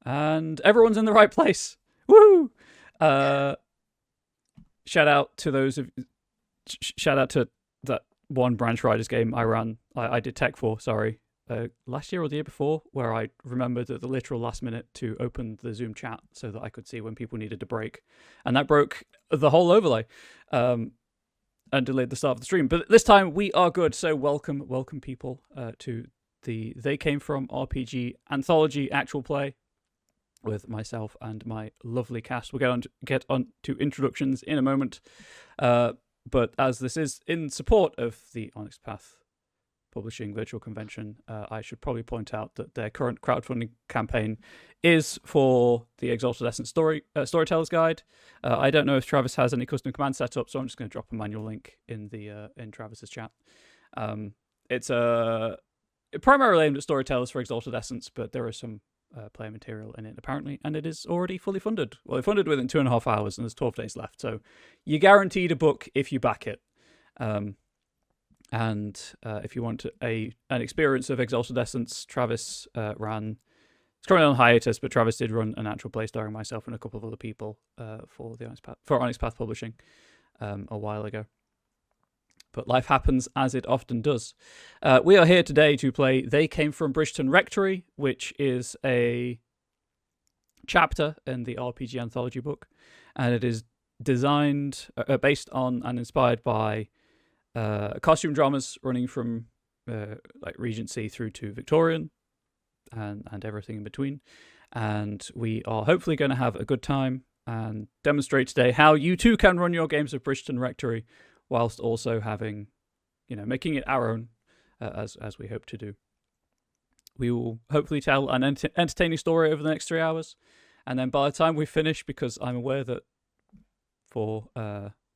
And everyone's in the right place. Woo! Shout out to those of shout out to that one Branch Riders game I ran. I did tech for, sorry, last year or the year before, where I remembered at the literal last minute to open the Zoom chat so that I could see when people needed a break, and that broke the whole overlay, and delayed the start of the stream. But this time we are good. So welcome people to the They Came From RPG Anthology actual play with myself and my lovely cast. We'll get on to introductions in a moment. But as this is in support of the Onyx Path Publishing Virtual Convention, I should probably point out that their current crowdfunding campaign is for the Exalted Essence Storyteller's Guide. I don't know if Travis has any custom command set up, so I'm just going to drop a manual link in Travis's chat. It's primarily aimed at storytellers for Exalted Essence, but there is some player material in it apparently, and it is already fully funded. Well, it's funded within 2.5 hours, and there's 12 days left, so you're guaranteed a book if you back it. And if you want an experience of Exalted Essence, Travis ran. It's currently on hiatus, but Travis did run an actual play starring myself and a couple of other people for Onyx Path Publishing a while ago. But life happens as it often does. We are here today to play They Came From Bridgeton Rectory, which is a chapter in the RPG anthology book, and it is designed, based on and inspired by costume dramas running from like Regency through to Victorian and everything in between. And we are hopefully going to have a good time and demonstrate today how you too can run your games of Bridgeton Rectory whilst also having, making it our own, as we hope to do. We will hopefully tell an entertaining story over the next 3 hours, and then by the time we finish, because I'm aware that for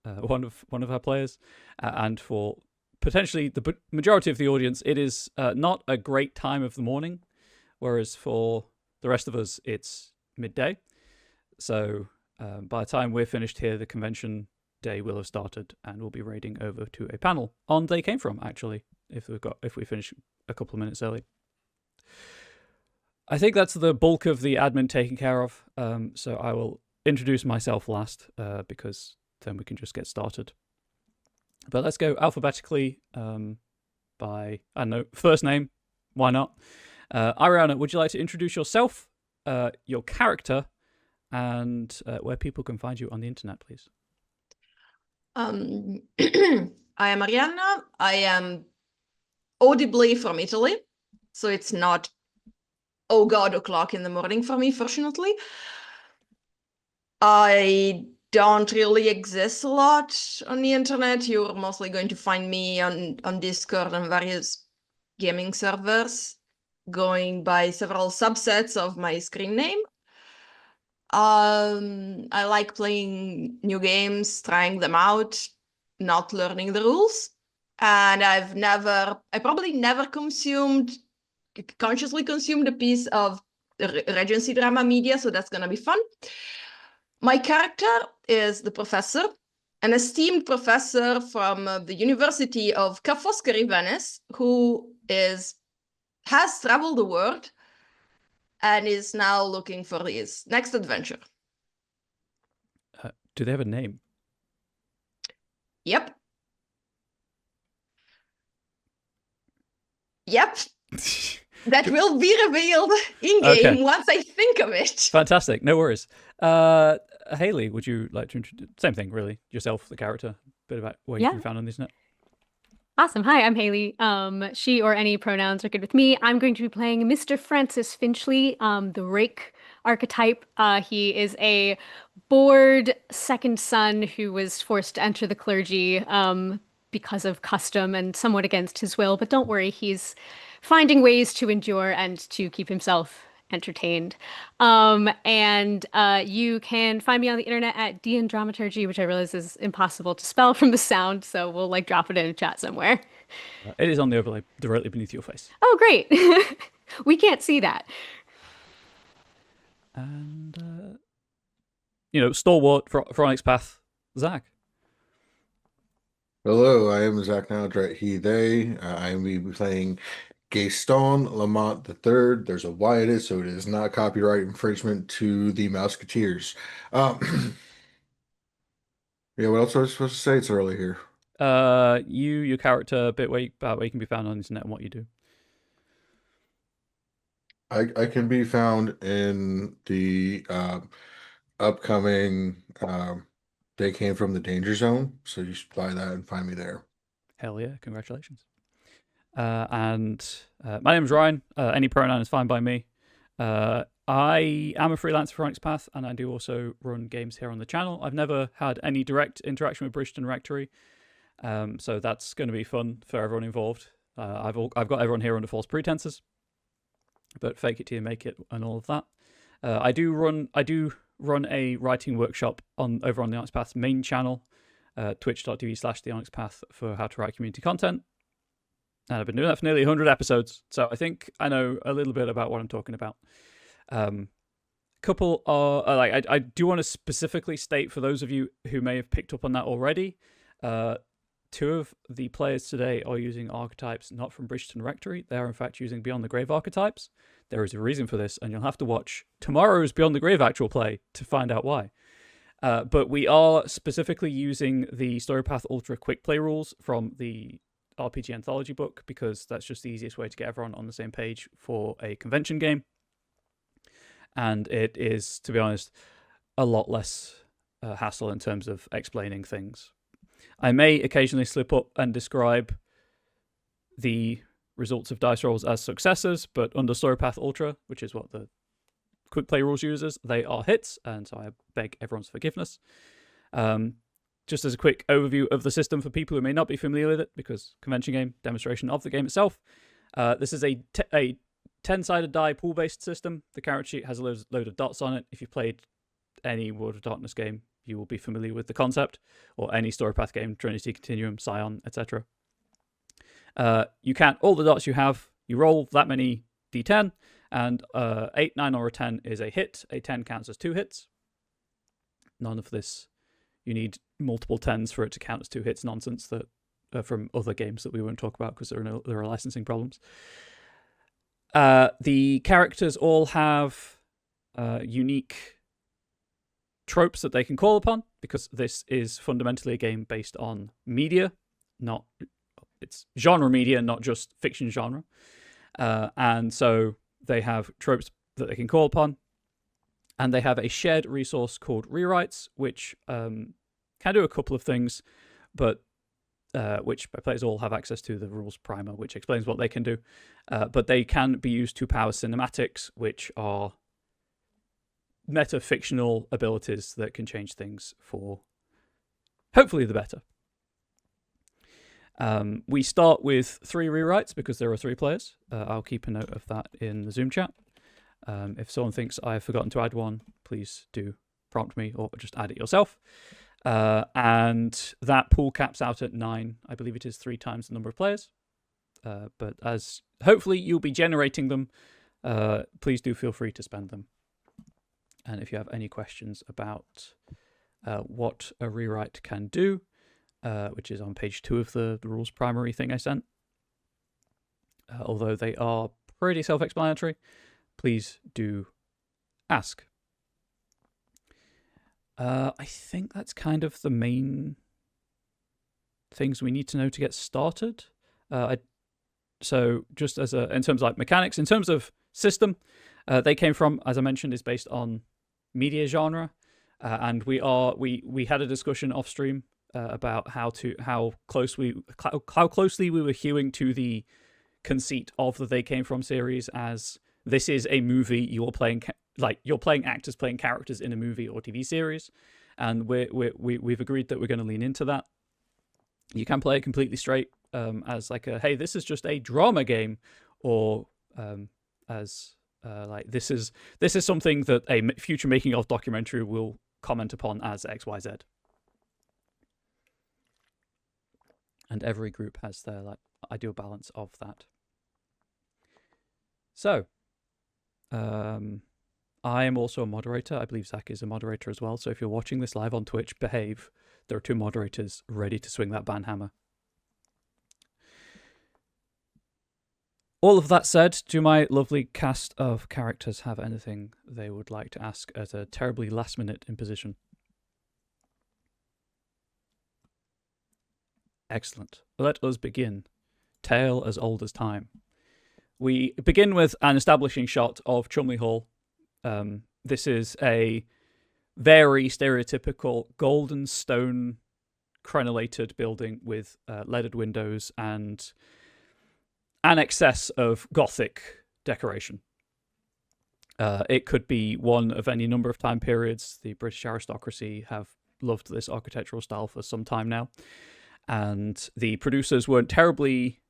one of our players and for potentially the majority of the audience, it is not a great time of the morning, whereas for the rest of us, it's midday. So by the time we're finished here, the convention day will have started, and we'll be raiding over to a panel on They Came From, actually, if we finish a couple of minutes early. I think that's the bulk of the admin taken care of, so I will introduce myself last, because then we can just get started. But let's go alphabetically by, I don't know, first name, why not? Ariana, would you like to introduce yourself, your character, and where people can find you on the internet, please? I am Arianna. I am audibly from Italy, so it's not, oh God, o'clock in the morning for me, fortunately. I don't really exist a lot on the internet. You're mostly going to find me on Discord and various gaming servers, going by several subsets of my screen name. I like playing new games, trying them out, not learning the rules. And I probably never consciously consumed a piece of Regency drama media, so that's gonna be fun. My character is the professor, an esteemed professor from the University of Ca' Foscari, Venice, who has traveled the world and is now looking for his next adventure. Do they have a name? Yep. That will be revealed in-game once I think of it. Fantastic. No worries. Haley, would you like to introduce... Same thing, really. Yourself, the character. A bit about where you can be found on the internet. Awesome. Hi, I'm Haley. She or any pronouns are good with me. I'm going to be playing Mr. Francis Finchley, the rake archetype. He is a bored second son who was forced to enter the clergy because of custom and somewhat against his will. But don't worry, he's finding ways to endure and to keep himself entertained. And you can find me on the internet at DN Dramaturgy, which I realize is impossible to spell from the sound, so we'll drop it in a chat somewhere. It is on the overlay directly beneath your face. Oh, great. We can't see that. And stalwart for Onyx Path, Zach. Hello, I am Zach Nowdrat, he, they. I will be playing Gaston Lamont III. There's a why it is, so it is not copyright infringement to the Musketeers. Yeah, what else was I supposed to say? It's early here. Your character, about where you can be found on the internet and what you do. I can be found in the upcoming They Came from the Danger Zone, so you should buy that and find me there. Hell yeah, congratulations. And my name's Ryan. Any pronoun is fine by me. I am a freelancer for Onyx Path, and I do also run games here on the channel. I've never had any direct interaction with Bridgeton Rectory, so that's going to be fun for everyone involved. I've got everyone here under false pretenses, but fake it till you make it and all of that. I do run a writing workshop over on the Onyx Path main channel, twitch.tv/the Onyx Path, for how to write community content. And I've been doing that for nearly 100 episodes, so I think I know a little bit about what I'm talking about. Couple are I do want to specifically state for those of you who may have picked up on that already. Two of the players today are using archetypes not from Bridgeton Rectory. They are in fact using Beyond the Grave archetypes. There is a reason for this, and you'll have to watch tomorrow's Beyond the Grave actual play to find out why. But we are specifically using the Storypath Ultra Quick Play rules from the RPG Anthology book, because that's just the easiest way to get everyone on the same page for a convention game. And it is, to be honest, a lot less hassle in terms of explaining things. I may occasionally slip up and describe the results of dice rolls as successes, but under Storypath Ultra, which is what the Quick Play rules uses, they are hits, and so I beg everyone's forgiveness. Just as a quick overview of the system for people who may not be familiar with it, because convention game, demonstration of the game itself. This is a 10-sided die pool-based system. The character sheet has a load of dots on it. If you've played any World of Darkness game, you will be familiar with the concept, or any Storypath game, Trinity Continuum, Scion, etc. You count all the dots you have, you roll that many d10, and 8, 9, or a 10 is a hit. A 10 counts as 2 hits. None of this, you need multiple 10s for it to count as 2 hits nonsense that from other games that we won't talk about because there are licensing problems. The characters all have unique tropes that they can call upon, because this is fundamentally a game based on media, it's genre media, not just fiction genre. And so they have tropes that they can call upon, and they have a shared resource called rewrites, which can do a couple of things, but which players all have access to the rules primer, which explains what they can do. But they can be used to power cinematics, which are meta-fictional abilities that can change things for hopefully the better. We start with 3 rewrites because there are 3 players. I'll keep a note of that in the Zoom chat. If someone thinks I've forgotten to add one, please do prompt me or just add it yourself. And that pool caps out at 9. I believe it is 3 times the number of players. But as hopefully you'll be generating them, please do feel free to spend them. And if you have any questions about what a rewrite can do, which is on page 2 of the rules primary thing I sent, although they are pretty self-explanatory, please do ask. I think that's kind of the main things we need to know to get started. So just as in terms of like mechanics, in terms of system, They Came From, as I mentioned, is based on media genre, and we had a discussion off stream about how closely we were hewing to the conceit of the They Came From series, as this is a movie. You're playing actors playing characters in a movie or TV series, and we've agreed that we're going to lean into that. You can play it completely straight as like hey, this is just a drama game, or this is something that a future making of documentary will comment upon as XYZ. And every group has their ideal balance of that. So, I am also a moderator. I believe Zach is a moderator as well. So if you're watching this live on Twitch, behave. There are 2 moderators ready to swing that banhammer. All of that said, do my lovely cast of characters have anything they would like to ask at a terribly last-minute imposition? Excellent. Let us begin. Tale as old as time. We begin with an establishing shot of Chumley Hall. This is a very stereotypical golden stone crenellated building with leaded windows and an excess of Gothic decoration. It could be one of any number of time periods. The British aristocracy have loved this architectural style for some time now. And the producers weren't terribly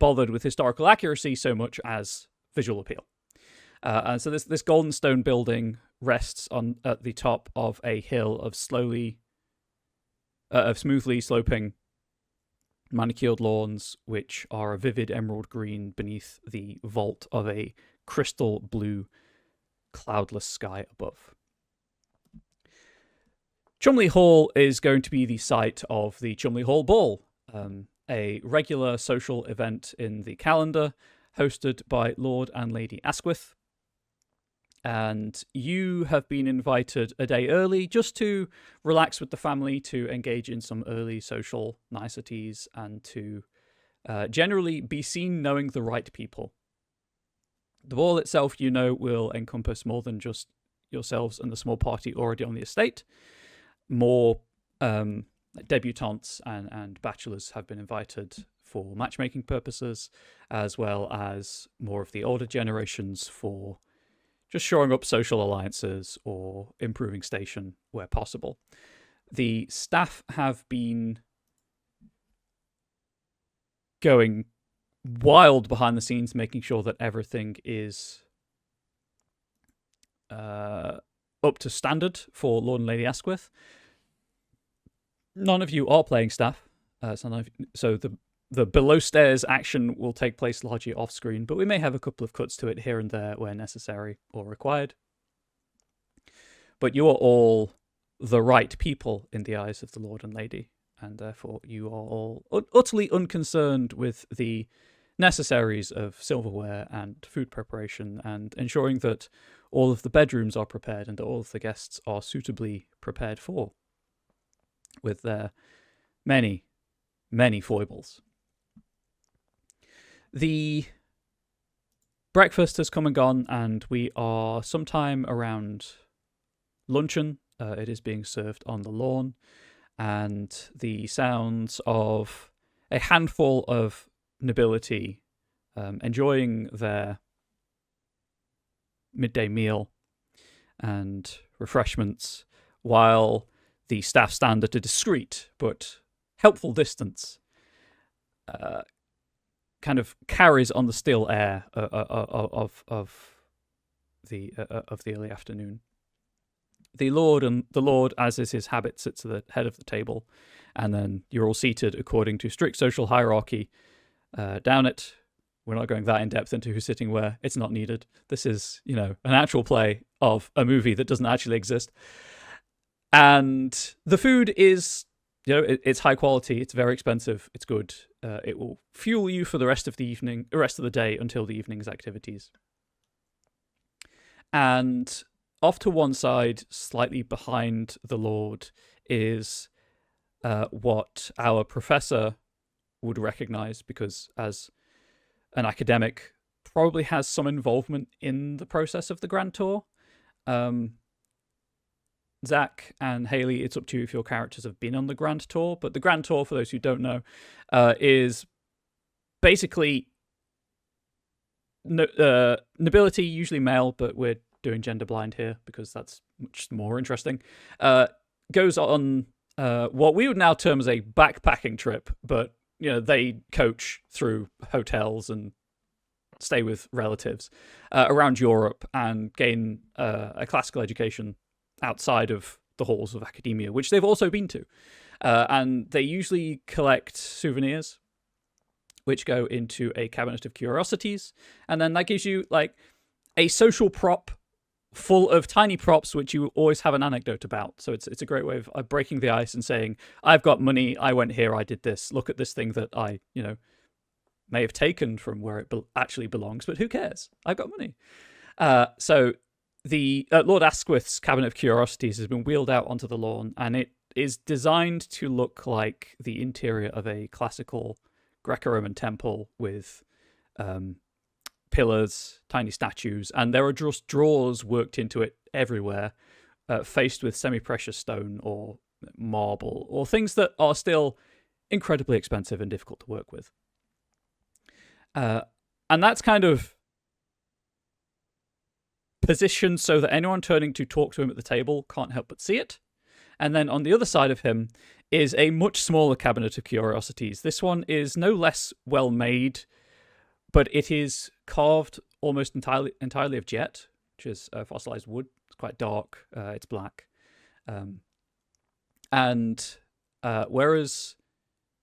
bothered with historical accuracy so much as visual appeal. And so this golden stone building rests at the top of a hill of smoothly sloping manicured lawns, which are a vivid emerald green beneath the vault of a crystal blue cloudless sky above. Chumley Hall is going to be the site of the Chumley Hall Ball, a regular social event in the calendar hosted by Lord and Lady Asquith. And you have been invited a day early just to relax with the family, to engage in some early social niceties, and to generally be seen knowing the right people. The ball itself, will encompass more than just yourselves and the small party already on the estate. More debutantes and bachelors have been invited for matchmaking purposes, as well as more of the older generations for just shoring up social alliances or improving station where possible. The staff have been going wild behind the scenes, making sure that everything is up to standard for Lord and Lady Asquith. None of you are playing staff, so the below stairs action will take place largely off screen, but we may have a couple of cuts to it here and there where necessary or required. But you are all the right people in the eyes of the Lord and Lady, and therefore you are all utterly unconcerned with the necessaries of silverware and food preparation, and ensuring that all of the bedrooms are prepared and all of the guests are suitably prepared for, with their many, many foibles. The breakfast has come and gone, and we are sometime around luncheon. It is being served on the lawn, and the sounds of a handful of nobility enjoying their midday meal and refreshments, while the staff stand at a discreet but helpful distance, kind of carries on the still air of the early afternoon. The Lord, as is his habit, sits at the head of the table, and then you're all seated according to strict social hierarchy down it. We're not going that in depth into who's sitting where. It's not needed. This is, an actual play of a movie that doesn't actually exist. And the food is, it's high quality. It's very expensive. It's good. It will fuel you for the rest of the day until the evening's activities. And off to one side, slightly behind the Lord, is what our professor would recognize, because as an academic, probably has some involvement in the process of the Grand Tour. Zach and Haley, it's up to you if your characters have been on the Grand Tour, but the Grand Tour, for those who don't know, is basically nobility, usually male, but we're doing gender blind here because that's much more interesting, goes on what we would now term as a backpacking trip, but they coach through hotels and stay with relatives around Europe and gain a classical education outside of the halls of academia, which they've also been to. And they usually collect souvenirs, which go into a cabinet of curiosities. And then that gives you like a social prop full of tiny props, which you always have an anecdote about. So it's a great way of breaking the ice and saying, I've got money, I went here, I did this, look at this thing that I, may have taken from where it actually belongs, but who cares? I've got money. So the Lord Asquith's Cabinet of Curiosities has been wheeled out onto the lawn, and it is designed to look like the interior of a classical Greco-Roman temple with pillars, tiny statues, and there are just drawers worked into it everywhere, faced with semi-precious stone or marble, or things that are still incredibly expensive and difficult to work with. And that's kind of positioned so that anyone turning to talk to him at the table can't help but see it. And then on the other side of him is a much smaller Cabinet of Curiosities. This one is no less well made, but it is carved almost entirely of jet, which is fossilized wood. It's quite dark. It's black. And whereas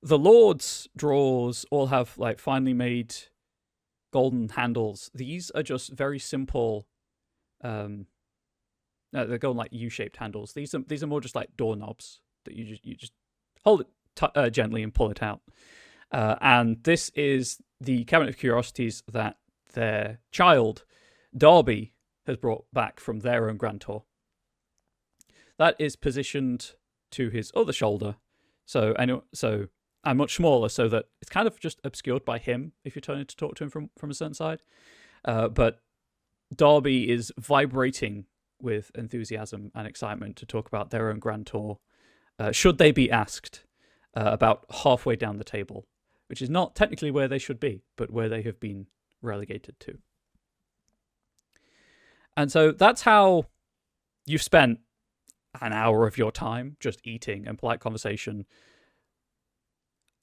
the Lord's drawers all have like finely made golden handles, these are just very simple. They're golden like U-shaped handles. These are more just like doorknobs that you just hold it gently and pull it out. And this is the Cabinet of Curiosities that their child Darby has brought back from their own grand tour. That is positioned to his other shoulder, so and much smaller, so that it's kind of just obscured by him if you're turning to talk to him from a certain side. But Darby is vibrating with enthusiasm and excitement to talk about their own grand tour, should they be asked, about halfway down the table, which is not technically where they should be, but where they have been relegated to. And so that's how you've spent an hour of your time just eating and polite conversation.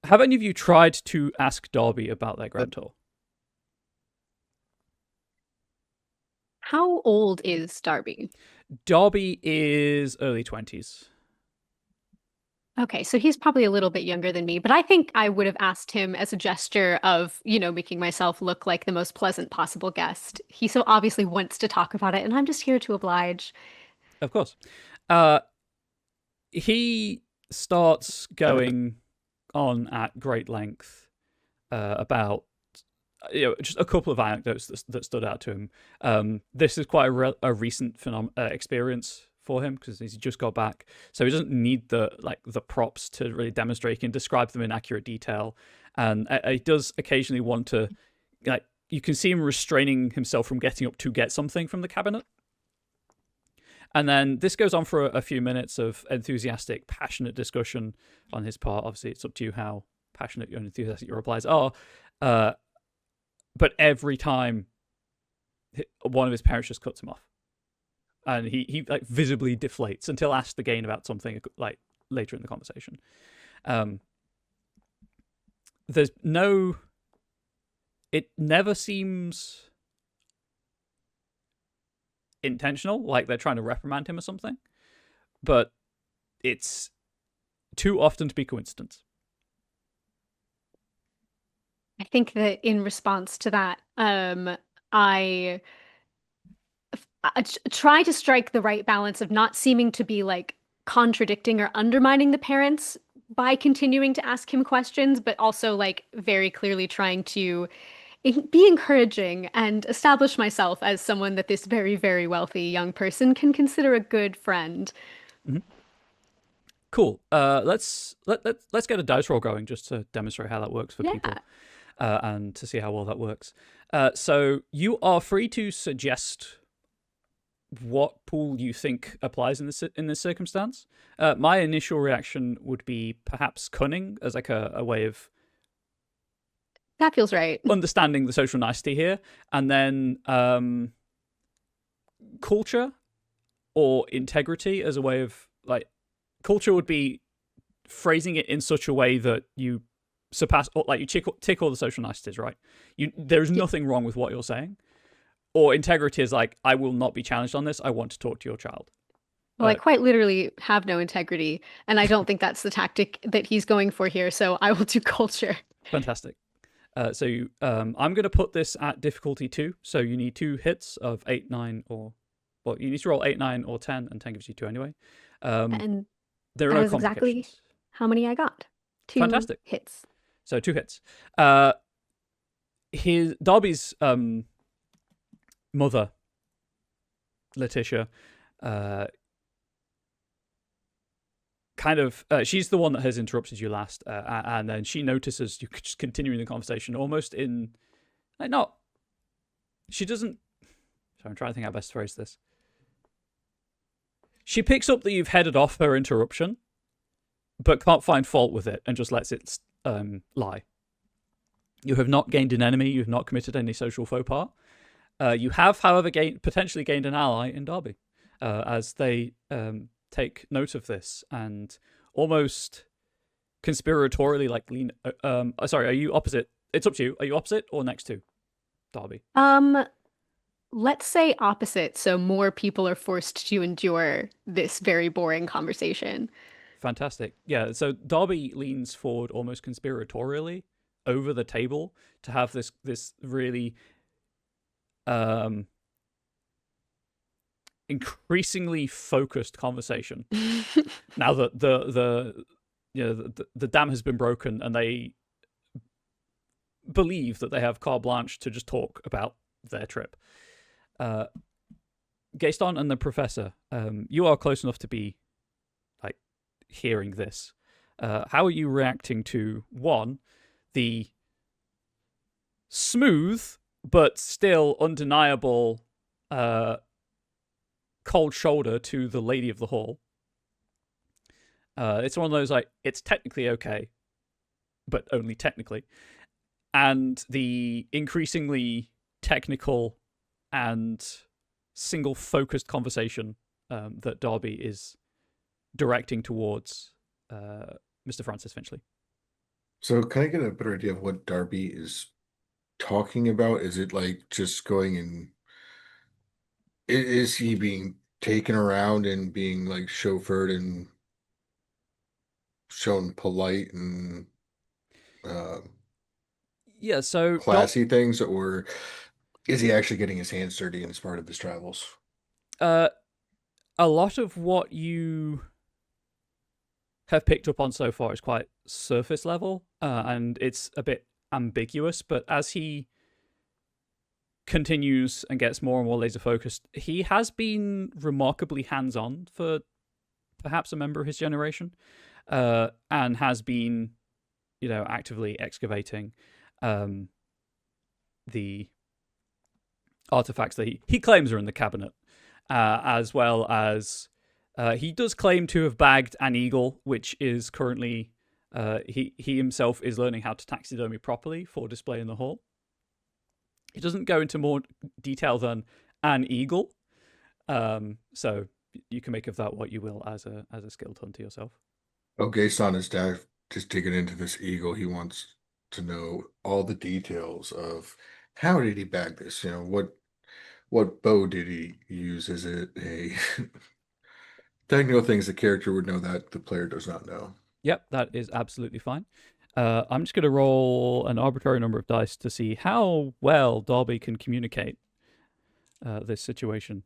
Have any of you tried to ask Darby about their grand tour? How old is Darby? Darby is early 20s. Okay, so he's probably a little bit younger than me, but I think I would have asked him as a gesture of, making myself look like the most pleasant possible guest. He so obviously wants to talk about it, and I'm just here to oblige. Of course. He starts going on at great length about just a couple of anecdotes that stood out to him. This is quite a recent experience for him because he's just got back, so he doesn't need the props to really demonstrate. He can describe them in accurate detail, and he does occasionally want to, you can see him restraining himself from getting up to get something from the cabinet. And then this goes on for a few minutes of enthusiastic, passionate discussion on his part. Obviously, it's up to you how passionate and enthusiastic your replies are. But every time, one of his parents just cuts him off. And he visibly deflates until asked again about something later in the conversation. It never seems intentional, like they're trying to reprimand him or something, but it's too often to be coincidence. I think that in response to that, I try to strike the right balance of not seeming to be contradicting or undermining the parents by continuing to ask him questions, but also very clearly trying to be encouraging and establish myself as someone that this very, very wealthy young person can consider a good friend. Mm-hmm. Cool. Let's get a dice roll going just to demonstrate how that works for people, and to see how well that works. So you are free to suggest what pool you think applies in this circumstance. My initial reaction would be perhaps cunning as a way of that feels right. Understanding the social nicety here, and then culture or integrity as a way of culture would be phrasing it in such a way that you surpass or you tick all the social niceties, right? There's nothing wrong with what you're saying. Or integrity is I will not be challenged on this. I want to talk to your child. Well, I quite literally have no integrity, and I don't think that's the tactic that he's going for here. So I will do culture. Fantastic. I'm going to put this at difficulty 2. So you need 2 hits of 8, 9, you need to roll 8, 9, or 10, and 10 gives you 2 anyway. And there that are is exactly how many I got. 2 Fantastic. hits. So 2 hits. Darby's mother, Letitia, kind of she's the one that has interrupted you last, and then she notices you just continuing the conversation, almost in like not. She doesn't. So I'm trying to think how best to phrase this. She picks up that you've headed off her interruption, but can't find fault with it and just lets it lie. You have not gained an enemy. You have not committed any social faux pas. You have, however, potentially gained an ally in Derby, as they take note of this and almost conspiratorially lean. Sorry, are you opposite? It's up to you. Are you opposite or next to Derby? Let's say opposite, so more people are forced to endure this very boring conversation. Fantastic. Yeah, so Darby leans forward almost conspiratorially over the table to have this really increasingly focused conversation. Now that the dam has been broken and they believe that they have carte blanche to just talk about their trip. Gaston and the professor, you are close enough to be hearing this. How are you reacting to, one, the smooth but still undeniable cold shoulder to the lady of the hall? It's one of those it's technically okay, but only technically. And the increasingly technical and single focused conversation that Darby is directing towards Mr. Francis Finchley. So can I get a better idea of what Darby is talking about? Is it just going and is he being taken around and being chauffeured and shown polite and yeah, so classy things, or is he actually getting his hands dirty and it's part of his travels? A lot of what you have picked up on so far is quite surface level, and it's a bit ambiguous, but as he continues and gets more and more laser focused, he has been remarkably hands-on for perhaps a member of his generation, and has been, actively excavating the artifacts that he claims are in the cabinet, as well as he does claim to have bagged an eagle, which is currently he himself is learning how to taxidermy properly for display in the hall. He doesn't go into more detail than an eagle, so you can make of that what you will as a skilled hunter yourself. Oh, Gaston is just digging into this eagle. He wants to know all the details of how did he bag this? What bow did he use? Is it a technical things the character would know that the player does not know? Yep, that is absolutely fine. I'm just going to roll an arbitrary number of dice to see how well Darby can communicate this situation.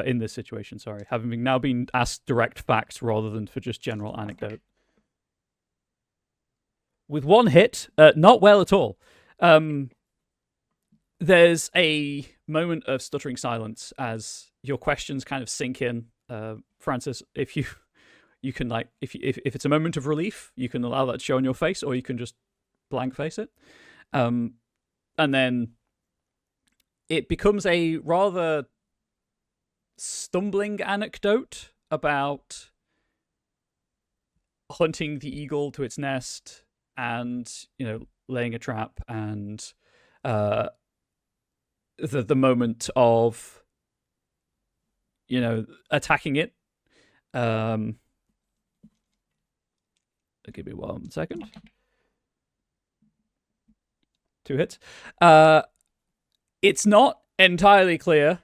In this situation, sorry, having now been asked direct facts rather than for just general anecdote. With one hit, not well at all. There's a moment of stuttering silence as your questions kind of sink in. Francis, if you can if it's a moment of relief, you can allow that to show on your face, or you can just blank face it. And then it becomes a rather stumbling anecdote about hunting the eagle to its nest and laying a trap and the moment of attacking it. Give me 1 second. 2 hits. It's not entirely clear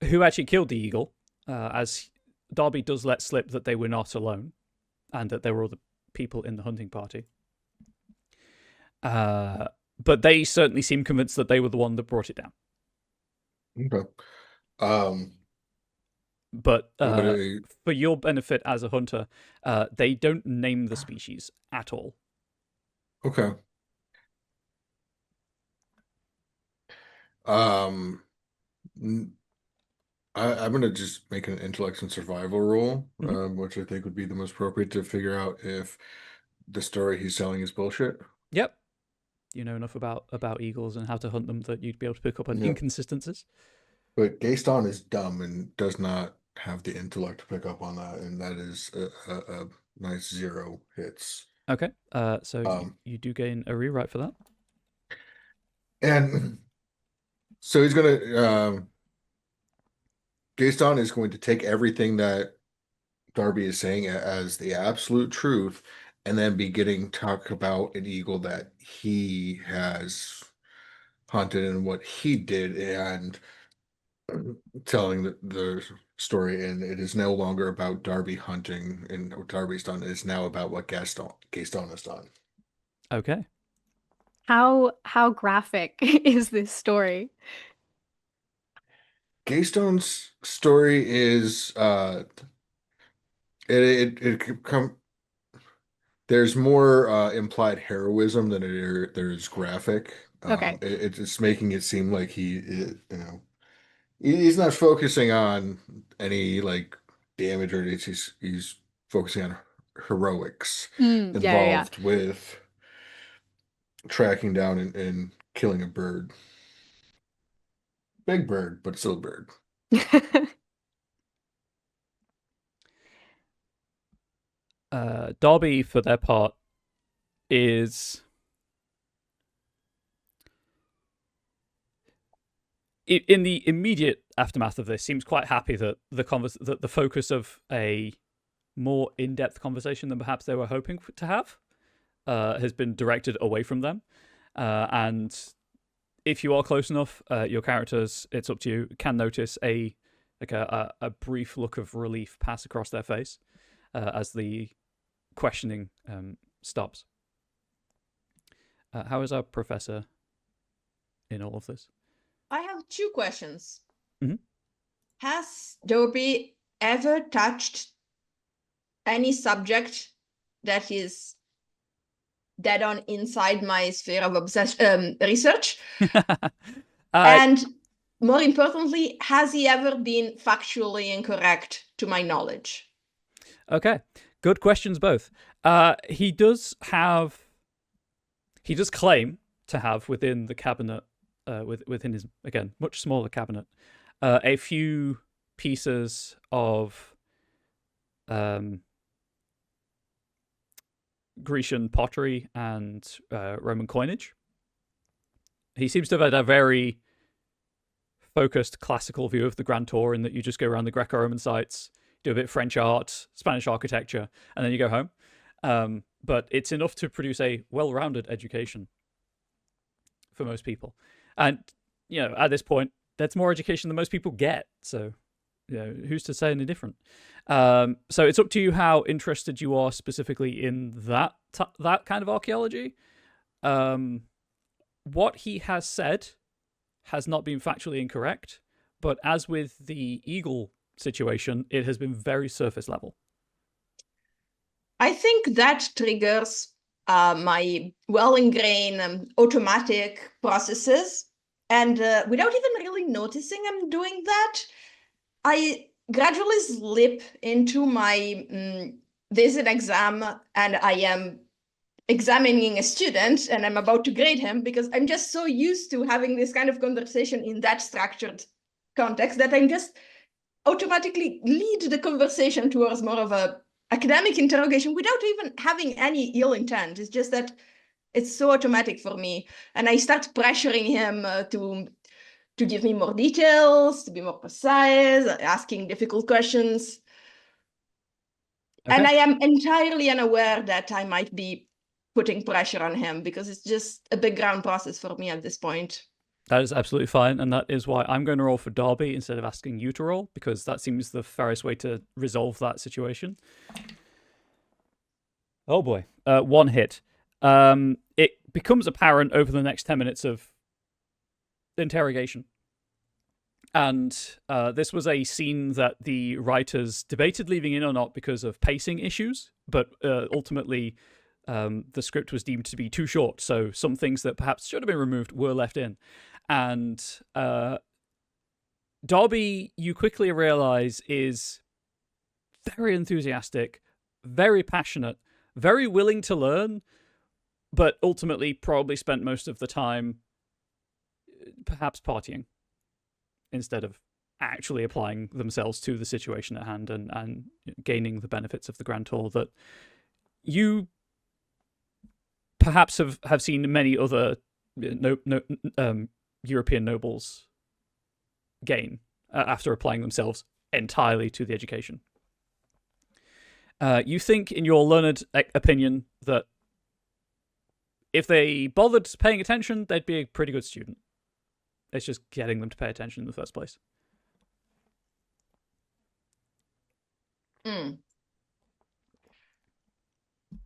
who actually killed the eagle, as Darby does let slip that they were not alone and that there were other people in the hunting party. But they certainly seem convinced that they were the one that brought it down. Okay. But for your benefit as a hunter, they don't name the species at all. Okay. Um, n- I'm gonna just make an intellect and survival roll, which I think would be the most appropriate to figure out if the story he's selling is bullshit. Yep. You know enough about eagles and how to hunt them that you'd be able to pick up on Yep. inconsistencies. But Gaston is dumb and does not have the intellect to pick up on that, and that is a nice 0 hits. Okay. So you do gain a rewrite for that. And so he's gonna Gaston is going to take everything that Darby is saying as the absolute truth, and then be getting talk about an eagle that he has hunted and what he did, and telling the story. And it is no longer about Darby hunting and what Darby's done. It's now about what Gaston has done. Okay. How graphic is this story? Gaston's story is it come there's more implied heroism than there's graphic. Okay. It's making it seem like he's not focusing on any like damage or anything. He's focusing on heroics involved with tracking down and killing a bird. Big bird, but still a bird. Darby, for their part, is in the immediate aftermath of this seems quite happy that the focus of a more in-depth conversation than perhaps they were hoping to have has been directed away from them. And if you are close enough, your characters, it's up to you, can notice a brief look of relief pass across their face as the questioning stops. How is our professor in all of this? I have 2 questions. Mm-hmm. Has Darby ever touched any subject that is dead on inside my sphere of research? And more importantly, has he ever been factually incorrect to my knowledge? Okay, good questions both. He does claim to have within the cabinet, within his, again, much smaller cabinet, a few pieces of Grecian pottery and Roman coinage. He seems to have had a very focused classical view of the Grand Tour in that you just go around the Greco-Roman sites, do a bit of French art, Spanish architecture, and then you go home. But it's enough to produce a well-rounded education for most people. And, at this point, that's more education than most people get. So, who's to say any different? So it's up to you how interested you are specifically in that kind of archaeology. What he has said has not been factually incorrect, but as with the eagle situation, it has been very surface level. I think that triggers my well-ingrained automatic processes. And without even really noticing I'm doing that, I gradually slip into my there's an exam and I am examining a student and I'm about to grade him because I'm just so used to having this kind of conversation in that structured context that I'm just automatically lead the conversation towards more of a academic interrogation without even having any ill intent. It's just that it's so automatic for me. And I start pressuring him to give me more details, to be more precise, asking difficult questions. Okay. And I am entirely unaware that I might be putting pressure on him because it's just a background process for me at this point. That is absolutely fine, and that is why I'm going to roll for Darby instead of asking you to roll, because that seems the fairest way to resolve that situation. Oh boy, 1 hit. It becomes apparent over the next 10 minutes of interrogation. And this was a scene that the writers debated leaving in or not because of pacing issues, but ultimately the script was deemed to be too short, so some things that perhaps should have been removed were left in. And Darby, you quickly realize, is very enthusiastic, very passionate, very willing to learn, but ultimately probably spent most of the time perhaps partying instead of actually applying themselves to the situation at hand and gaining the benefits of the Grand Tour that you perhaps have seen many other European nobles gain after applying themselves entirely to the education. You think, in your learned opinion, that if they bothered paying attention, they'd be a pretty good student. It's just getting them to pay attention in the first place.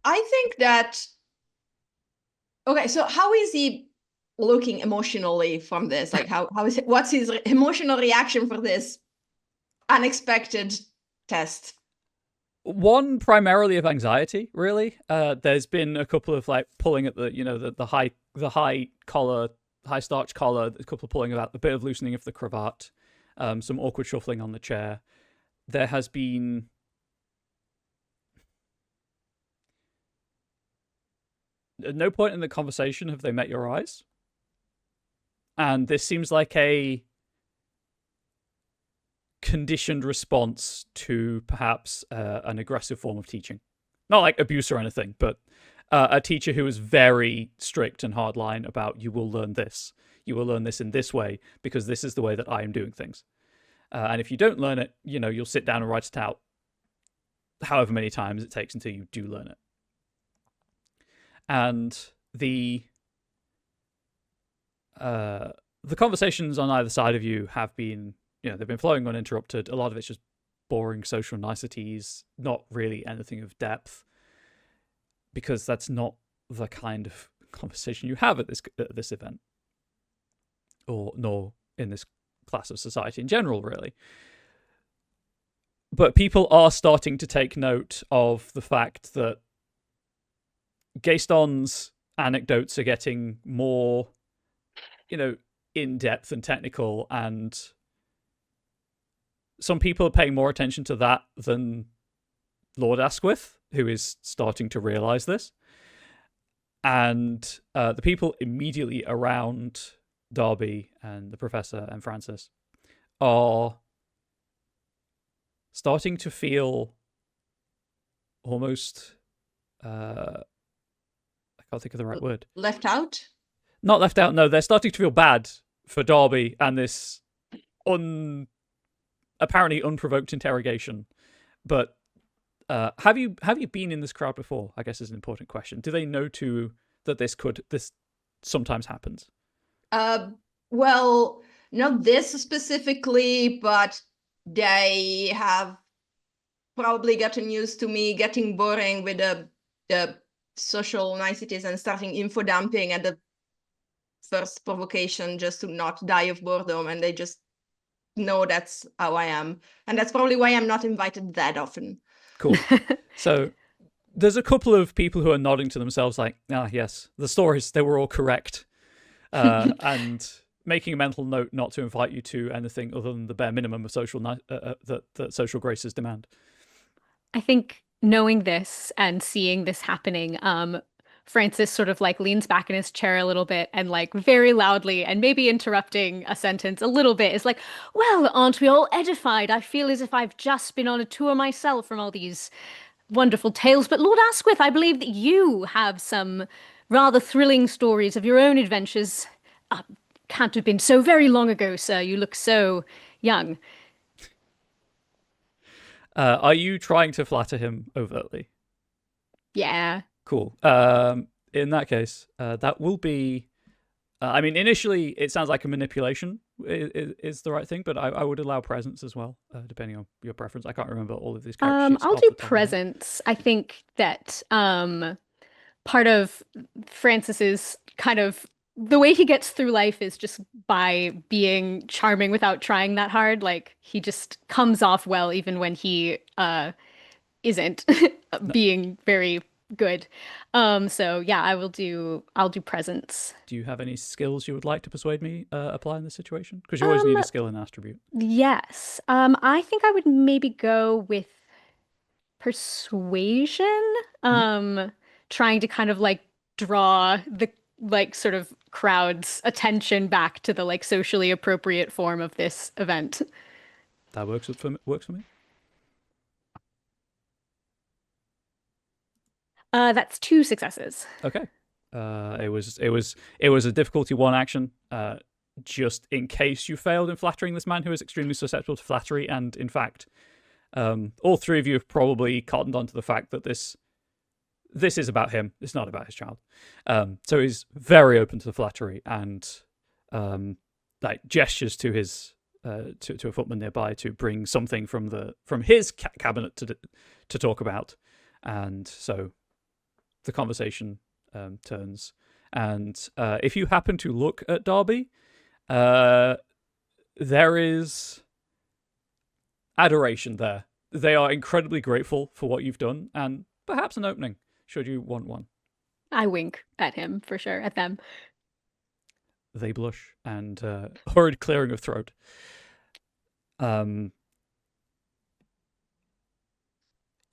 I think that... Okay, so how is he looking emotionally from this? Like, what's his emotional reaction for this unexpected test? One, primarily of anxiety, really. There's been a couple of like pulling at the high collar, high starch collar, a couple of pulling about, a bit of loosening of the cravat, some awkward shuffling on the chair. There has been at no point in the conversation have they met your eyes. And this seems like a conditioned response to perhaps an aggressive form of teaching. Not like abuse or anything, but a teacher who is very strict and hardline about, you will learn this. You will learn this in this way because this is the way that I am doing things. And if you don't learn it, you'll sit down and write it out however many times it takes until you do learn it. And the conversations on either side of you have been, they've been flowing uninterrupted. A lot of it's just boring social niceties, not really anything of depth, because that's not the kind of conversation you have at this event, nor in this class of society in general, really. But people are starting to take note of the fact that Gaston's anecdotes are getting more, in-depth and technical, and some people are paying more attention to that than Lord Asquith, who is starting to realize this. And the people immediately around Darby and the Professor and Francis are starting to feel almost... I can't think of the right word. Left out? Not left out, no. They're starting to feel bad for Darby and this apparently unprovoked interrogation. But have you been in this crowd before? I guess is an important question. Do they know too that this sometimes happens? Well, not this specifically, but they have probably gotten used to me getting boring with the social niceties and starting info dumping at the first provocation just to not die of boredom, and they just know that's how I am. And that's probably why I'm not invited that often. Cool. So there's a couple of people who are nodding to themselves like, yes, the stories, they were all correct. And making a mental note not to invite you to anything other than the bare minimum of social that social graces demand. I think knowing this and seeing this happening, Francis sort of like leans back in his chair a little bit and like very loudly and maybe interrupting a sentence a little bit is like, well, aren't we all edified? I feel as if I've just been on a tour myself from all these wonderful tales. But Lord Asquith, I believe that you have some rather thrilling stories of your own adventures. Can't have been so very long ago, sir. You look so young. Are you trying to flatter him overtly? Yeah. Cool. In that case, that will be... initially, it sounds like a manipulation is the right thing, but I would allow presence as well, depending on your preference. I can't remember all of these character sheets. I'll do presence. I think that part of Francis's kind of... the way he gets through life is just by being charming without trying that hard. Like, he just comes off well even when he isn't being very good. So yeah, I'll do presence. Do you have any skills you would like to persuade me apply in this situation? Because you always need a skill in an attribute. Yes. I think I would maybe go with persuasion. Trying to kind of like draw the like sort of crowd's attention back to the like socially appropriate form of this event. That works for me. That's 2 successes. Okay. It was a difficulty 1 action. Just in case you failed in flattering this man who is extremely susceptible to flattery, and in fact, all 3 of you have probably cottoned onto the fact that this is about him. It's not about his child. So he's very open to the flattery and like gestures to his to a footman nearby to bring something from his cabinet to talk about, and so the conversation turns. And if you happen to look at Darby, there is adoration there. They are incredibly grateful for what you've done, and perhaps an opening, should you want one. I wink at him for sure, at them. They blush and horrid clearing of throat.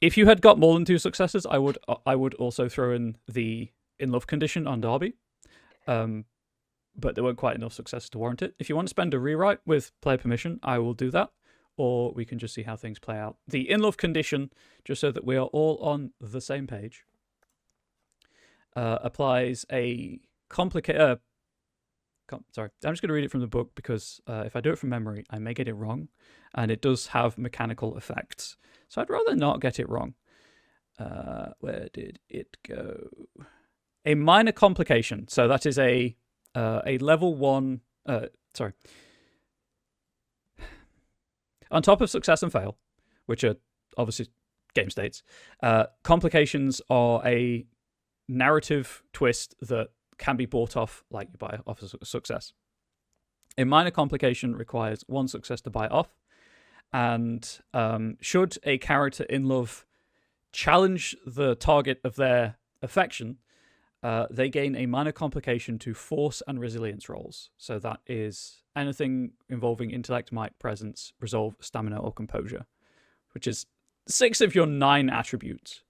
If you had got more than 2 successes, I would also throw in the in love condition on Darby. But there weren't quite enough successes to warrant it. If you want to spend a rewrite with player permission, I will do that. Or we can just see how things play out. The in love condition, just so that we are all on the same page, applies a complicated. Sorry, I'm just going to read it from the book because if I do it from memory, I may get it wrong, and it does have mechanical effects. So I'd rather not get it wrong. Where did it go? A minor complication. So that is a level 1. Sorry. On top of success and fail, which are obviously game states, complications are a narrative twist that can be bought off like you buy off a success. A minor complication requires 1 success to buy it off, and should a character in love challenge the target of their affection, they gain a minor complication to force and resilience rolls. So that is anything involving intellect, might, presence, resolve, stamina, or composure, which is 6 of your 9 attributes.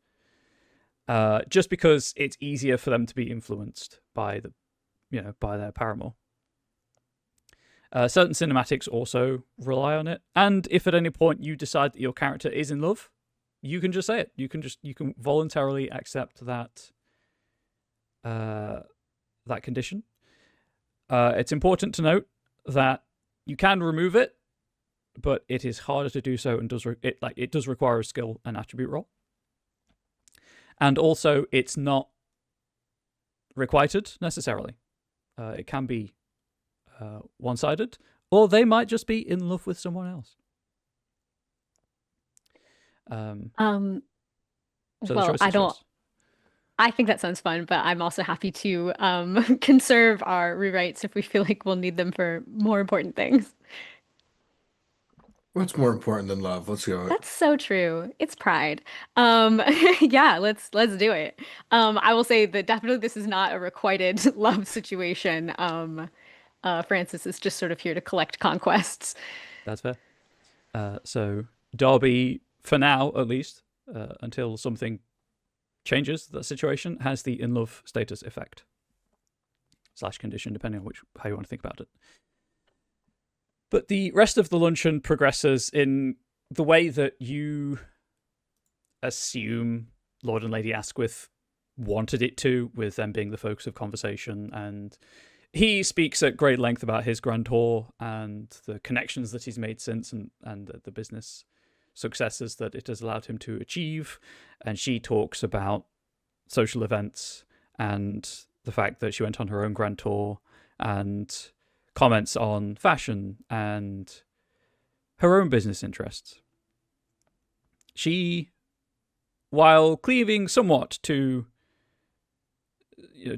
Just because it's easier for them to be influenced by by their paramour. Certain cinematics also rely on it, and if at any point you decide that your character is in love, you can just say it. You can voluntarily accept that condition. It's important to note that you can remove it, but it is harder to do so, and it does require a skill and attribute roll. And also, it's not requited necessarily. It can be one-sided, or they might just be in love with someone else. So well, I don't. Yours. I think that sounds fun, but I'm also happy to conserve our rewrites if we feel like we'll need them for more important things. What's more important than love? Let's go. That's so true. It's pride. Yeah, let's do it. I will say that definitely this is not a requited love situation. Francis is just sort of here to collect conquests. That's fair. So Darby, for now at least, until something changes that situation, has the in love status effect / condition, depending on how you want to think about it. But the rest of the luncheon progresses in the way that you assume Lord and Lady Asquith wanted it to, with them being the focus of conversation. And he speaks at great length about his grand tour and the connections that he's made since, and the business successes that it has allowed him to achieve. And she talks about social events and the fact that she went on her own grand tour, and comments on fashion and her own business interests. She, while cleaving somewhat to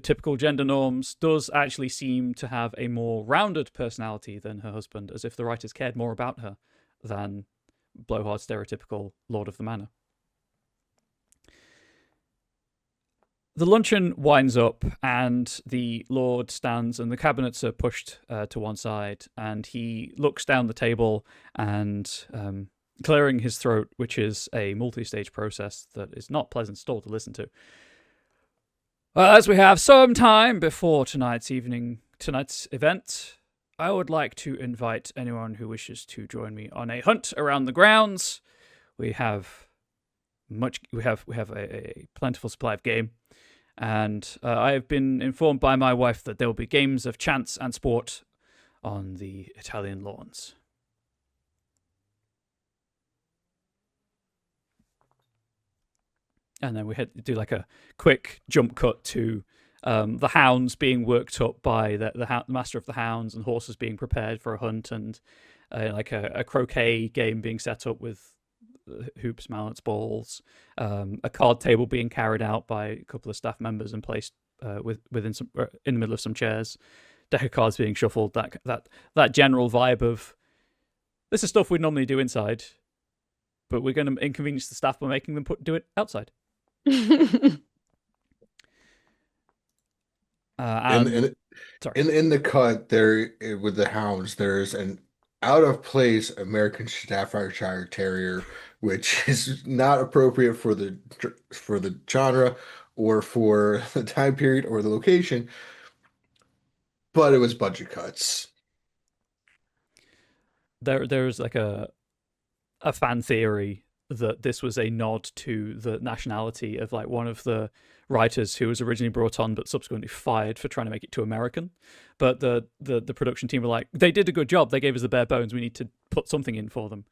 typical gender norms, does actually seem to have a more rounded personality than her husband, as if the writers cared more about her than blowhard stereotypical Lord of the Manor. The luncheon winds up, and the Lord stands, and the cabinets are pushed to one side, and he looks down the table and, clearing his throat, which is a multi-stage process that is not pleasant at all to listen to. As we have some time before tonight's event, I would like to invite anyone who wishes to join me on a hunt around the grounds. We have a plentiful supply of game. And I have been informed by my wife that there will be games of chance and sport on the Italian lawns. And then we do like a quick jump cut to the hounds being worked up by the master of the hounds, and horses being prepared for a hunt, and like a croquet game being set up with hoops, mallets, balls, a card table being carried out by a couple of staff members and placed in the middle of some chairs, deck of cards being shuffled, that general vibe of this is stuff we'd normally do inside, but we're going to inconvenience the staff by making them do it outside. In the cut there with the hounds, there's an out of place American Staffordshire Terrier, which is not appropriate for the genre or for the time period or the location, but it was budget cuts. There's like a fan theory that this was a nod to the nationality of like one of the writers who was originally brought on but subsequently fired for trying to make it too American. But the production team were like, they did a good job, they gave us the bare bones, we need to put something in for them.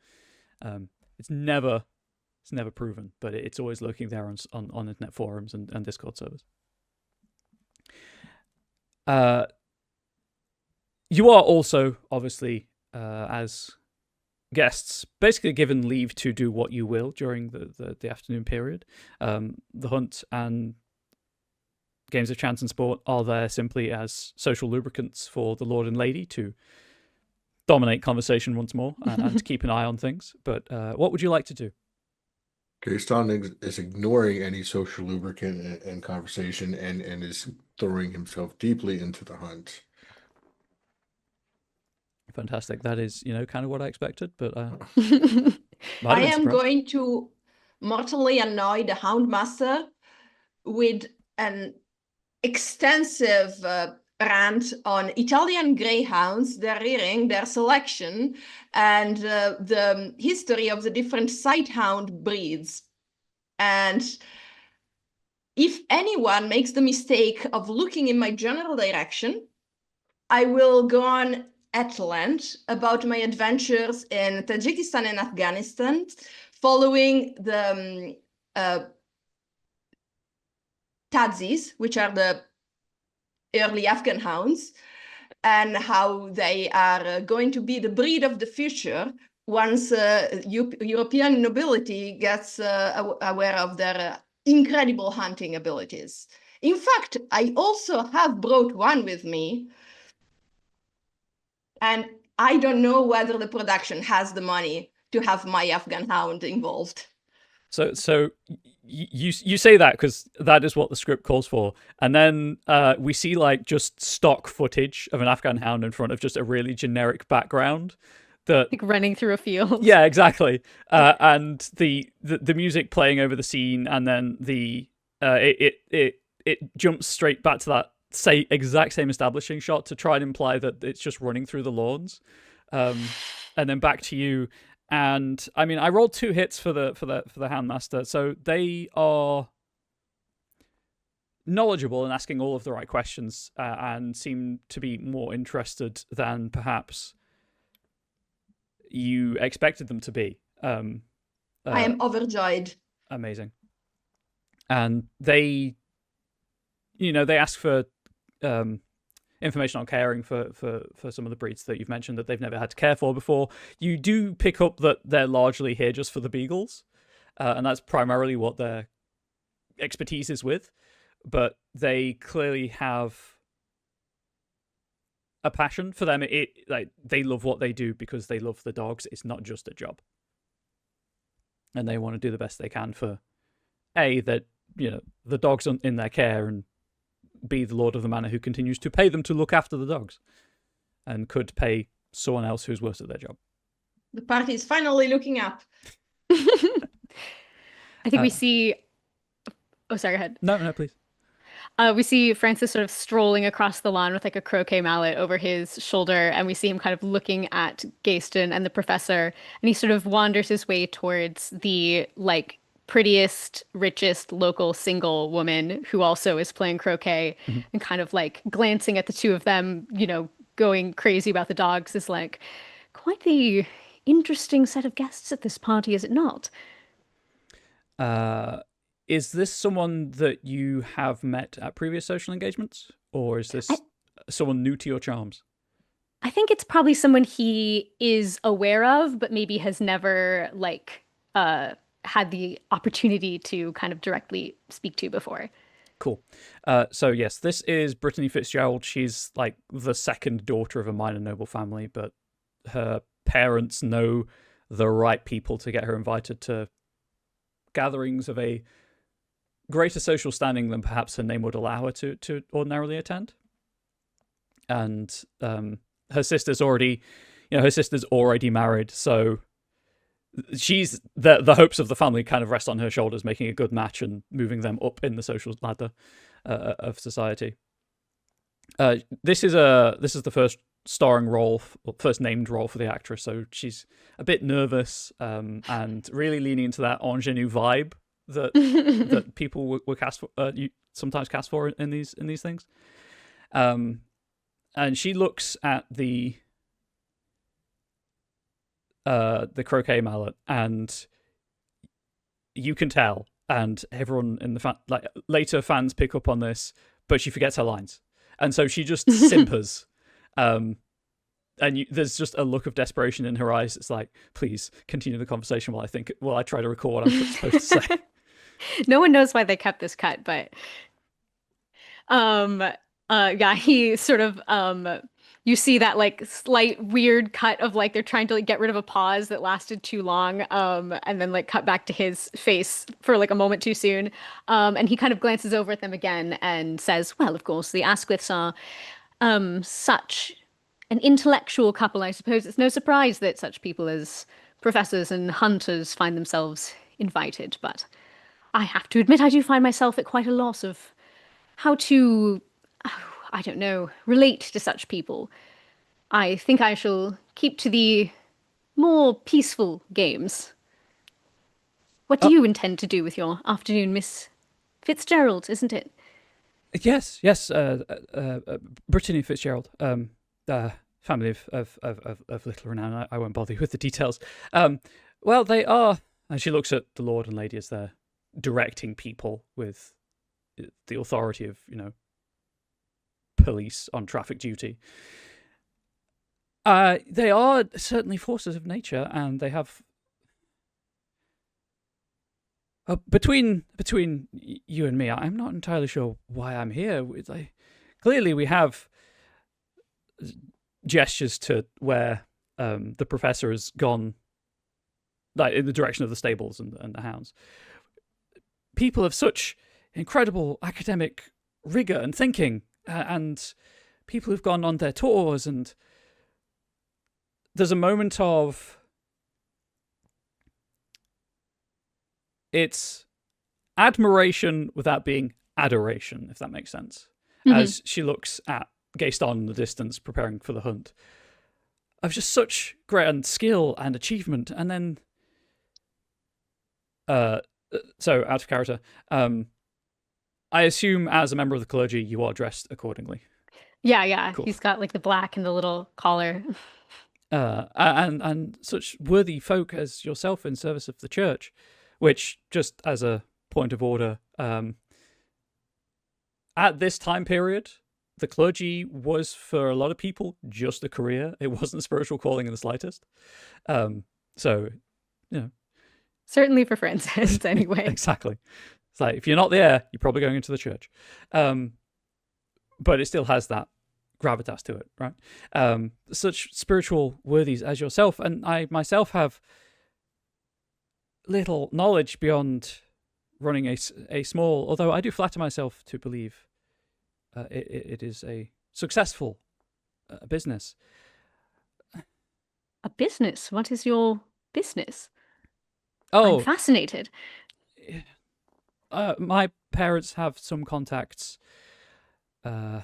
It's never proven, but it's always lurking there on internet forums and Discord servers. You are also obviously as guests basically given leave to do what you will during the afternoon period. The hunt and games of chance and sport are there simply as social lubricants for the Lord and Lady to dominate conversation once more and to keep an eye on things. But what would you like to do? Gaston is ignoring any social lubricant and conversation and is throwing himself deeply into the hunt. Fantastic. That is, kind of what I expected, but I am going to mortally annoy the Houndmaster with an extensive rant on Italian greyhounds, their rearing, their selection, and the history of the different sighthound breeds. And if anyone makes the mistake of looking in my general direction, I will go on at length about my adventures in Tajikistan and Afghanistan, following the Tadzis, which are the early Afghan hounds, and how they are going to be the breed of the future once European nobility gets aware of their incredible hunting abilities. In fact, I also have brought one with me, and I don't know whether the production has the money to have my Afghan hound involved. So you say that because that is what the script calls for, and then we see like just stock footage of an Afghan hound in front of just a really generic background, that like running through a field. Yeah, exactly. And the music playing over the scene, and then it jumps straight back to that exact same establishing shot to try and imply that it's just running through the lawns, and then back to you. And I mean, I rolled 2 hits for the Houndmaster, so they are knowledgeable and asking all of the right questions, and seem to be more interested than perhaps you expected them to be. I am overjoyed. Amazing. And they ask for information on caring for some of the breeds that you've mentioned that they've never had to care for before. You do pick up that they're largely here just for the beagles, and that's primarily what their expertise is with. But they clearly have a passion for them. They love what they do because they love the dogs. It's not just a job, and they want to do the best they can for that the dogs in their care and be the lord of the manor who continues to pay them to look after the dogs and could pay someone else who's worse at their job. The party is finally looking up. I think we see. Oh, sorry, go ahead. No, please. We see Francis sort of strolling across the lawn with like a croquet mallet over his shoulder, and we see him kind of looking at Gayston and the professor, and he sort of wanders his way towards the like prettiest, richest local single woman who also is playing croquet, and kind of like glancing at the two of them, going crazy about the dogs, is like, quite the interesting set of guests at this party, is it not? Is this someone that you have met at previous social engagements, or is this someone new to your charms? I think it's probably someone he is aware of, but maybe has never had the opportunity to kind of directly speak to before. Cool. So yes, this is Brittany Fitzgerald. She's like the second daughter of a minor noble family, but her parents know the right people to get her invited to gatherings of a greater social standing than perhaps her name would allow her to ordinarily attend. And her sister's already married, so she's the hopes of the family kind of rest on her shoulders, making a good match and moving them up in the social ladder of society. This is the first starring role, or first named role for the actress, so she's a bit nervous and really leaning into that ingenue vibe that that people were cast for, sometimes cast for in these things. And she looks at the croquet mallet, and you can tell, and everyone in the later fans pick up on this, but she forgets her lines, and so she just simpers. And there's just a look of desperation in her eyes. It's like, please continue the conversation while I try to recall what I'm supposed to say. No one knows why they kept this cut, but yeah, he sort of you see that like slight weird cut of like they're trying to like get rid of a pause that lasted too long, and then like cut back to his face for like a moment too soon, and he kind of glances over at them again and says, well, of course the Asquiths are such an intellectual couple. I suppose it's no surprise that such people as professors and hunters find themselves invited, but I have to admit I do find myself at quite a loss of how to, I don't know, relate to such people. I think I shall keep to the more peaceful games. What do you intend to do with your afternoon, Miss Fitzgerald, isn't it? Yes. Brittany Fitzgerald, family of little renown. I won't bother you with the details. Well, they are, and she looks at the Lord and Lady as they're directing people with the authority of, police on traffic duty. They are certainly forces of nature, and they have between you and me, I'm not entirely sure why I'm here. Clearly we have gestures to where the professor has gone, like in the direction of the stables and the hounds. People of such incredible academic rigor and thinking, and people who've gone on their tours, and there's a moment of it's admiration without being adoration, if that makes sense. As she looks at Gayston in the distance preparing for the hunt, of just such grand skill and achievement. And then so out of character, I assume as a member of the clergy you are dressed accordingly. Yeah. Cool. He's got like the black and the little collar. And such worthy folk as yourself in service of the church, which, just as a point of order, at this time period, the clergy was, for a lot of people, just a career. It wasn't a spiritual calling in the slightest. So, Certainly for Francis, anyway. Exactly. It's like, if you're not there, you're probably going into the church. But it still has that gravitas to it, right? Such spiritual worthies as yourself, and I myself have little knowledge beyond running a small, although I do flatter myself to believe it is a successful business. A business? What is your business? I'm Oh, fascinated. my parents have some contacts. And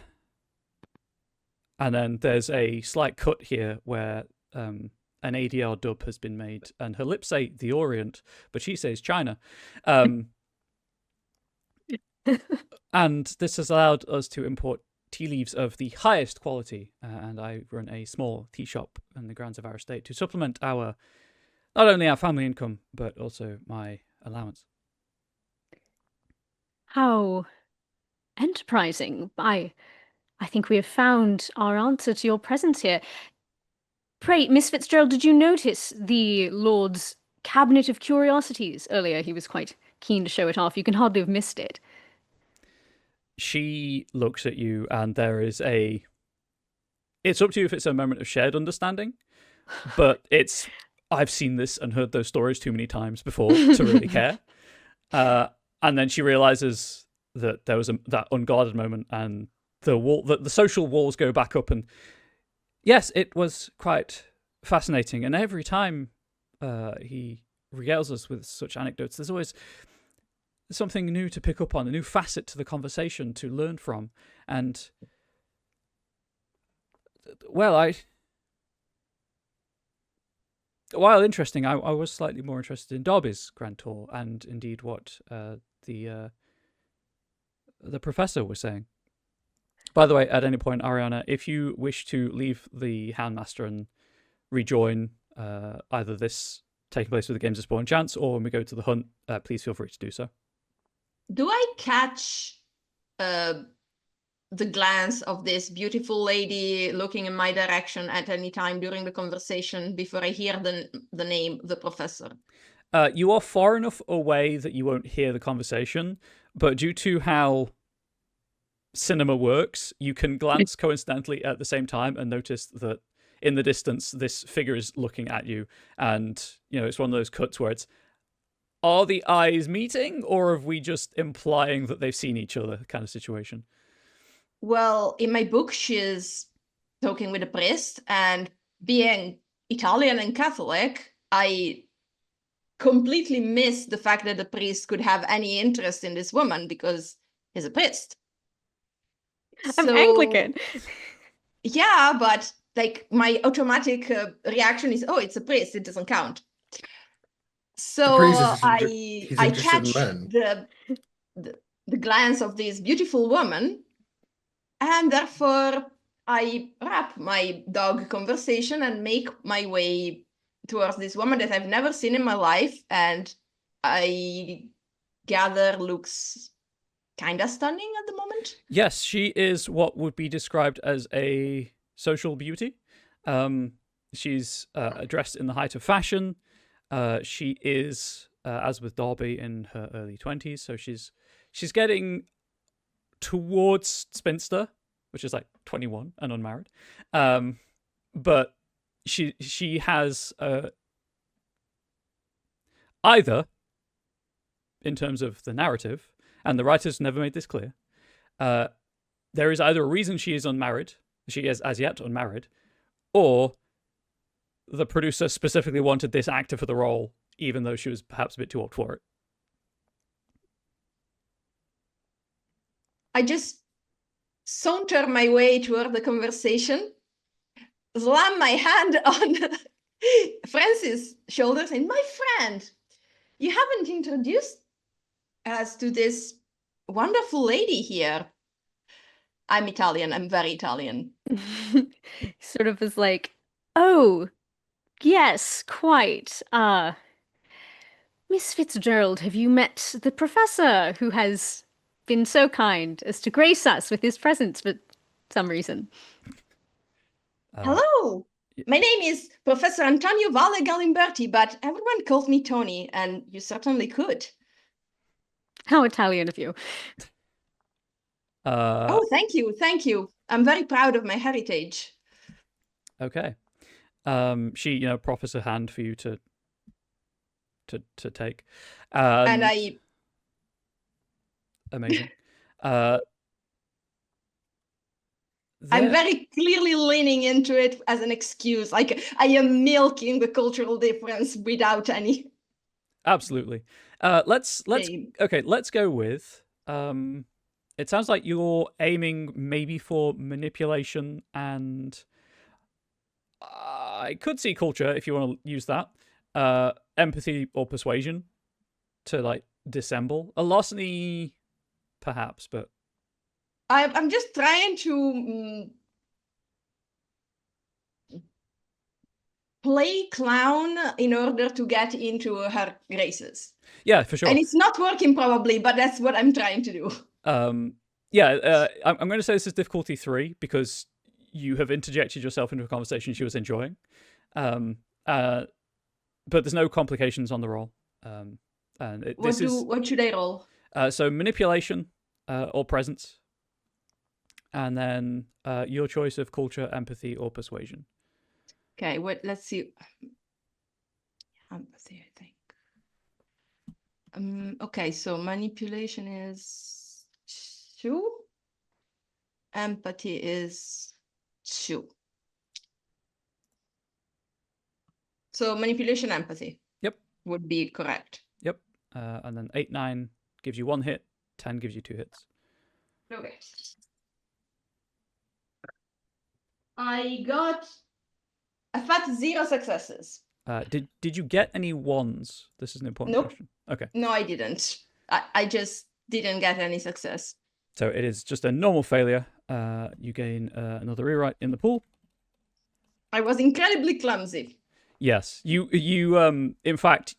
then there's a slight cut here where an ADR dub has been made, and her lips say the Orient, but she says China. And this has allowed us to import tea leaves of the highest quality, and I run a small tea shop in the grounds of our estate to supplement not only our family income, but also my allowance. How enterprising. I think we have found our answer to your presence here. Pray, Miss Fitzgerald, did you notice the Lord's cabinet of curiosities earlier? He was quite keen to show it off. You can hardly have missed it. She looks at you, and there is it's up to you if it's a moment of shared understanding, but I've seen this and heard those stories too many times before to really care. And then she realizes that there was that unguarded moment, and the social walls go back up. And yes, it was quite fascinating. And every time he regales us with such anecdotes, there's always something new to pick up on, a new facet to the conversation to learn from. And well, while interesting, I was slightly more interested in Darby's grand tour, and indeed what the professor was saying. By the way, at any point, Ariana, if you wish to leave the Houndmaster and rejoin either this taking place with the Games of Spawn Chance or when we go to the hunt, please feel free to do so. Do I catch the glance of this beautiful lady looking in my direction at any time during the conversation before I hear the name, the professor? You are far enough away that you won't hear the conversation, but due to how cinema works, you can glance coincidentally at the same time and notice that in the distance this figure is looking at you, and it's one of those cuts where are the eyes meeting, or are we just implying that they've seen each other kind of situation? Well, in my book, she's talking with a priest, and being Italian and Catholic, I completely missed the fact that the priest could have any interest in this woman because he's a priest. I'm Anglican. Yeah, but like my automatic reaction is, oh, it's a priest, it doesn't count. So I catch the glance of this beautiful woman, and therefore I wrap my dog conversation and make my way towards this woman that I've never seen in my life, and I gather looks kind of stunning at the moment. Yes, she is what would be described as a social beauty. She's dressed in the height of fashion. She is, as with Darby, in her early 20s, so she's getting towards spinster, which is like 21 and unmarried. But she has either, in terms of the narrative, and the writers never made this clear, there is either a reason she is unmarried, she is as yet unmarried, or the producer specifically wanted this actor for the role, even though she was perhaps a bit too old for it. I just saunter my way toward the conversation, slam my hand on Francis' shoulders, and my friend, you haven't introduced us to this wonderful lady here. I'm Italian. I'm very Italian. Sort of was like, oh, yes, quite. Miss Fitzgerald, have you met the professor who has been so kind as to grace us with his presence for some reason? Hello. My name is Professor Antonio Valle Galimberti, but everyone calls me Tony, and you certainly could. How Italian of you. Oh, thank you. Thank you. I'm very proud of my heritage. Okay. She, proffers a hand for you to take. And Amazing. I'm very clearly leaning into it as an excuse. Like I am milking the cultural difference without any. Absolutely. Let's Shame. okay. Let's go with. It sounds like you're aiming maybe for manipulation, and I could see culture if you want to use that. Empathy or persuasion to like dissemble a larceny, perhaps, but I'm just trying to play clown in order to get into her graces. yeah, for sure. And it's not working probably, but that's what I'm trying to do. Yeah, I'm going to say this is difficulty 3 because you have interjected yourself into a conversation she was enjoying. But there's no complications on the roll. What should I roll? So manipulation or presence, and then your choice of culture, empathy, or persuasion. Okay, let's see. Empathy, I think. Okay, so manipulation is 2. Empathy is 2. So manipulation, empathy. Yep. Would be correct. Yep. And then 8, 9 gives you 1 hit. 10 gives you 2 hits. Okay. I got 0 successes. Did you get any 1s? This is an important Nope. question. Okay. No, I didn't. I just didn't get any success. So it is just a normal failure. You gain another rewrite in the pool. I was incredibly clumsy. Yes, you in fact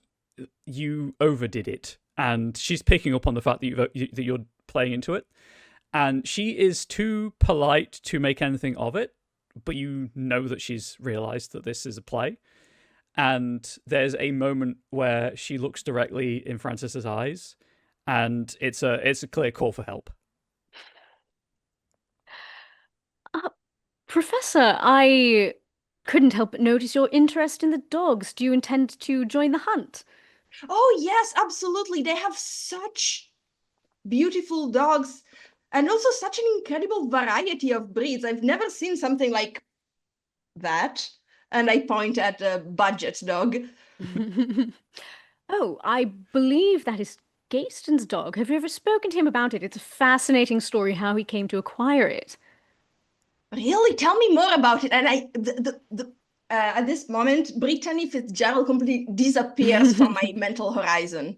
you overdid it, and she's picking up on the fact that you're playing into it, and she is too polite to make anything of it, but you know that she's realized that this is a play, and there's a moment where she looks directly in Francis's eyes, and it's a clear call for help. Professor, I couldn't help but notice your interest in the dogs. Do you intend to join the hunt? Oh, yes, absolutely. They have such beautiful dogs and also such an incredible variety of breeds. I've never seen something like that. And I point at a budget dog. Oh, I believe that is Gaston's dog. Have you ever spoken to him about it? It's a fascinating story how he came to acquire it. Really? Tell me more about it. And at this moment, Brittany Fitzgerald completely disappears from my mental horizon.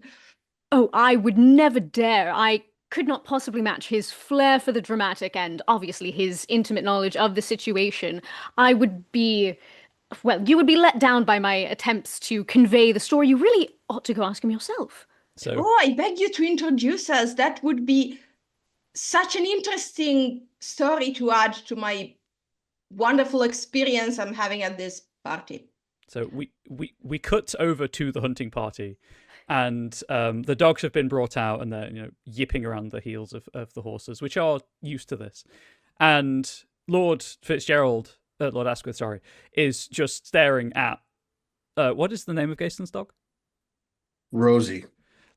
Oh, I would never dare. I could not possibly match his flair for the dramatic and obviously his intimate knowledge of the situation. I would be, well, you would be let down by my attempts to convey the story. You really ought to go ask him yourself. So, Oh, I beg you to introduce us. That would be such an interesting story to add to my wonderful experience I'm having at this party. So we cut over to the hunting party, and the dogs have been brought out, and they're yipping around the heels of the horses, which are used to this. And Lord Asquith, sorry, is just staring at what is the name of Gaston's dog? Rosie.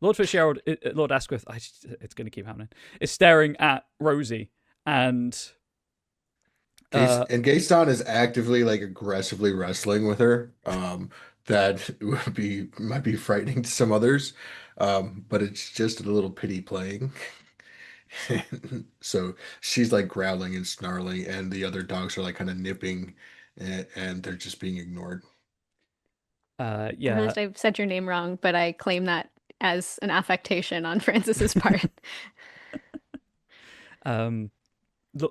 Lord Asquith, it's going to keep happening, is staring at Rosie, and Gaston is actively, like, aggressively wrestling with her. That might be frightening to some others, but it's just a little pity playing. So she's like growling and snarling, and the other dogs are like kind of nipping, and they're just being ignored. I yeah, realized I've said your name wrong, but I claim that as an affectation on Francis's part.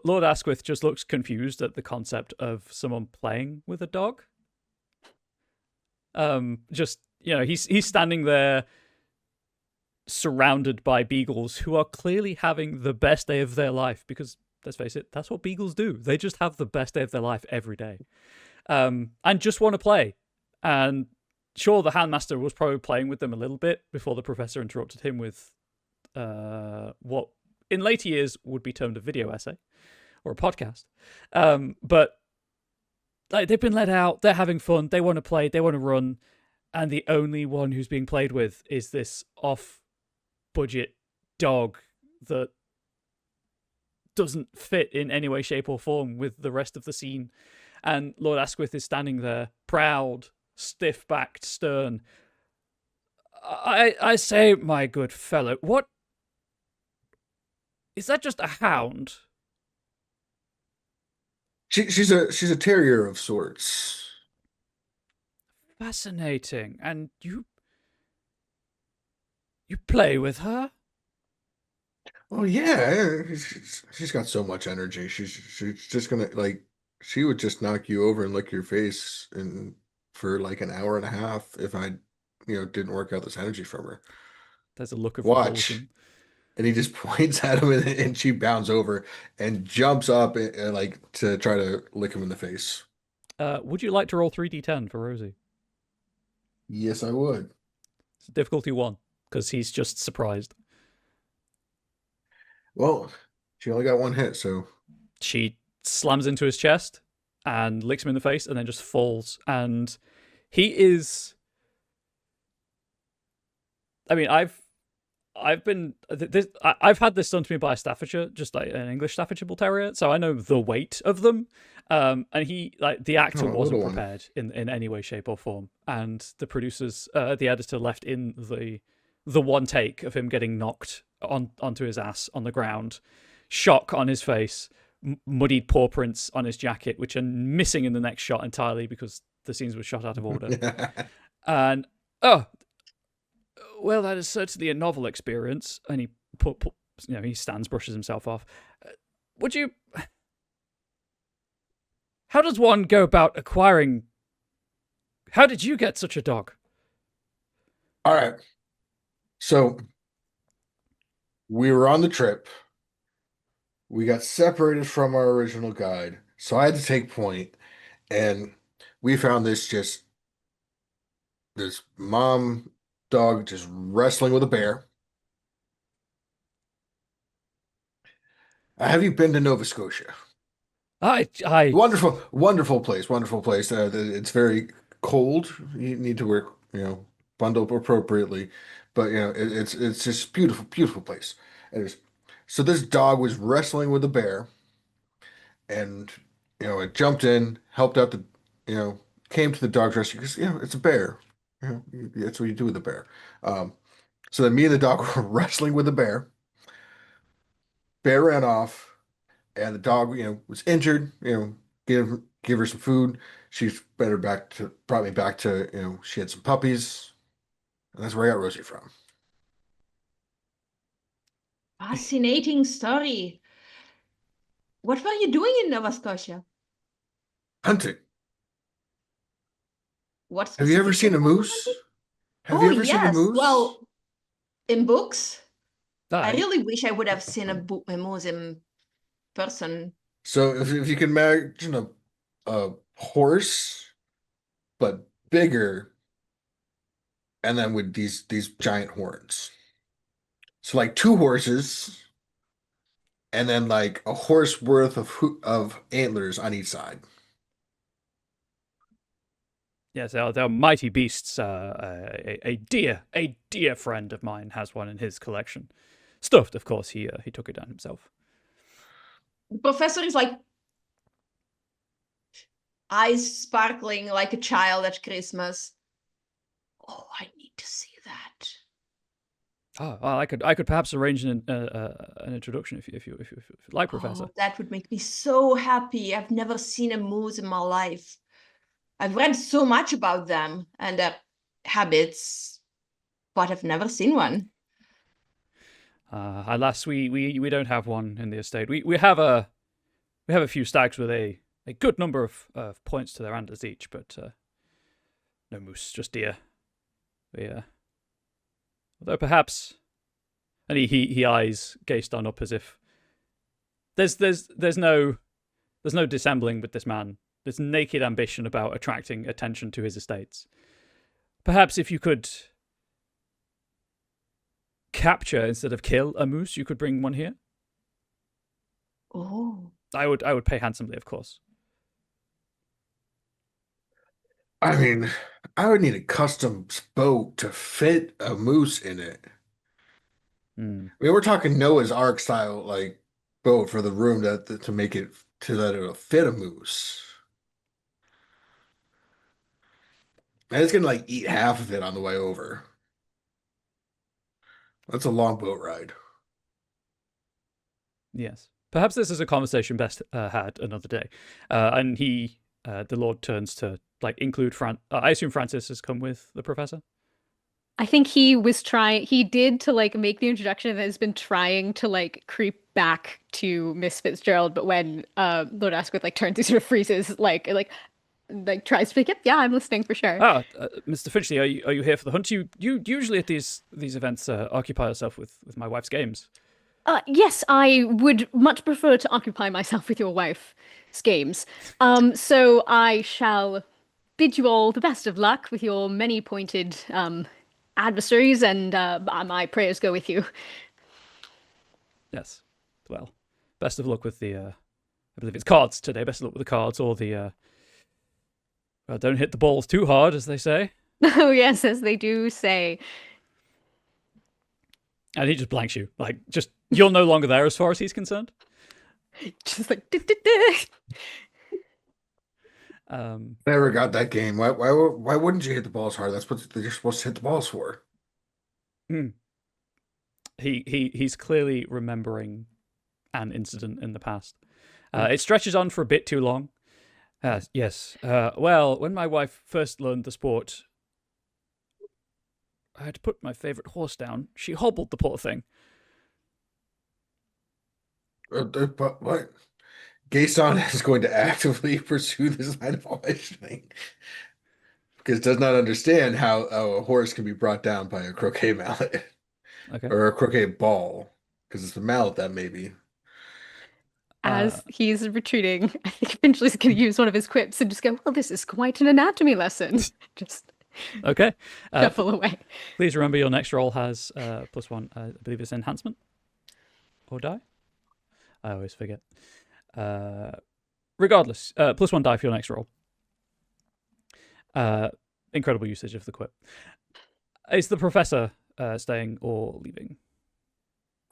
Lord Asquith just looks confused at the concept of someone playing with a dog. He's standing there surrounded by beagles who are clearly having the best day of their life, because let's face it, that's what beagles do. They just have the best day of their life every day, and just want to play. And sure, the handmaster was probably playing with them a little bit before the professor interrupted him with what in later years would be termed a video essay or a podcast. But like, they've been let out, they're having fun, they want to play, they want to run, and the only one who's being played with is this off-budget dog that doesn't fit in any way, shape, or form with the rest of the scene. And Lord Asquith is standing there, proud, stiff-backed, stern. I say, my good fellow, what is that? Just a hound? She's a terrier of sorts. Fascinating. And you play with her? Oh yeah, she's got so much energy. She's just gonna like she would just knock you over and lick your face and for like an hour and a half if I, didn't work out this energy from her. There's a look of Watch. revulsion. And he just points at him and she bounds over and jumps up like to try to lick him in the face. Would you like to roll 3d10 for Rosie? Yes, I would. It's difficulty 1, because he's just surprised. Well, she only got one hit, so She slams into his chest and licks him in the face and then just falls. And he is... I mean, I've had this done to me by a Staffordshire, just like an English Staffordshire Bull Terrier, so I know the weight of them. And the actor wasn't prepared in any way, shape, or form, and the producers, the editor, left in the one take of him getting knocked onto his ass on the ground, shock on his face, muddied paw prints on his jacket, which are missing in the next shot entirely because the scenes were shot out of order. And well, that is certainly a novel experience. And he he stands, brushes himself off. Would you? How does one go about acquiring? How did you get such a dog? All right. So we were on the trip. We got separated from our original guide, so I had to take point, and we found this mom dog just wrestling with a bear. Have you been to Nova Scotia? Wonderful, wonderful place, wonderful place. It's very cold. You need to wear, bundle up appropriately, but it's just beautiful, beautiful place. So this dog was wrestling with a bear, and it jumped in, helped out came to the dog's rescue because it's a bear. That's what you do with a bear. So then me and the dog were wrestling with the bear. Bear ran off. And the dog, was injured. Give her some food. She's brought me back to, she had some puppies, and that's where I got Rosie from. Fascinating story. What were you doing in Nova Scotia? Hunting. What Have you ever seen a moose? Have you ever seen a moose? Well, in books. I really wish I would have seen a moose in person. So if you can imagine a horse, but bigger, and then with these giant horns. So like 2 horses, and then like a horse worth of antlers on each side. Yes, they're mighty beasts. A dear friend of mine has one in his collection. Stuffed, of course. He took it down himself. The professor is like eyes sparkling like a child at Christmas. Oh, I need to see that. Oh, well, I could perhaps arrange an introduction if you like, Professor. That would make me so happy. I've never seen a moose in my life. I've read so much about them and their habits, but I've never seen one. Alas, we don't have one in the estate. We have a few stags with a good number of points to their antlers each, but no moose, just deer. Although perhaps, and he eyes Gayston up as if there's no dissembling with this man. There's naked ambition about attracting attention to his estates. Perhaps if you could capture instead of kill a moose, you could bring one here. Oh, I would pay handsomely, of course. I mean, I would need a custom boat to fit a moose in it. Hmm. I mean, we're talking Noah's Ark style, like boat for the room to make it to that it'll fit a moose. And it's gonna like eat half of it on the way over. That's a long boat ride. Yes. Perhaps this is a conversation best had another day. And the Lord turns to like include I assume Francis has come with the professor. I think he did to like make the introduction and has been trying to like creep back to Miss Fitzgerald, but when Lord Asquith like turns, he sort of freezes, like tries to pick up. Yeah, I'm listening for sure. Mr. Finchley, are you here for the hunt? You usually at these events occupy yourself with my wife's games. Yes, I would much prefer to occupy myself with your wife's games. So I shall bid you all the best of luck with your many pointed adversaries, and my prayers go with you. Yes. Well, best of luck with the I believe it's cards today. Best of luck with the cards or the don't hit the balls too hard, as they say. Oh, yes, as they do say. And he just blanks you. Like, just, you're no longer there as far as he's concerned. Just like, "Duh, duh, duh." Never got that game. Why wouldn't you hit the balls hard? That's what you're supposed to hit the balls for. He's clearly remembering an incident in the past. It stretches on for a bit too long. Yes. Well, when my wife first learned the sport, I had to put my favorite horse down. She hobbled the poor thing. But what? Gaston is going to actively pursue this line of questioning because does not understand how a horse can be brought down by a croquet mallet Okay. or a croquet ball because it's the mallet that maybe. As he's retreating, I think Finchley's going to use one of his quips and just go, well, this is quite an anatomy lesson. Just Okay. shuffle away. Please remember your next roll has +1. I believe it's enhancement or die. I always forget. Regardless, +1 die for your next roll. Incredible usage of the quip. Is the professor staying or leaving?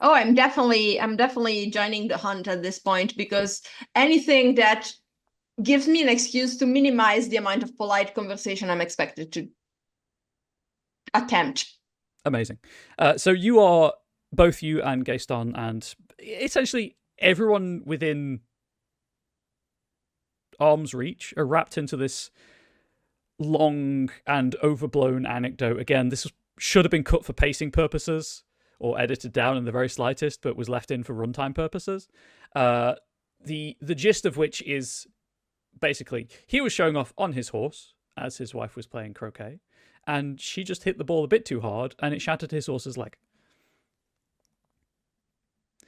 Oh, I'm definitely joining the hunt at this point, because anything that gives me an excuse to minimize the amount of polite conversation I'm expected to attempt. Amazing. So you are, both you and Gaston and essentially everyone within arm's reach are wrapped into this long and overblown anecdote. Again, this should have been cut for pacing purposes or edited down in the very slightest, but was left in for runtime purposes. The gist of which is basically he was showing off on his horse as his wife was playing croquet, and she just hit the ball a bit too hard, and it shattered his horse's leg.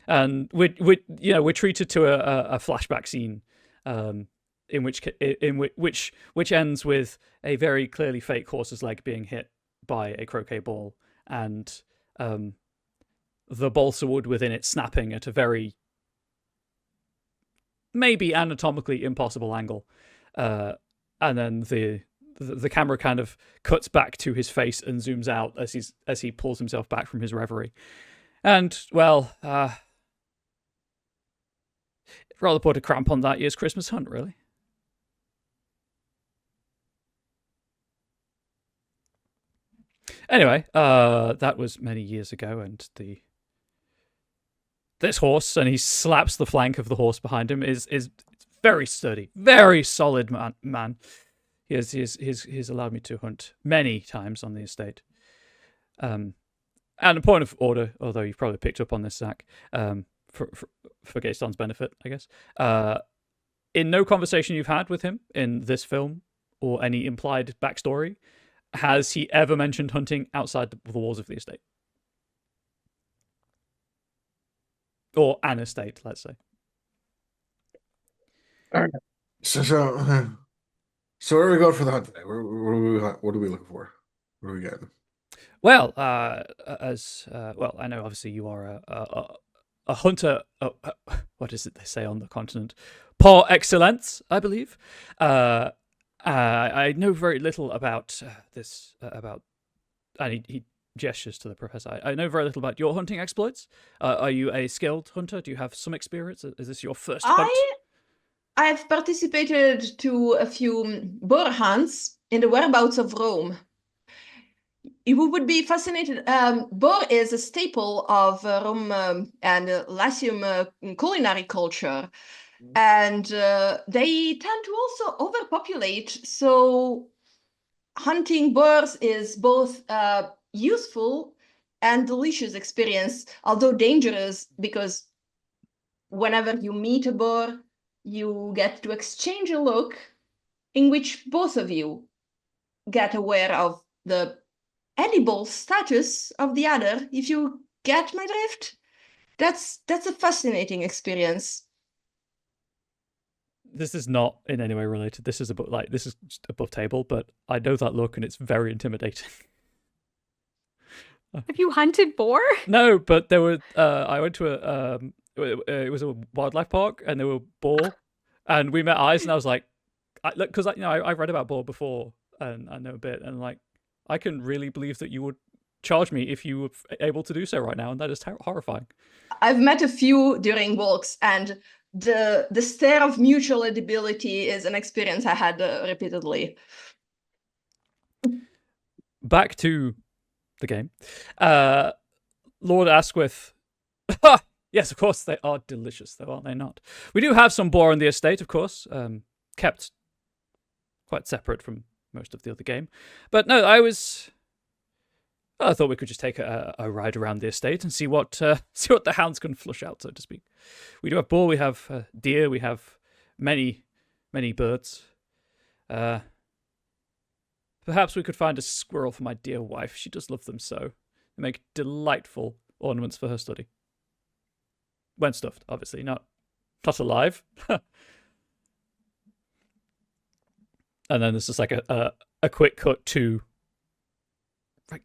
And we're treated to a flashback scene, in which ends with a very clearly fake horse's leg being hit by a croquet ball, and the balsa wood within it snapping at a very maybe anatomically impossible angle, and then the camera kind of cuts back to his face and zooms out as he pulls himself back from his reverie, and well, rather put a cramp on that year's Christmas hunt, really. Anyway, that was many years ago, and this horse, and he slaps the flank of the horse behind him, is very sturdy, very solid man. He's allowed me to hunt many times on the estate. And a point of order, although you've probably picked up on this, Zach, for Gaston's benefit, I guess. In no conversation you've had with him in this film or any implied backstory, has he ever mentioned hunting outside the walls of the estate? Or an estate, let's say. All right. So where are we going for the hunt today? What are we looking for? What are we getting? Well, I know obviously you are a hunter. What is it they say on the continent? Par excellence, I believe. I know very little about this. And he gestures to the professor. I know very little about your hunting exploits. Are you a skilled hunter? Do you have some experience? Is this your first hunt? I've participated to a few boar hunts in the whereabouts of Rome. You would be fascinated. Boar is a staple of Rome and Latium culinary culture. And they tend to also overpopulate. So hunting boars is both useful and delicious experience, although dangerous, because whenever you meet a boar, you get to exchange a look in which both of you get aware of the edible status of the other, if you get my drift. That's a fascinating experience. This is not in any way related. This is this is just above table, but I know that look and it's very intimidating. Have you hunted boar? No, but there were. I went to it was a wildlife park, and there were boar, and we met eyes, and I was like, because I've read about boar before, and I know a bit, and like, I can really believe that you would charge me if you were able to do so right now, and that is horrifying. I've met a few during walks, and the stare of mutual edibility is an experience I had repeatedly. Back to the game. Lord Asquith. Yes, of course, they are delicious, though, aren't they not? We do have some boar on the estate, of course, kept quite separate from most of the other game. But no, I thought we could just take a ride around the estate and see what the hounds can flush out, so to speak. We do have boar, we have deer, we have many birds. Perhaps we could find a squirrel for my dear wife. She does love them so. They make delightful ornaments for her study. When stuffed, obviously, not alive. And then there's just like a quick cut to like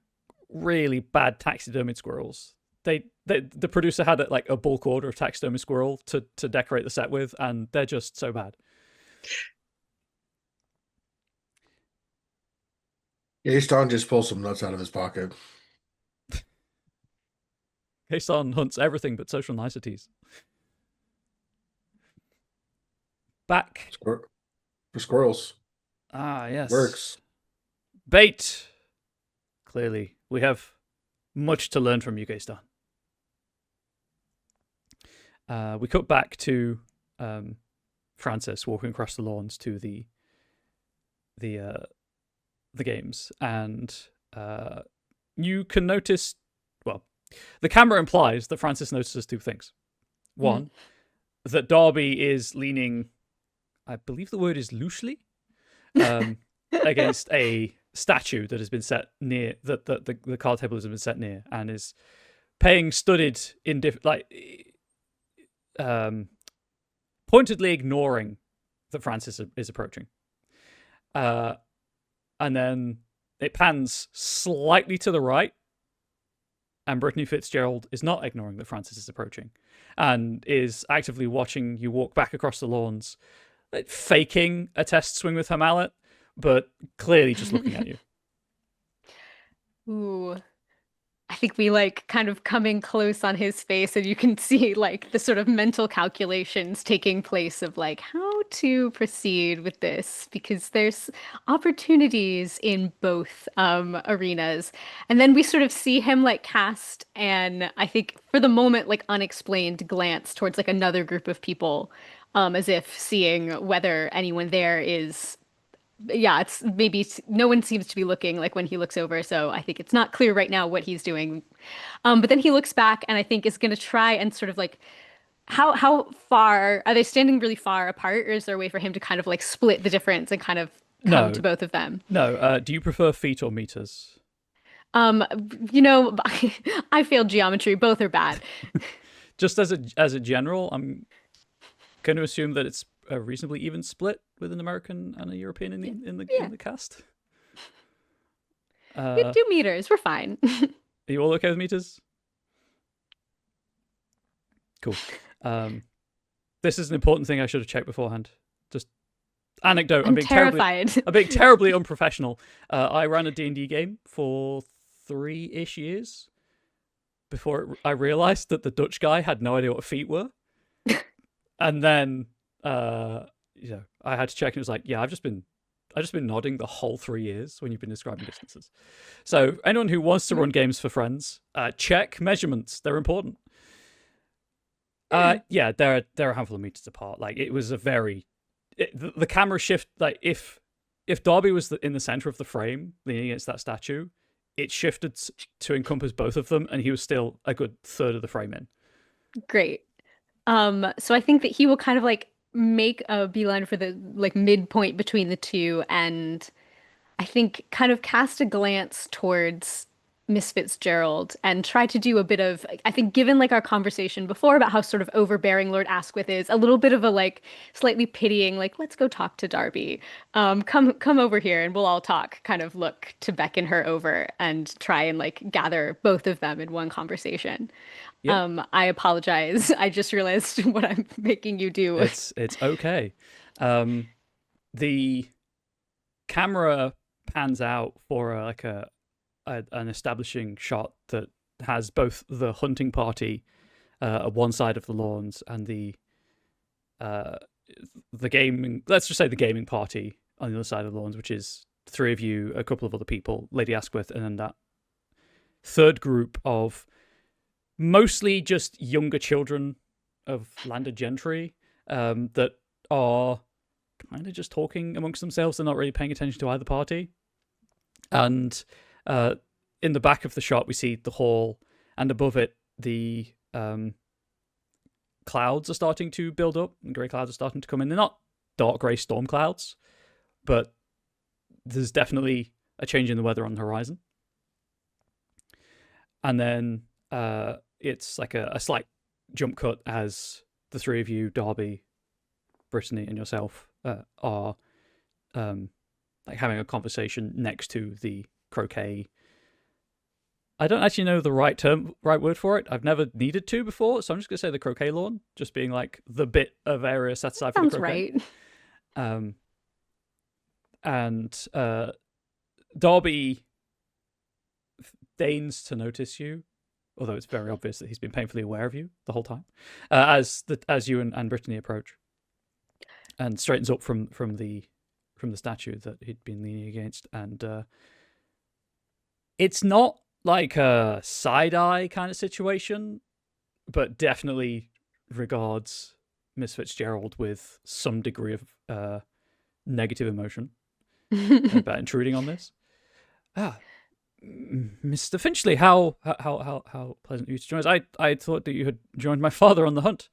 really bad taxidermied squirrels. The producer had like a bulk order of taxidermy squirrel to decorate the set with, and they're just so bad. Gaston just pulls some nuts out of his pocket. Gaston hunts everything but social niceties. Back. For squirrels. Ah, yes. Works. Bait. Clearly, we have much to learn from you, Gaston. We cut back to Francis walking across the lawns to the games, and you can notice. Well, the camera implies that Francis notices two things. One, that Darby is leaning, I believe the word is loosely, against a statue that has been set near that the card table has been set near, and is paying studied pointedly ignoring that Francis is approaching. And then it pans slightly to the right, and Brittany Fitzgerald is not ignoring that Francis is approaching, and is actively watching you walk back across the lawns, faking a test swing with her mallet, but clearly just looking at you. Ooh. I think we like kind of coming close on his face, and you can see like the sort of mental calculations taking place of like how to proceed with this, because there's opportunities in both arenas. And then we sort of see him like cast, and I think for the moment like unexplained glance towards like another group of people, as if seeing whether anyone there is. Yeah, it's maybe no one seems to be looking like when he looks over, so I think it's not clear right now what he's doing. But then he looks back and I think is going to try and sort of like, how far are they standing really far apart, or is there a way for him to kind of like split the difference and kind of come to both of them? No. Do you prefer feet or meters? You know, I failed geometry. Both are bad. Just as a general, I'm going to assume that it's a reasonably even split with an American and a European in the cast. We do meters. We're fine. Are you all okay with meters? Cool. This is an important thing I should have checked beforehand. Just anecdote. I'm terrified. I'm being terribly unprofessional. I ran a D&D game for 3-ish years before I realized that the Dutch guy had no idea what feet were. And then, I had to check, and it was like, yeah, I've just been nodding the whole 3 years when you've been describing distances. So anyone who wants to run games for friends, check measurements. They're important. Yeah, they're a handful of meters apart. Like, it was the camera shift. Like, if Darby was in the center of the frame leaning against that statue, it shifted to encompass both of them, and he was still a good third of the frame in. Great. So I think that he will kind of like make a beeline for the like midpoint between the two, and I think kind of cast a glance towards Miss Fitzgerald and try to do a bit of, I think, given like our conversation before about how sort of overbearing Lord Asquith is, a little bit of a like slightly pitying, like, let's go talk to Darby. Come over here and we'll all talk kind of look to beckon her over and try and like gather both of them in one conversation. Yep. I apologize. I just realized what I'm making you do. It's okay. The camera pans out for an establishing shot that has both the hunting party at one side of the lawns and the gaming, let's just say the gaming party on the other side of the lawns, which is 3 of you, a couple of other people, Lady Asquith, and then that third group of mostly just younger children of landed gentry that are kind of just talking amongst themselves. They're not really paying attention to either party. And in the back of the shot, we see the hall, and above it, the clouds are starting to build up, and grey clouds are starting to come in. They're not dark grey storm clouds, but there's definitely a change in the weather on the horizon. And then it's like a slight jump cut as the 3 of you, Darby, Brittany, and yourself, are like having a conversation next to the croquet. I don't actually know the right word for it. I've never needed to before, so I'm just gonna say the croquet lawn, just being like the bit of area set aside for the croquet. Sounds right. And Darby deigns to notice you, although it's very obvious that he's been painfully aware of you the whole time, as you and Brittany approach, and straightens up from the statue that he'd been leaning against, and it's not like a side-eye kind of situation, but definitely regards Miss Fitzgerald with some degree of negative emotion about intruding on this. Mr. Finchley, how pleasant of you to join us. I thought that you had joined my father on the hunt.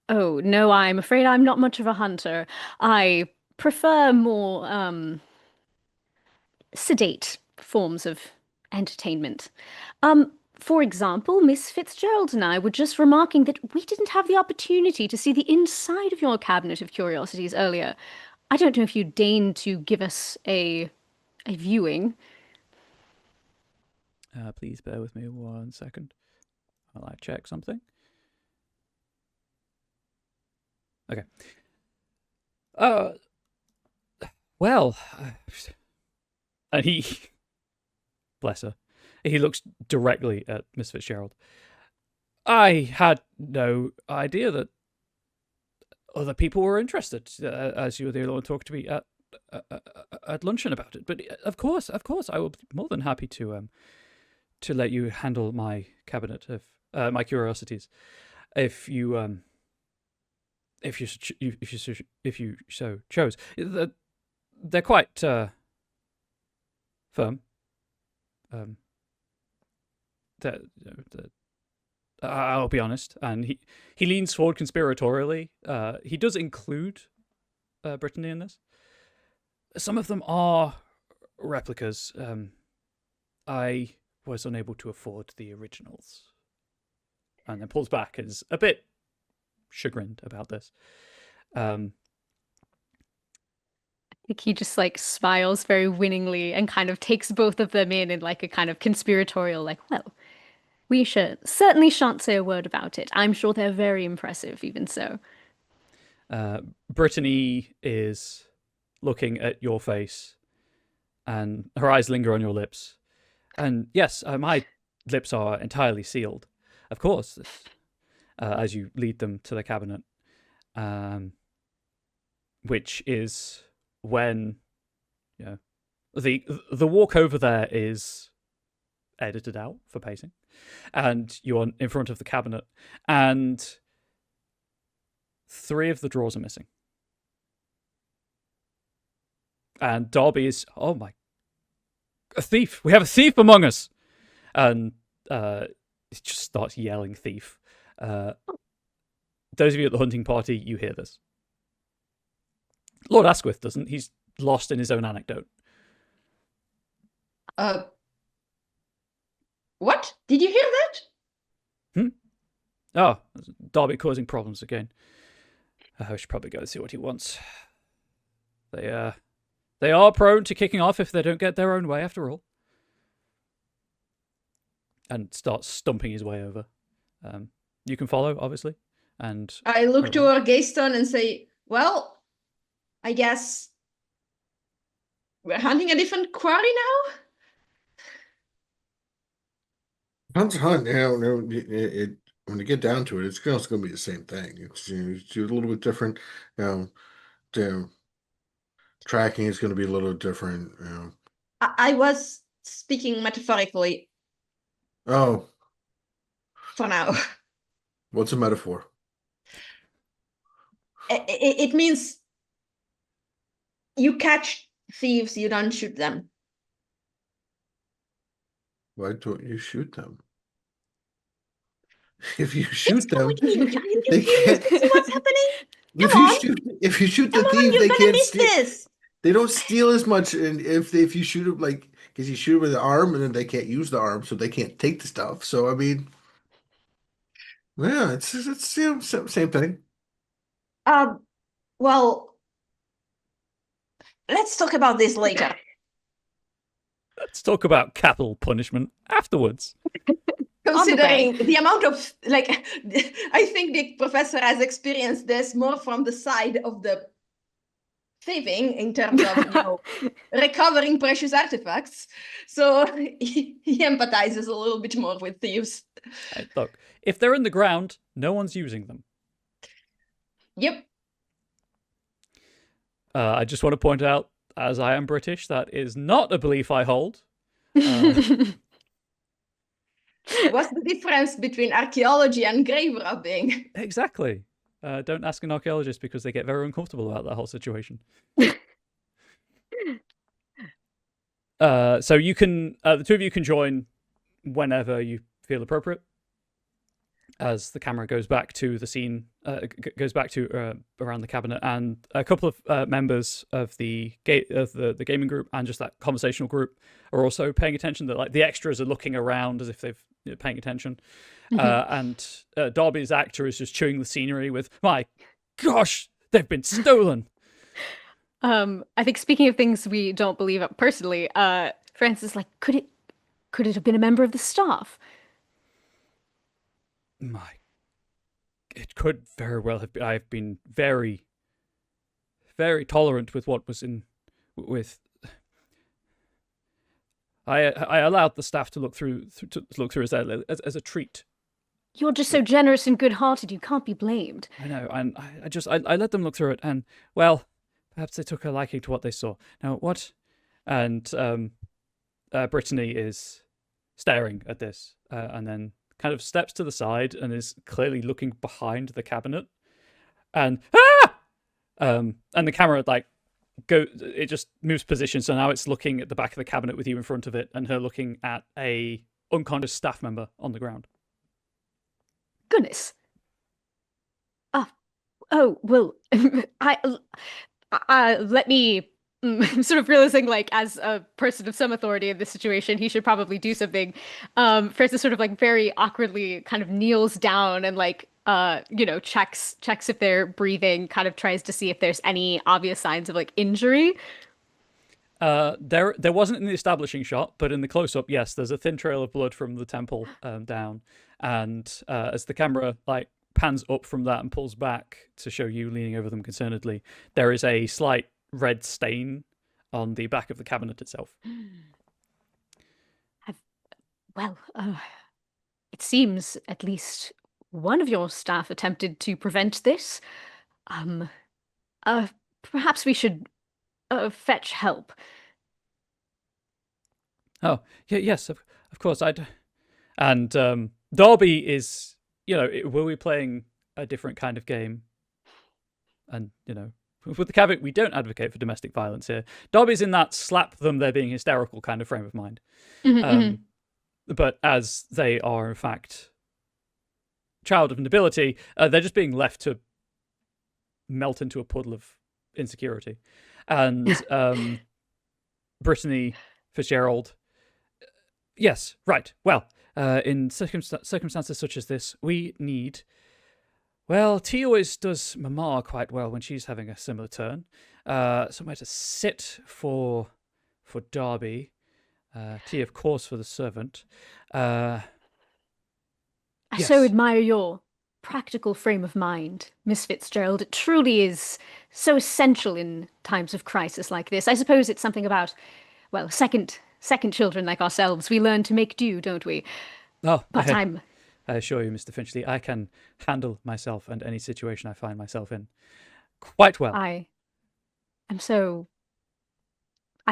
Oh, no, I'm afraid I'm not much of a hunter. I prefer more sedate forms of entertainment. For example, Miss Fitzgerald and I were just remarking that we didn't have the opportunity to see the inside of your cabinet of curiosities earlier. I don't know if you'd deign to give us a viewing. Please bear with me 1 second while I check something. Okay. Well, and he, bless her, he looks directly at Miss Fitzgerald. I had no idea that other people were interested, as you were the only one talking to me at luncheon about it. But of course, I will be more than happy to let you handle my cabinet of my curiosities, if you so chose. They're quite firm. I'll be honest, and he leans forward conspiratorially. He does include Brittany in this. Some of them are replicas. I was unable to afford the originals, and then pulls back and is a bit chagrined about this. I think he just like smiles very winningly and kind of takes both of them in like a kind of conspiratorial, like, well, we certainly shan't say a word about it. I'm sure they're very impressive, even so. Brittany is looking at your face, and her eyes linger on your lips, And yes, my lips are entirely sealed, of course, as you lead them to the cabinet, which is when, you know, the walk over there is edited out for pacing, and you're in front of the cabinet, and 3 of the drawers are missing. And Darby is, oh my, a thief! We have a thief among us! And he just starts yelling thief. Those of you at the hunting party, you hear this. Lord Asquith doesn't. He's lost in his own anecdote. What? Did you hear that? Oh, Darby causing problems again. I should probably go and see what he wants. They are prone to kicking off if they don't get their own way, after all. And starts stumping his way over. You can follow, obviously. And I look toward Gayston and say, well, I guess we're hunting a different quarry now? Hunt's a hunt. When you get down to it, it's going to be the same thing. It's, it's a little bit different. The tracking is going to be a little different. I was speaking metaphorically Oh, for now. what's a metaphor? It means you catch thieves, you don't shoot them. Why don't you shoot them? If you shoot them, You they confused. can't. See what's happening? If Come you on. if you shoot the Come on, thief, you're they gonna can't miss steal. this. They don't steal as much, and if you shoot them because you shoot them with the arm, and then they can't use the arm, so they can't take the stuff. So I mean, yeah, it's same thing. Well, let's talk about this later. let's talk about capital punishment afterwards. Considering the amount of, I think the professor has experienced this more from the side of the thieving in terms of, recovering precious artifacts. So he empathizes a little bit more with thieves. Hey, look, if they're in the ground, no one's using them. Yep. I just want to point out, as I am British, that is not a belief I hold. What's the difference between archaeology and grave robbing? Exactly. Don't ask an archaeologist because they get very uncomfortable about that whole situation. So you can, the 2 of you can join whenever you feel appropriate. As the camera goes back to the scene, goes back to around the cabinet, and a couple of members of the gaming group and just that conversational group are also paying attention. That the extras are looking around as if they've paying attention, and Darby's actor is just chewing the scenery with, "My gosh, they've been stolen." I think speaking of things we don't believe personally, Francis is like, could it have been a member of the staff? It could very well have been. I've been very, very tolerant with what was with. I allowed the staff to look through as a treat. You're just so generous and good-hearted. You can't be blamed. I know, and I let them look through it, and well, perhaps they took a liking to what they saw. Now what? And Brittany is staring at this, and then kind of steps to the side and is clearly looking behind the cabinet, and and the camera it just moves position, so now it's looking at the back of the cabinet with you in front of it, and her looking at a unconscious staff member on the ground. Goodness. Oh well, let me. Sort of realizing, as a person of some authority in this situation, he should probably do something. Francis sort of very awkwardly kind of kneels down and checks if they're breathing, kind of tries to see if there's any obvious signs of injury. There wasn't in the establishing shot, but in the close-up, yes, there's a thin trail of blood from the temple down, and as the camera pans up from that and pulls back to show you leaning over them concernedly, there is a slight red stain on the back of the cabinet itself. Well, it seems at least one of your staff attempted to prevent this. Um, Perhaps we should fetch help. Oh, yeah, yes, of course. And Darby is, were we playing a different kind of game? And, with the caveat, we don't advocate for domestic violence here. Darby's in that slap them, they're being hysterical kind of frame of mind. But as they are, in fact, child of nobility, they're just being left to melt into a puddle of insecurity. And Brittany Fitzgerald, yes, right. Well, in circumstances such as this, we need... Well, T always does Mama quite well when she's having a similar turn. Somewhere to sit for Darby. T, of course, for the servant. I Yes. so admire your practical frame of mind, Miss Fitzgerald. It truly is so essential in times of crisis like this. I suppose it's something about, well, second children like ourselves. We learn to make do, don't we? Oh, But I assure you, Mr. Finchley, I can handle myself and any situation I find myself in quite well. I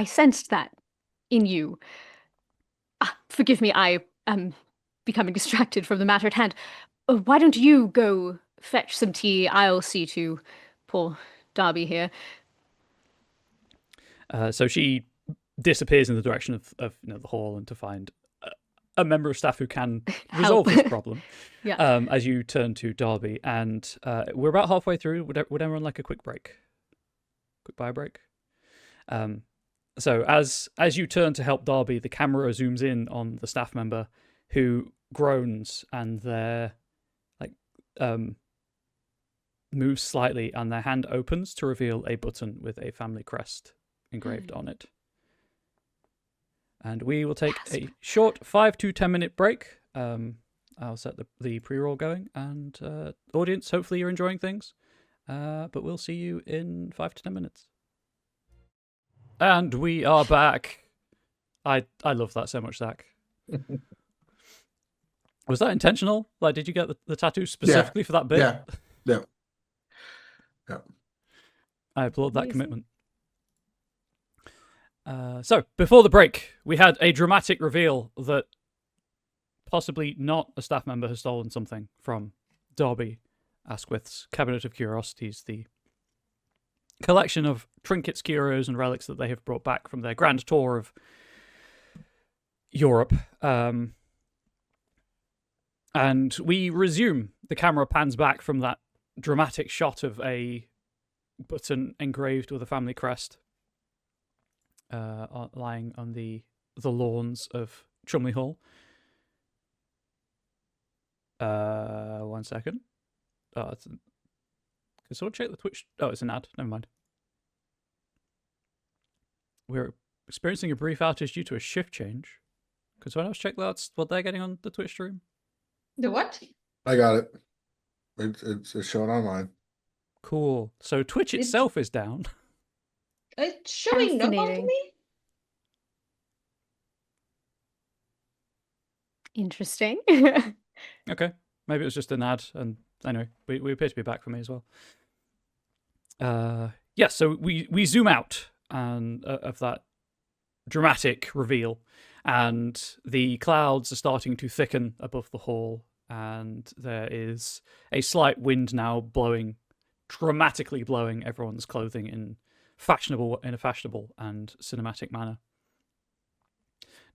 sensed that in you. Forgive me, I am becoming distracted from the matter at hand. Why don't you go fetch some tea? I'll see to poor Darby here. So she disappears in the direction of the hall and to find a member of staff who can resolve this problem. Yeah. As you turn to Darby, and we're about halfway through. Would everyone like a quick break? Quick bio break. So as you turn to help Darby, the camera zooms in on the staff member who groans, and their moves slightly, and their hand opens to reveal a button with a family crest engraved on it. And we will take a short 5 to 10 minute break. I'll set the pre-roll going, and audience, hopefully you're enjoying things. But we'll see you in 5 to 10 minutes. And we are back. I love that so much, Zach. Was that intentional? Like, did you get the tattoo specifically for that bit? Yeah. I applaud that Amazing. commitment. So, before the break, we had a dramatic reveal that possibly not a staff member has stolen something from Darby Asquith's Cabinet of Curiosities, the collection of trinkets, curios, and relics that they have brought back from their grand tour of Europe. And we resume. The camera pans back from that dramatic shot of a button engraved with a family crest lying on the lawns of Chumley Hall. 1 second. Oh, can someone check the Twitch? Oh, it's an ad. Never mind. We're experiencing a brief outage due to a shift change. Could someone else check that's what they're getting on the Twitch stream? The what? I got it. It's showing on mine. Cool. So Twitch itself is down. It's showing no to Fascinating. me. Interesting. Okay. Maybe it was just an ad, and anyway, we appear to be back for me as well. Yeah, so we zoom out and of that dramatic reveal, and the clouds are starting to thicken above the hall, and there is a slight wind now blowing, dramatically blowing everyone's clothing in a fashionable and cinematic manner.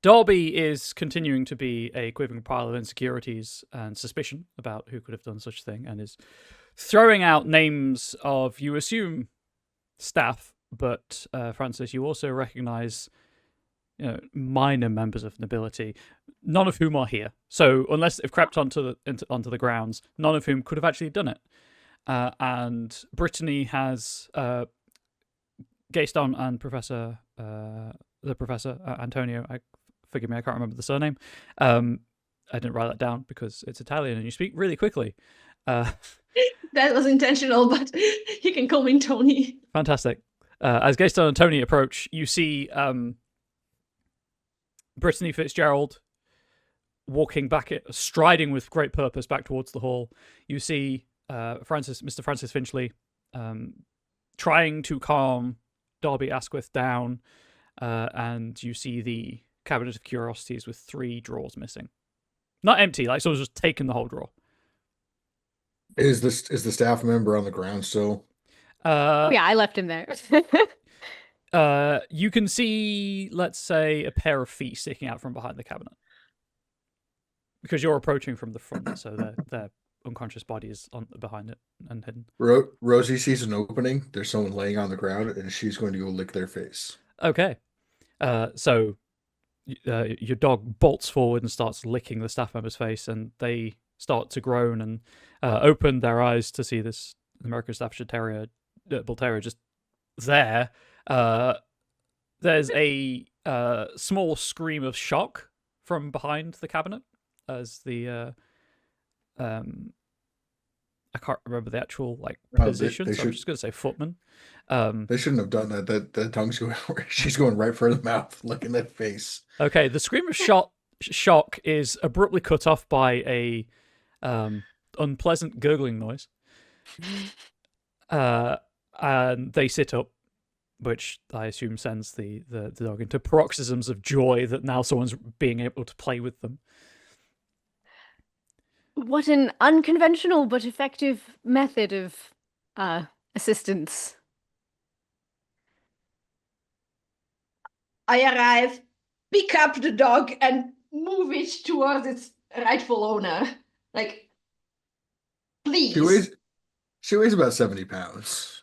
Darby is continuing to be a quivering pile of insecurities and suspicion about who could have done such a thing, and is throwing out names of, you assume, staff, but Francis, you also recognise minor members of nobility, none of whom are here. So unless they've crept onto the grounds, none of whom could have actually done it. And Brittany has Gaston and the Professor Antonio. Forgive me, I can't remember the surname. I didn't write that down because it's Italian and you speak really quickly. That was intentional, but you can call me Tony. Fantastic. As Gaston and Tony approach, you see Brittany Fitzgerald walking back, striding with great purpose back towards the hall. You see Mr. Francis Finchley trying to calm Darby Asquith down, and you see the cabinet of curiosities with 3 drawers missing. Not empty, like someone's just taken the whole drawer. Is the staff member on the ground still? Yeah, I left him there. You can see, let's say, a pair of feet sticking out from behind the cabinet. Because you're approaching from the front, so their unconscious body is behind it and hidden. Rosie sees an opening. There's someone laying on the ground, and she's going to go lick their face. Okay. So your dog bolts forward and starts licking the staff member's face, and they start to groan and open their eyes to see this American Staffordshire Terrier, Bull Terrier, just there. There's a small scream of shock from behind the cabinet as the I can't remember the actual position, so I'm just going to say footman. They shouldn't have done that. That tongue's going. She's going right for the mouth, licking that face. Okay, the scream of shock is abruptly cut off by a unpleasant gurgling noise, and they sit up, which I assume sends the dog into paroxysms of joy that now someone's being able to play with them. What an unconventional but effective method of assistance. I arrive, pick up the dog, and move it towards its rightful owner. Like, please. She weighs about 70 pounds.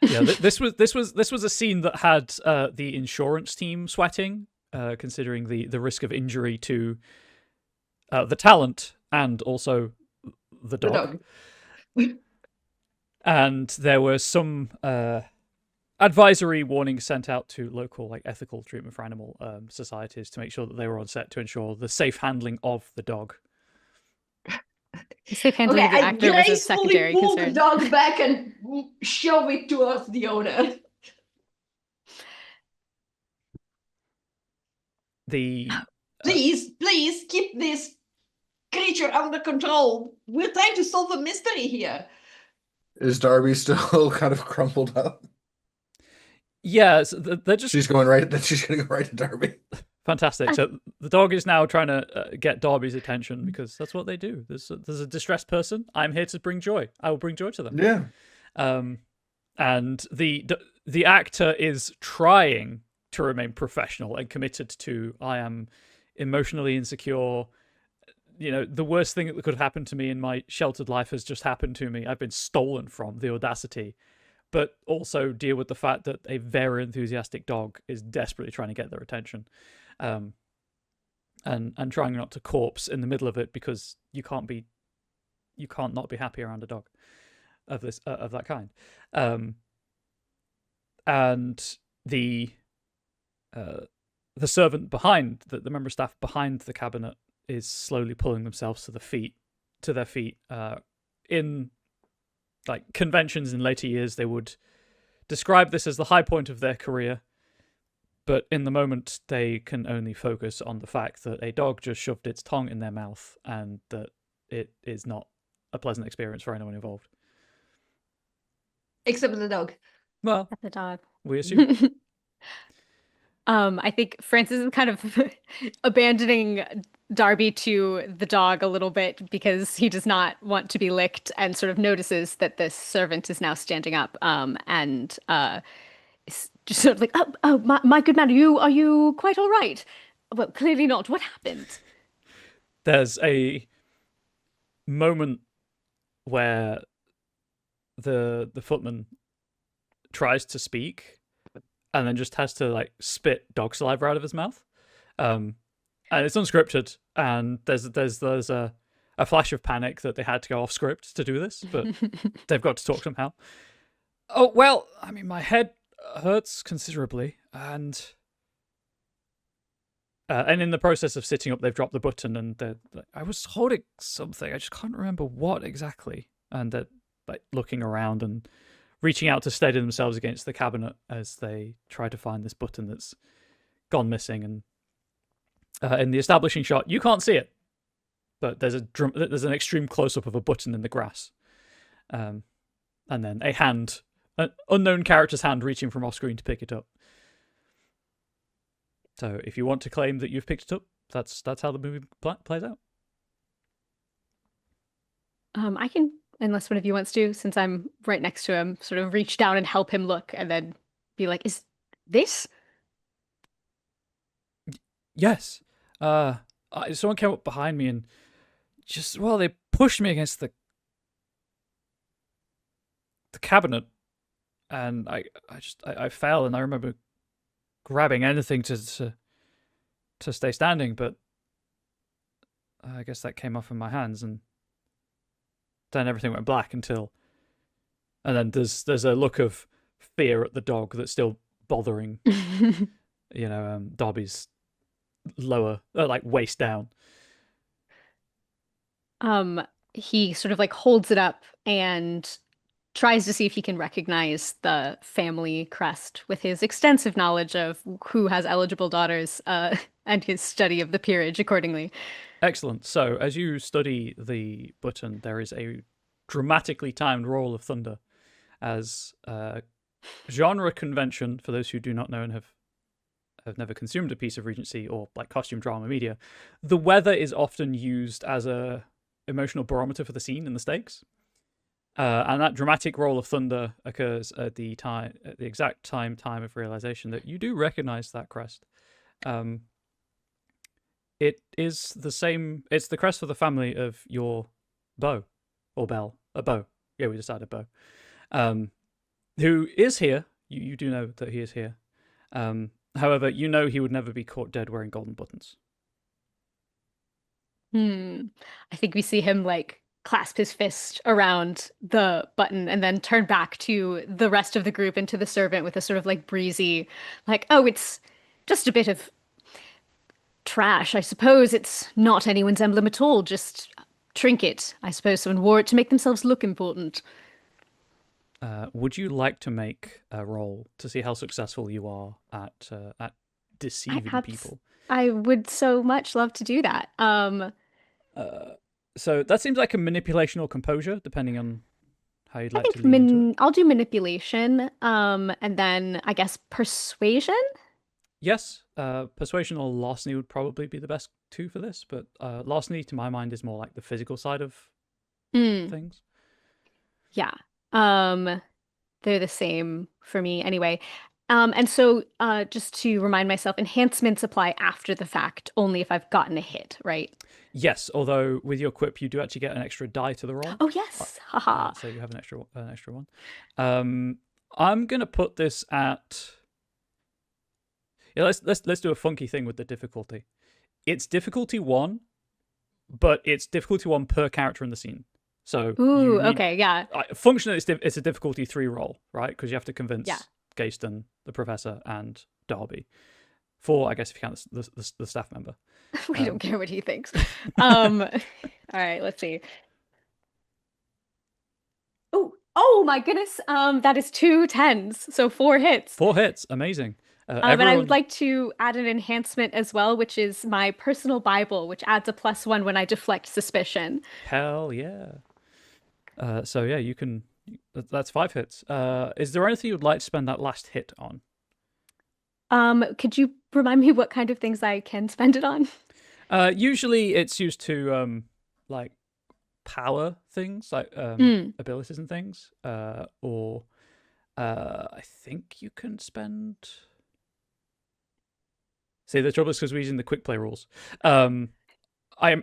Yeah, this was a scene that had the insurance team sweating, considering the risk of injury to the talent and also the dog. And there were some advisory warnings sent out to local ethical treatment for animal societies to make sure that they were on set to ensure the safe handling of the dog. Safe handling of the actor was a secondary pull concern. the dog back and shove it towards the owner. Please keep this creature under control. We're trying to solve a mystery here. Is Darby still kind of crumpled up? Yeah, so they're just. She's going right. She's going to go right to Darby. Fantastic. So the dog is now trying to get Darby's attention because that's what they do. There's a distressed person. I'm here to bring joy. I will bring joy to them. Yeah. And the actor is trying to remain professional and committed to, I am emotionally insecure. You know, the worst thing that could happen to me in my sheltered life has just happened to me. I've been stolen from, the audacity. But also deal with the fact that a very enthusiastic dog is desperately trying to get their attention. And trying not to corpse in the middle of it because you can't not be happy around a dog of that kind. And the servant behind the member of staff behind the cabinet is slowly pulling themselves to their feet. In conventions in later years, they would describe this as the high point of their career. But in the moment, they can only focus on the fact that a dog just shoved its tongue in their mouth and that it is not a pleasant experience for anyone involved. Except the dog. Well, The dog. we assume. I think Francis is kind of abandoning Darby to the dog a little bit because he does not want to be licked and sort of notices that this servant is now standing up and is just sort of like, oh, my good man, are you quite all right? Well, clearly not. What happened? There's a moment where the footman tries to speak and then just has to spit dog saliva out of his mouth, and it's unscripted. And there's a flash of panic that they had to go off script to do this, but they've got to talk somehow. Oh well, I mean, my head hurts considerably, and in the process of sitting up, they've dropped the button, and I was holding something. I just can't remember what exactly, and they're looking around and reaching out to steady themselves against the cabinet as they try to find this button that's gone missing. And In the establishing shot, you can't see it, but there's an extreme close up of a button in the grass, and then a hand, an unknown character's hand, reaching from off screen to pick it up. So if you want to claim that you've picked it up, that's how the movie plays out. I can, unless one of you wants to, since I'm right next to him, sort of reach down and help him look, and then be like, "Is this?" Yes. Someone came up behind me and they pushed me against the cabinet, and I fell, and I remember grabbing anything to stay standing, but I guess that came off in my hands, and then everything went black and then there's a look of fear at the dog that's still bothering Dobby's lower, like waist down. He sort of like holds it up and tries to see if he can recognize the family crest with his extensive knowledge of who has eligible daughters, and his study of the peerage accordingly. Excellent. So as you study the button, there is a dramatically timed roll of thunder as genre convention, for those who do not know and have never consumed a piece of Regency or like costume drama media. The weather is often used as a emotional barometer for the scene and the stakes. And that dramatic roll of thunder occurs at the exact time of realization that you do recognize that crest. It is the same. It's the crest for the family of your beau or belle. A beau. Yeah, we decided beau. Who is here. You do know that he is here. However, you know he would never be caught dead wearing golden buttons. I think we see him like clasp his fist around the button and then turn back to the rest of the group and to the servant with a sort of like breezy, like, "Oh, it's just a bit of trash. I suppose it's not anyone's emblem at all, just trinket. I suppose someone wore it to make themselves look important." Would you like to make a roll to see how successful you are at deceiving people? I would so much love to do that. So that seems like a manipulation or composure, depending on how you'd like to lean into it. I'll do manipulation, and then I guess persuasion. Yes, persuasion or larceny would probably be the best two for this, but larceny, to my mind, is more like the physical side of things. Yeah, they're the same for me anyway. And so just to remind myself, enhancements apply after the fact, only if I've gotten a hit, right? Yes, although with your quip, you do actually get an extra die to the roll. Oh, yes. Haha. So you have an extra one. I'm going to put this at... Yeah, let's do a funky thing with the difficulty. It's difficulty 1, but it's difficulty 1 per character in the scene. So okay, yeah. Functionally, it's a difficulty 3 roll, right? Because you have to convince Gayston, the professor, and Darby. 4, I guess, if you count the staff member. We don't care what he thinks. All right, let's see. Oh my goodness. That is 2 10s, so 4 hits. 4 hits, amazing. And I would like to add an enhancement as well, which is my personal Bible, which adds a +1 when I deflect suspicion. Hell yeah. So yeah, you can. That's 5 hits. Is there anything you'd like to spend that last hit on? Could you remind me what kind of things I can spend it on? Usually it's used to like power things, like abilities and things. Or I think you can spend. See, the trouble is because we're using the quick play rules. I'm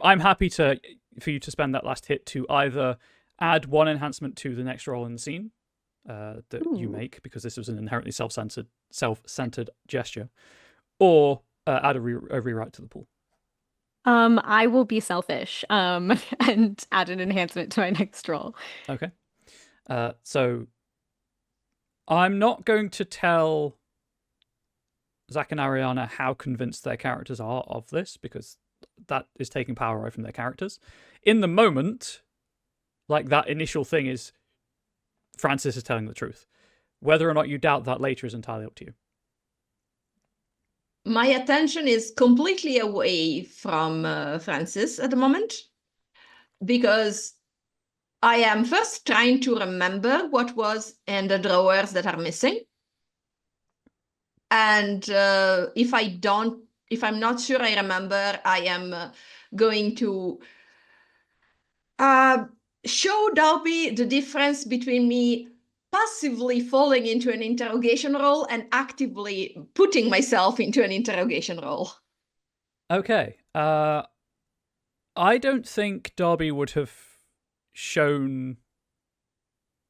happy for you to spend that last hit to either add 1 enhancement to the next roll in the scene that you make, because this was an inherently self-centered gesture, or add a rewrite to the pool. I will be selfish and add an enhancement to my next roll. Okay. So I'm not going to tell Zach and Ariana how convinced their characters are of this, because that is taking power away from their characters. In the moment, like, that initial thing is Francis is telling the truth. Whether or not you doubt that later is entirely up to you. my attention is completely away from Francis at the moment, because I am first trying to remember what was in the drawers that are missing. And if I'm not sure I remember, I am going to show Darby the difference between me passively falling into an interrogation role and actively putting myself into an interrogation role. Okay. I don't think Darby would have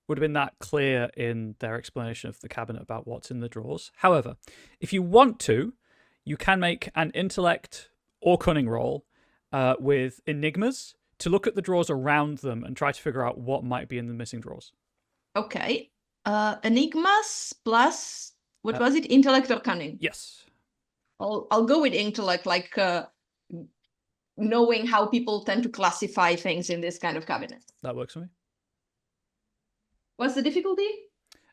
been that clear in their explanation of the cabinet about what's in the drawers. However, if you want to, you can make an intellect or cunning roll with enigmas to look at the drawers around them and try to figure out what might be in the missing drawers. Okay. Enigmas plus, what was it? Intellect or cunning? Yes. I'll go with intellect, like knowing how people tend to classify things in this kind of cabinet. That works for me. What's the difficulty?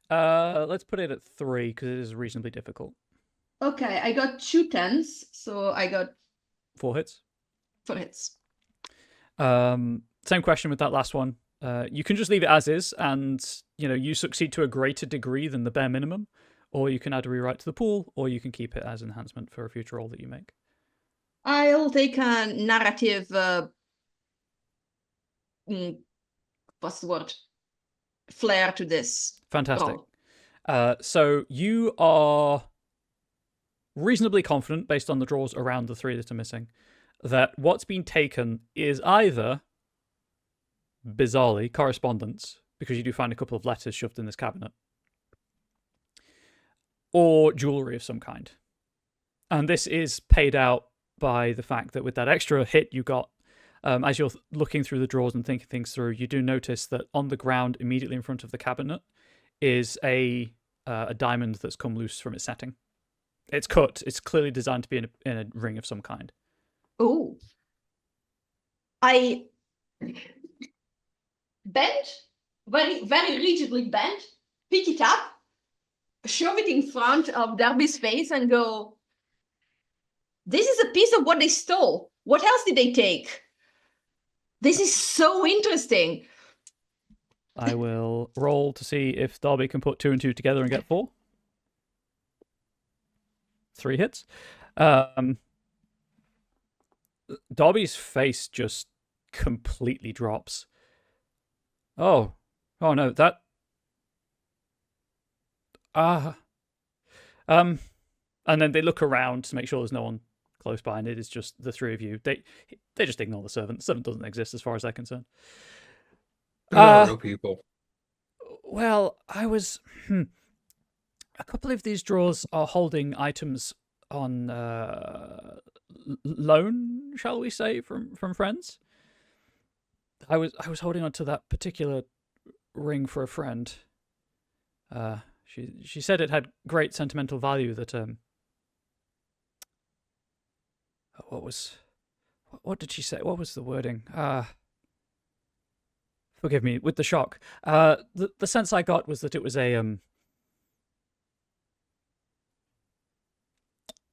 Let's put it at 3 because it is reasonably difficult. Okay, I got 2 10s, so I got 4 hits. 4 hits. Same question with that last one. You can just leave it as is, and you succeed to a greater degree than the bare minimum, or you can add a rewrite to the pool, or you can keep it as enhancement for a future roll that you make. I'll take a narrative. What's the word? Flair to this. Fantastic. So you are reasonably confident, based on the drawers around the 3 that are missing, that what's been taken is either, bizarrely, correspondence, because you do find a couple of letters shoved in this cabinet, or jewellery of some kind. And this is paid out by the fact that with that extra hit you got, as you're looking through the drawers and thinking things through, you do notice that on the ground immediately in front of the cabinet is a diamond that's come loose from its setting. It's cut. It's clearly designed to be in a ring of some kind. Oh. I bend, very, very rigidly bend, pick it up, shove it in front of Darby's face and go, this is a piece of what they stole. What else did they take? This is so interesting. I will roll to see if Darby can put 2 and 2 together and get 4. 3 hits. Darby's face just completely drops. Oh no, that. And then they look around to make sure there's no one close by, and it is just the 3 of you. They just ignore the servant. The servant doesn't exist as far as they're concerned. They're not real people. Well, I was. A couple of these drawers are holding items on loan, shall we say, from friends. I was holding on to that particular ring for a friend. She said it had great sentimental value. That what did she say? What was the wording? Forgive me with the shock. The sense I got was that it was an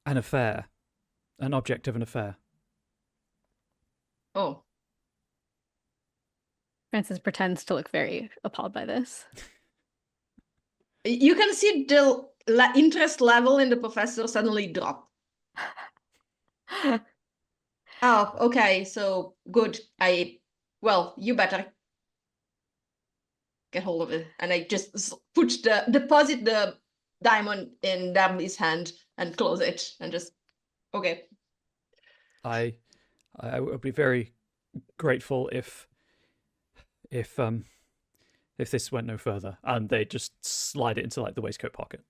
affair, an object of an affair. Oh. Francis pretends to look very appalled by this. You can see the interest level in the professor suddenly drop. Oh, okay, so good. Well, you better get hold of it. And I just deposit the diamond in Darby's hand and close it and just, okay. I would be very grateful if this went no further, and they just slide it into like the waistcoat pocket.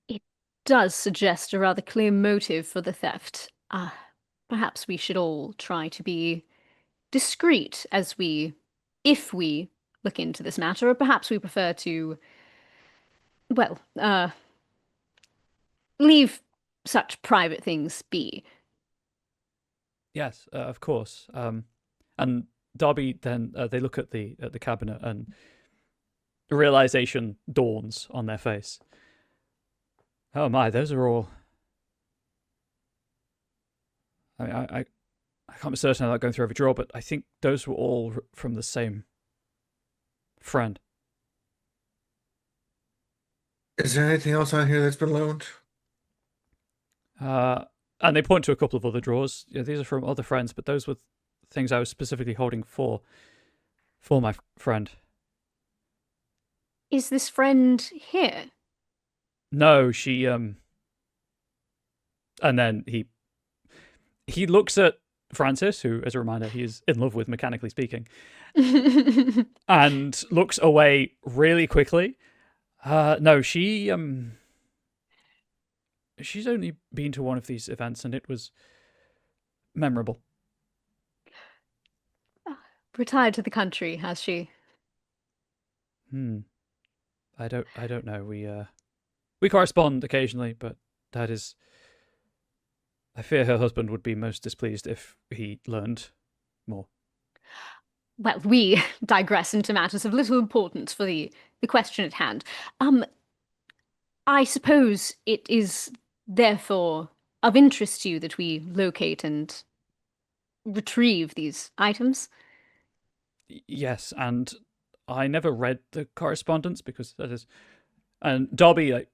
It does suggest a rather clear motive for the theft. Perhaps we should all try to be discreet if we look into this matter, or perhaps we prefer to, well, leave such private things be. Yes, of course. And Darby then they look at the cabinet, and realization dawns on their face. Oh my, those are all. I mean, I can't be certain about going through every drawer, but I think those were all from the same friend. Is there anything else on here that's been loaned? And they point to a couple of other drawers. Yeah, these are from other friends, but those were things I was specifically holding for my friend. Is this friend here? No, she and then he looks at Francis, who, as a reminder, he is in love with, mechanically speaking, and looks away really quickly. No, she's only been to one of these events, and it was memorable. Retired to the country, has she? I don't know. We correspond occasionally, but that is. I fear her husband would be most displeased if he learned more. Well, we digress into matters of little importance for the question at hand. I suppose it is therefore of interest to you that we locate and retrieve these items. Yes, and I never read the correspondence because that is, and Dobby, like,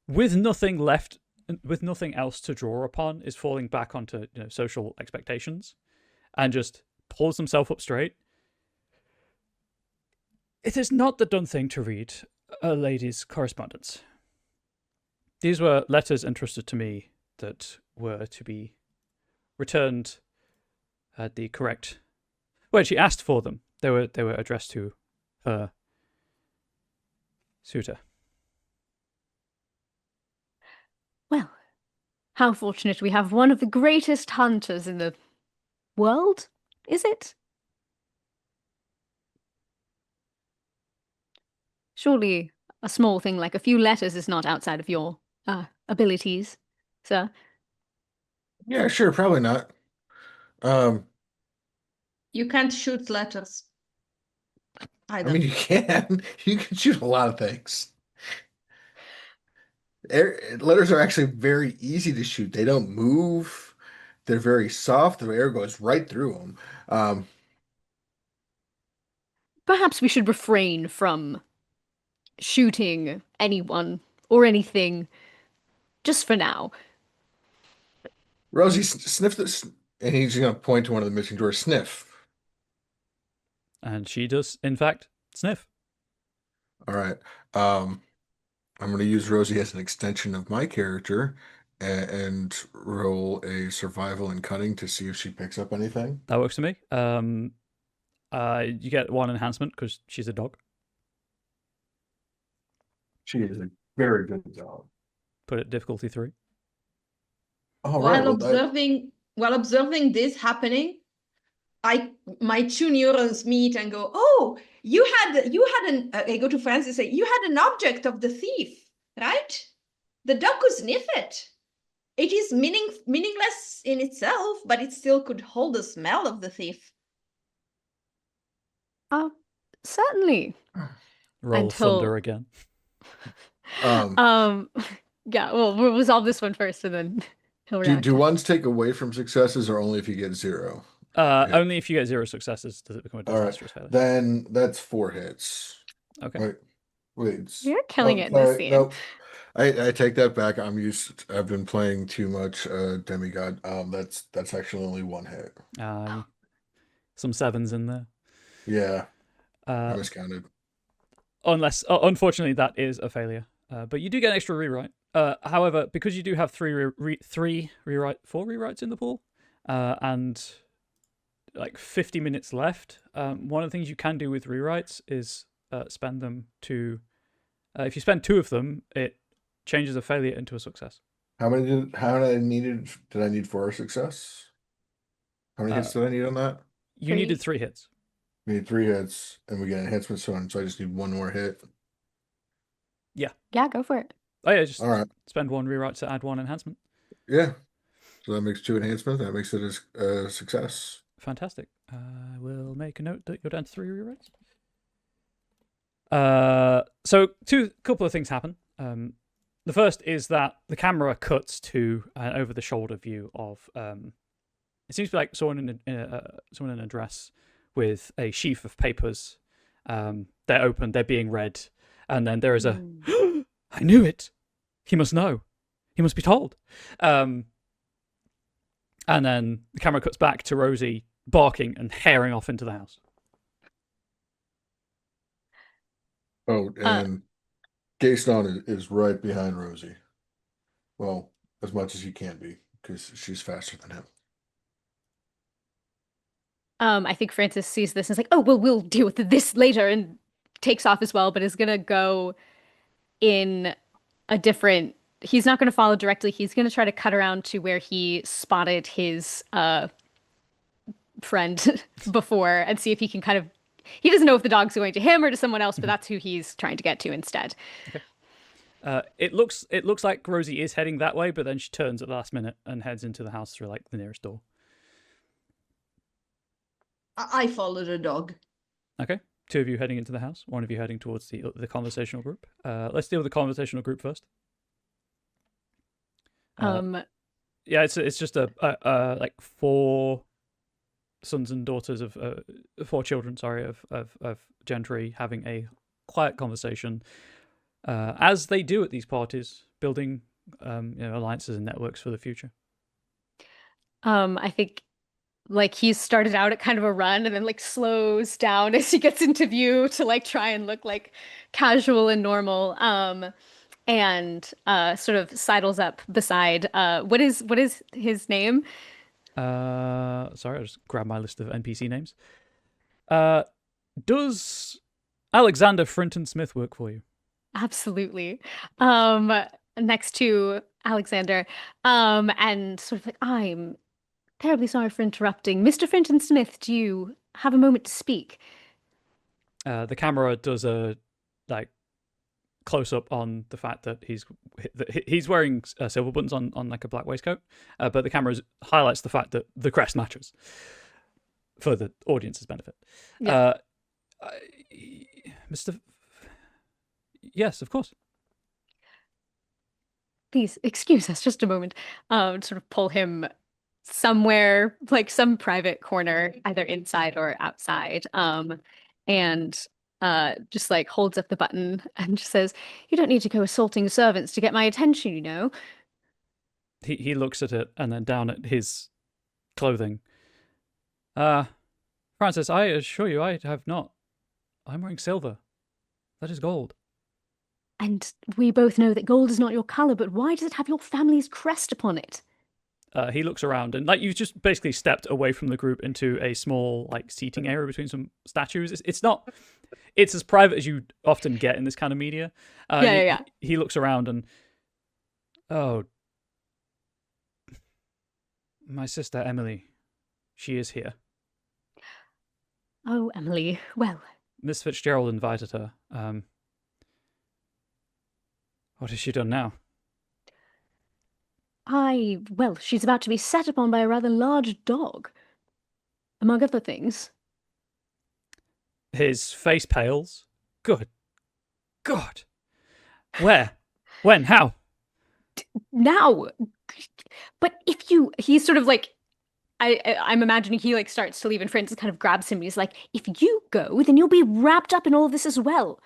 with nothing left, with nothing else to draw upon, is falling back onto social expectations, and just pulls himself up straight. It is not the done thing to read a lady's correspondence. These were letters entrusted to me that were to be returned at the correct. Well, she asked for them. They were addressed to her suitor. Well, how fortunate we have one of the greatest hunters in the world, is it? Surely a small thing like a few letters is not outside of your abilities, sir. Yeah, sure, probably not. You can't shoot letters I either. mean, you can. You can shoot a lot of things. Letters are actually very easy to shoot. They don't move. They're very soft. The air goes right through them. Perhaps we should refrain from shooting anyone or anything just for now. Rosie, sniff this, and he's going to point to one of the missing drawers. Sniff. And she does, in fact, sniff. All right. I'm going to use Rosie as an extension of my character and roll a survival and cunning to see if she picks up anything. That works for me. You get one enhancement because she's a dog. She is a very good dog. Put it difficulty 3. All right. While observing this happening, my 2 neurons meet and go, oh, you had an I go to Francis and say, you had an object of the thief, right? The dog could sniff it. It is meaningless in itself, but it still could hold the smell of the thief. Certainly. Roll Until- thunder again. Yeah, well, we'll resolve this one first and then he'll react. Do ones take away from successes or only if you get 0? Only if you get 0 successes does it become a All right. disastrous failure. Then that's 4 hits. Okay. Wait. You're killing it in this scene. Nope. I take that back. I've been playing too much Demigod. That's actually only 1 hit. Some 7s in there. Yeah. I miscounted. Unfortunately, that is a failure. But you do get an extra rewrite. However, because you do have 4 rewrites in the pool, and like 50 minutes left, one of the things you can do with rewrites is spend them to. If you spend 2 of them, it changes a failure into a success. How many did I need for a success? How many hits did I need on that? You needed 3 hits. We need 3 hits, and we get enhancements on, so I just need 1 more hit. Yeah, go for it. Oh yeah, just All right. spend 1 rewrite to add 1 enhancement. Yeah. So that makes 2 enhancements. That makes it a success. Fantastic. We'll make a note that you're down to 3 rewrites. So couple of things happen. The first is that the camera cuts to an over-the-shoulder view of it seems to be like someone in a dress with a sheaf of papers. They're open, they're being read, and then there is a I knew it. He must know. He must be told. And then the camera cuts back to Rosie barking and herring off into the house. Oh, and Gaston is right behind Rosie. Well, as much as he can be, because she's faster than him. I think Francis sees this and is like, oh, well, we'll deal with this later, and takes off as well, but is gonna go in a different. He's not gonna follow directly. He's gonna try to cut around to where he spotted his friend before and see if he can kind of. He doesn't know if the dog's going to him or to someone else, but that's who he's trying to get to instead. Okay. It looks like Rosie is heading that way, but then she turns at the last minute and heads into the house through like the nearest door. I follow the dog. Okay. 2 of you heading into the house. 1 of you heading towards the conversational group. Let's deal with the conversational group first. Yeah, it's just a like 4 sons and daughters of 4 children, sorry, of gentry having a quiet conversation, as they do at these parties, building alliances and networks for the future. I think like he's started out at kind of a run and then like slows down as he gets into view to like try and look like casual and normal. And sort of sidles up beside what is his name? Sorry, I'll just grab my list of NPC names. Does Alexander Frinton Smith work for you? Absolutely. Next to Alexander. And sort of like, I'm terribly sorry for interrupting. Mr. Frinton Smith, do you have a moment to speak? The camera does a like close up on the fact that he's wearing silver buttons on like a black waistcoat, but the camera highlights the fact that the crest matches for the audience's benefit. Yeah. Mr. Yes, of course. Please excuse us just a moment. Sort of pull him somewhere, like some private corner, either inside or outside. And just like holds up the button and just says, "You don't need to go assaulting servants to get my attention, you know." He looks at it and then down at his clothing. Francis, I assure you, I have not. I'm wearing silver. That is gold. And we both know that gold is not your color, but why does it have your family's crest upon it? He looks around and like you've just basically stepped away from the group into a small like seating area between some statues. It's as private as you often get in this kind of media. Yeah. He looks around and my sister Emily, she is here. Oh, Emily. Well, Miss Fitzgerald invited her. What has she done now? Well, she's about to be set upon by a rather large dog, among other things. His face pales. Good God. Where? When? How? Now. But he's sort of like, I'm imagining he like starts to leave and Francis kind of grabs him and he's like, if you go, then you'll be wrapped up in all of this as well.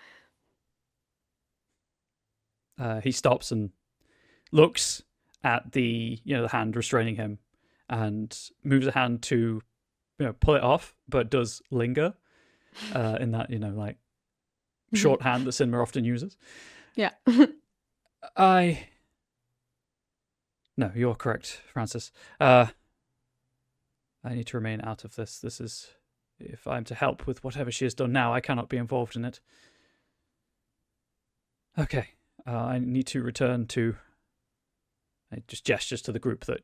He stops and looks at the hand restraining him and moves a hand to pull it off, but does linger in that like shorthand that cinema often uses. Yeah. No, you're correct, Francis. I need to remain out of this. This is, if I'm to help with whatever she has done now, I cannot be involved in it. Okay, I need to return to. It just gestures to the group that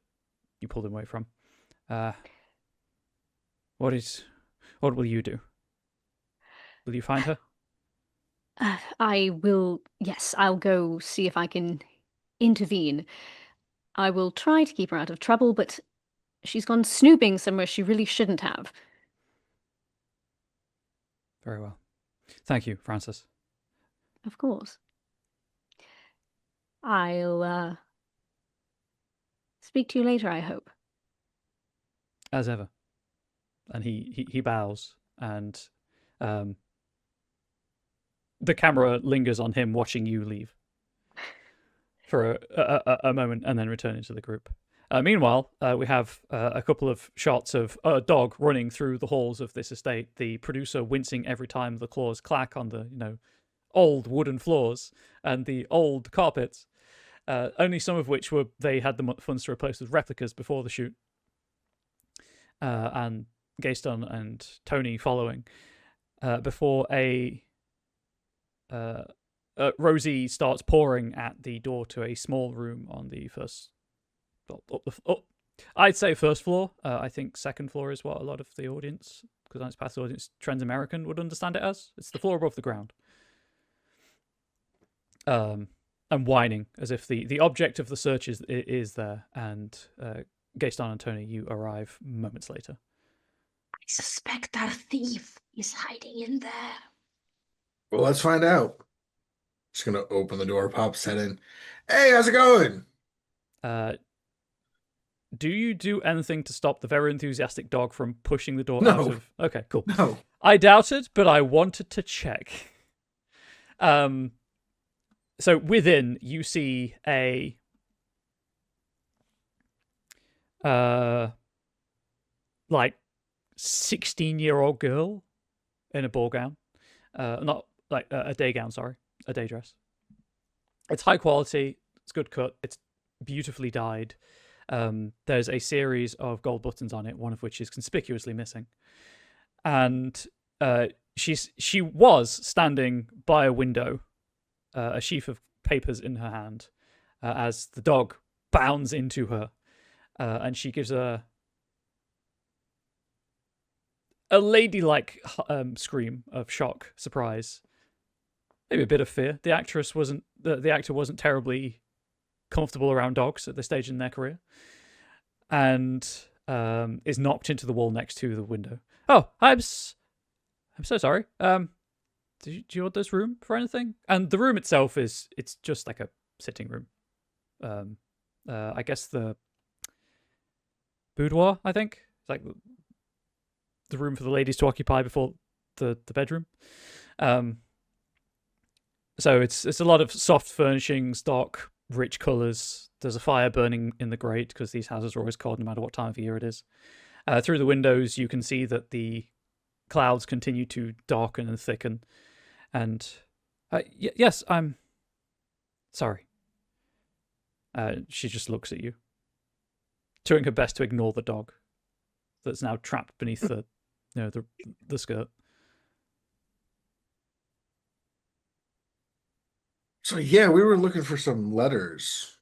you pulled him away from. What will you do? Will you find her? I will. Yes, I'll go see if I can intervene. I will try to keep her out of trouble, but she's gone snooping somewhere she really shouldn't have. Very well. Thank you, Francis. Of course. I'll speak to you later, I hope. As ever. And he bows, and the camera lingers on him watching you leave for a moment and then returning to the group. Meanwhile, we have a couple of shots of a dog running through the halls of this estate, the producer wincing every time the claws clack on the old wooden floors and the old carpets, only some of which they had the funds to replace with replicas before the shoot. And Gaston and Tony following, before Rosie starts pouring at the door to a small room on the first, I'd say first floor. I think second floor is what a lot of the audience, because Onyx Path audience, Trans-American, would understand it as. It's the floor above the ground. And whining as if the object of the search is there, and Gaston and Tony, you arrive moments later. I suspect our thief is hiding in there. Well, let's find out. Just gonna open the door, pops head in. Hey, how's it going? Do you do anything to stop the very enthusiastic dog from pushing the door No. out of... Okay, cool. No. I doubted, but I wanted to check. So within, you see a like 16-year-old girl in a ball gown, not like a day gown, sorry, a day dress. It's high quality, it's good cut, it's beautifully dyed. There's a series of gold buttons on it, one of which is conspicuously missing, and she was standing by a window, a sheaf of papers in her hand, as the dog bounds into her, and she gives a ladylike scream of shock, surprise, maybe a bit of fear. The actor wasn't terribly comfortable around dogs at this stage in their career, and is knocked into the wall next to the window. Oh, I'm so sorry. Do you want this room for anything? And the room itself it's just like a sitting room. I guess the boudoir, I think. It's like the room for the ladies to occupy before the bedroom. So it's a lot of soft furnishings, dark, rich colours. There's a fire burning in the grate because these houses are always cold no matter what time of year it is. Through the windows, you can see that the clouds continue to darken and thicken. And yes, I'm sorry. She just looks at you, doing her best to ignore the dog that's now trapped beneath the skirt. So yeah, we were looking for some letters.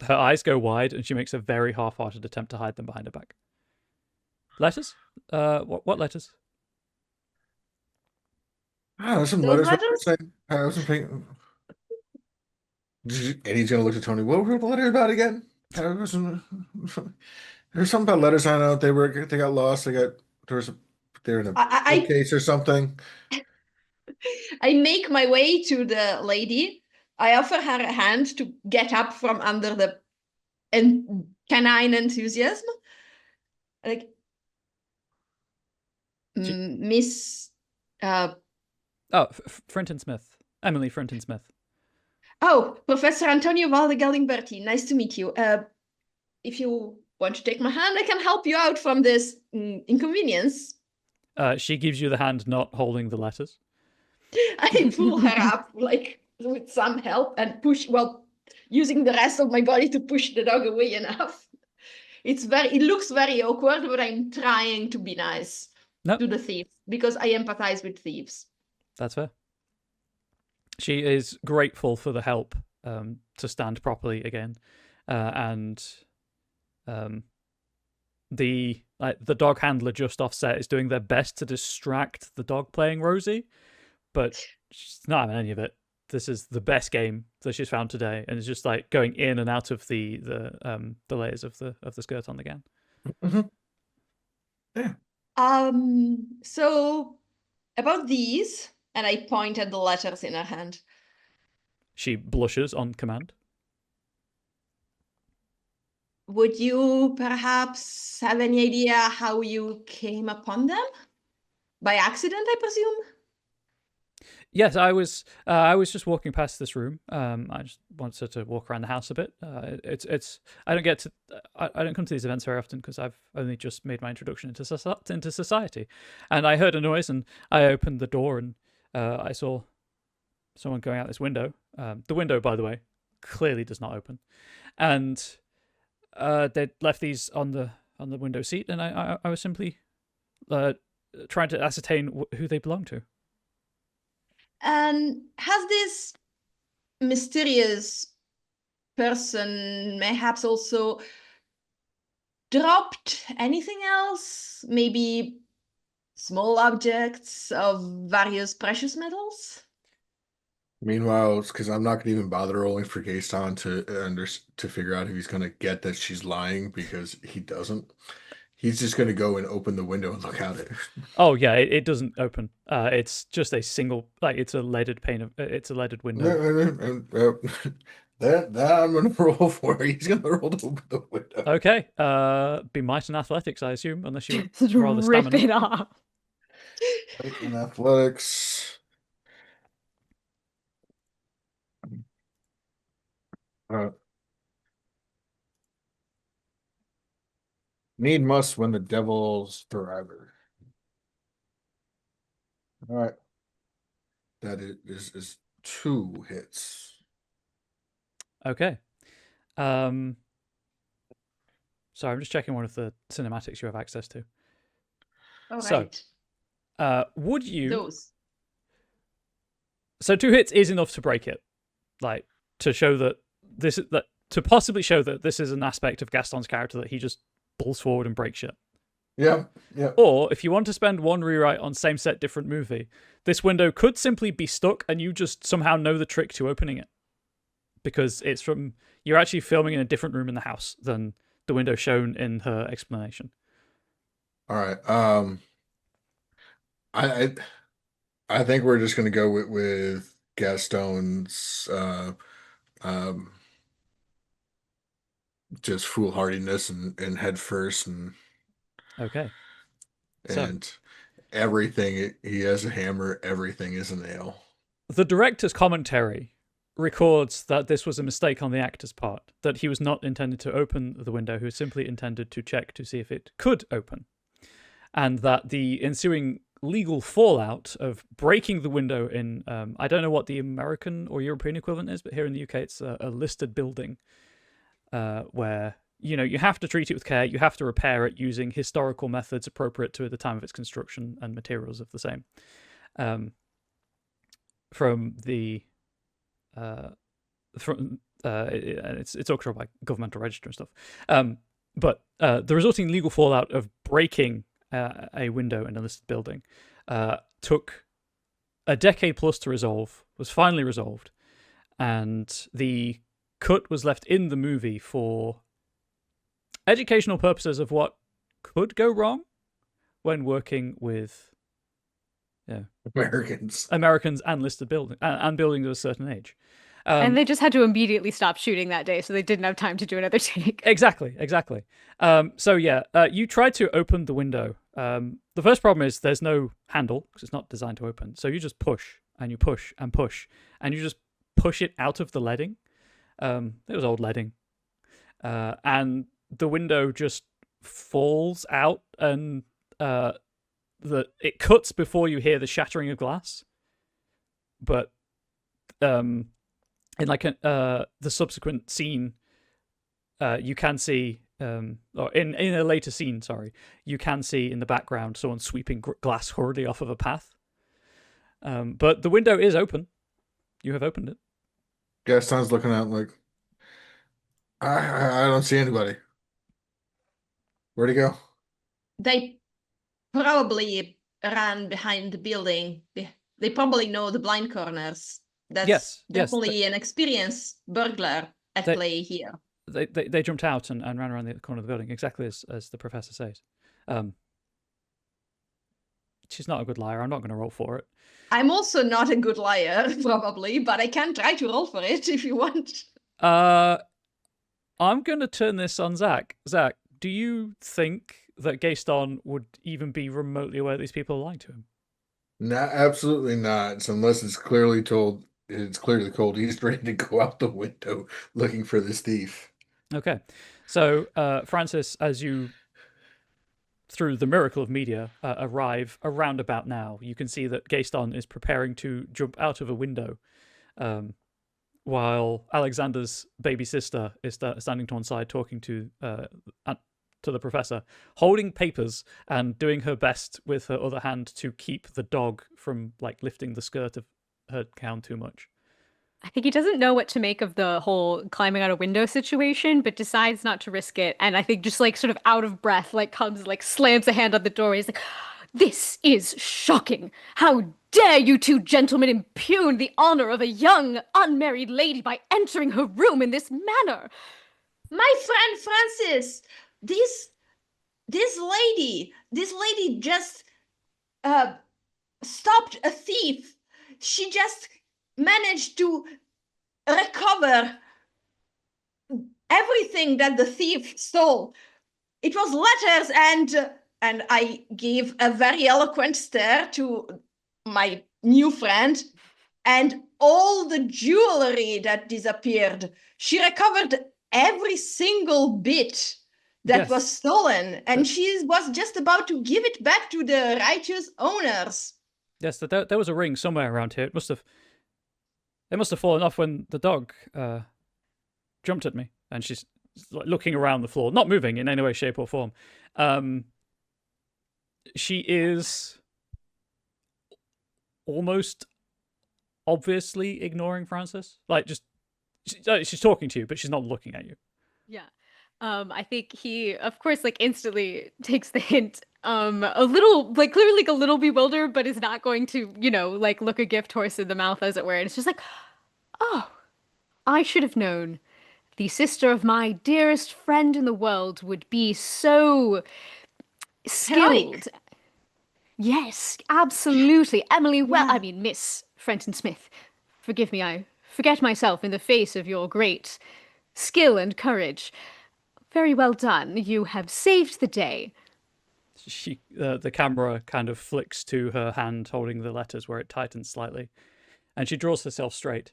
Her eyes go wide, and she makes a very half-hearted attempt to hide them behind her back. Letters? What letters? Ah, there's some Those letters. letters? And he's gonna look at Tony. What were the letters about again? There's something about letters. I don't know. They got lost. They're in a bookcase or something. I make my way to the lady. I offer her a hand to get up from under the canine enthusiasm. Like, Miss... Frinton Smith. Emily Frinton Smith. Oh, Professor Antonio Valde-Galimberti. Nice to meet you. If you want to take my hand, I can help you out from this inconvenience. She gives you the hand, not holding the letters. I pull her up, like, with some help and using the rest of my body to push the dog away enough. It looks very awkward, but I'm trying to be nice to the thief because I empathize with thieves. That's fair. She is grateful for the help to stand properly again, and the dog handler just offset is doing their best to distract the dog playing Rosie, but she's not having any of it. This is the best game that she's found today, and it's just like going in and out of the layers of the skirt on the gown. Mm-hmm. Yeah. So about these, And I point at the letters in her hand. She blushes on command. Would you perhaps have any idea how you came upon them? By accident, I presume? Yes, I was just walking past this room. I just wanted to walk around the house a bit. It's I don't get to I don't come to these events very often because I've only just made my introduction into society, and I heard a noise and I opened the door and I saw someone going out this window. The window, by the way, clearly does not open, and they'd left these on the window seat, and I was simply trying to ascertain who they belong to. And has this mysterious person perhaps also dropped anything else? Maybe small objects of various precious metals? Meanwhile, it's because I'm not going to even bother rolling for Gaston to figure out if he's going to get that she's lying, because he doesn't. He's just going to go and open the window and look out at it. Oh yeah, it doesn't open. It's just a single, like it's a leaded pane of, it's a leaded window. That I'm going to roll for. He's going to roll to open the window. Okay, be might and athletics, I assume, unless you Just roll the rip stamina. it off. In athletics. Need must when the devil's driver. All right. That is 2 hits. Okay. Sorry, I'm just checking one of the cinematics you have access to. All So, right. Would you? Those. So 2 hits is enough to break it, like to show that to possibly show that this is an aspect of Gaston's character that he just pulls forward and breaks shit. Yeah. Or if you want to spend 1 rewrite on same set, different movie, this window could simply be stuck and you just somehow know the trick to opening it. Because you're actually filming in a different room in the house than the window shown in her explanation. All right. I think we're just gonna go with Gaston's just foolhardiness and head first and Okay. and everything. He has a hammer. Everything is a nail. The director's commentary records that this was a mistake on the actor's part, that he was not intended to open the window, he was simply intended to check to see if it could open, and that the ensuing legal fallout of breaking the window in, I don't know what the American or European equivalent is, but here in the UK it's a listed building where you have to treat it with care, you have to repair it using historical methods appropriate to the time of its construction and materials of the same. From the it's orchestrated by governmental register and stuff. But the resulting legal fallout of breaking a window in a listed building took a decade plus to resolve, was finally resolved, and the cut was left in the movie for educational purposes of what could go wrong when working with Americans and listed buildings and buildings of a certain age. And they just had to immediately stop shooting that day, so they didn't have time to do another take. Exactly. So yeah, you tried to open the window. The first problem is there's no handle because it's not designed to open. So you just push and you push and push and you just push it out of the leading. It was old leading, and the window just falls out, and it cuts before you hear the shattering of glass. But in like the subsequent scene, you can see, or in a later scene, sorry, you can see in the background someone sweeping glass hurriedly off of a path. But the window is open. You have opened it. Gaston's looking out like, I don't see anybody. Where'd he go? They probably ran behind the building. They probably know the blind corners. That's definitely an experienced burglar at play here. They jumped out and ran around the corner of the building, exactly as the professor says. she's not a good liar. I'm not going to roll for it. I'm also not a good liar, probably, but I can try to roll for it if you want. I'm going to turn this on Zach. Zach, do you think that Gaston would even be remotely aware these people are lying to him? No, absolutely not. So unless it's clearly told, it's clearly told he's ready to go out the window looking for this thief. Okay. So, Francis, as you, through the miracle of media, arrive around about now, you can see that Gaston is preparing to jump out of a window, while Alexander's baby sister is standing to one side talking to the professor, holding papers and doing her best with her other hand to keep the dog from like lifting the skirt of her gown too much. I think he doesn't know what to make of the whole climbing out a window situation, but decides not to risk it. And I think just like sort of out of breath, like comes, like slams a hand on the door. He's like, "This is shocking. How dare you two gentlemen impugn the honor of a young, unmarried lady by entering her room in this manner?" My friend Francis, this lady just stopped a thief. She just managed to recover everything that the thief stole. It was letters, and I gave a very eloquent stare to my new friend, and all the jewelry that disappeared. She recovered every single bit that was stolen, and she was just about to give it back to the righteous owners. Yes, there was a ring somewhere around here. It must have fallen off when the dog jumped at me. And she's like looking around the floor, not moving in any way, shape, or form. She is almost obviously ignoring Francis. Like, just she's talking to you, but she's not looking at you. Yeah. I think he, of course, like instantly takes the hint. A little, like clearly like a little bewildered, but is not going to, like look a gift horse in the mouth, as it were. And it's just like, oh, I should have known. The sister of my dearest friend in the world would be so skilled. Heroic. Yes, absolutely. Emily, I mean, Miss Fenton Smith. Forgive me, I forget myself in the face of your great skill and courage. Very well done. You have saved the day. The camera kind of flicks to her hand holding the letters where it tightens slightly, and she draws herself straight.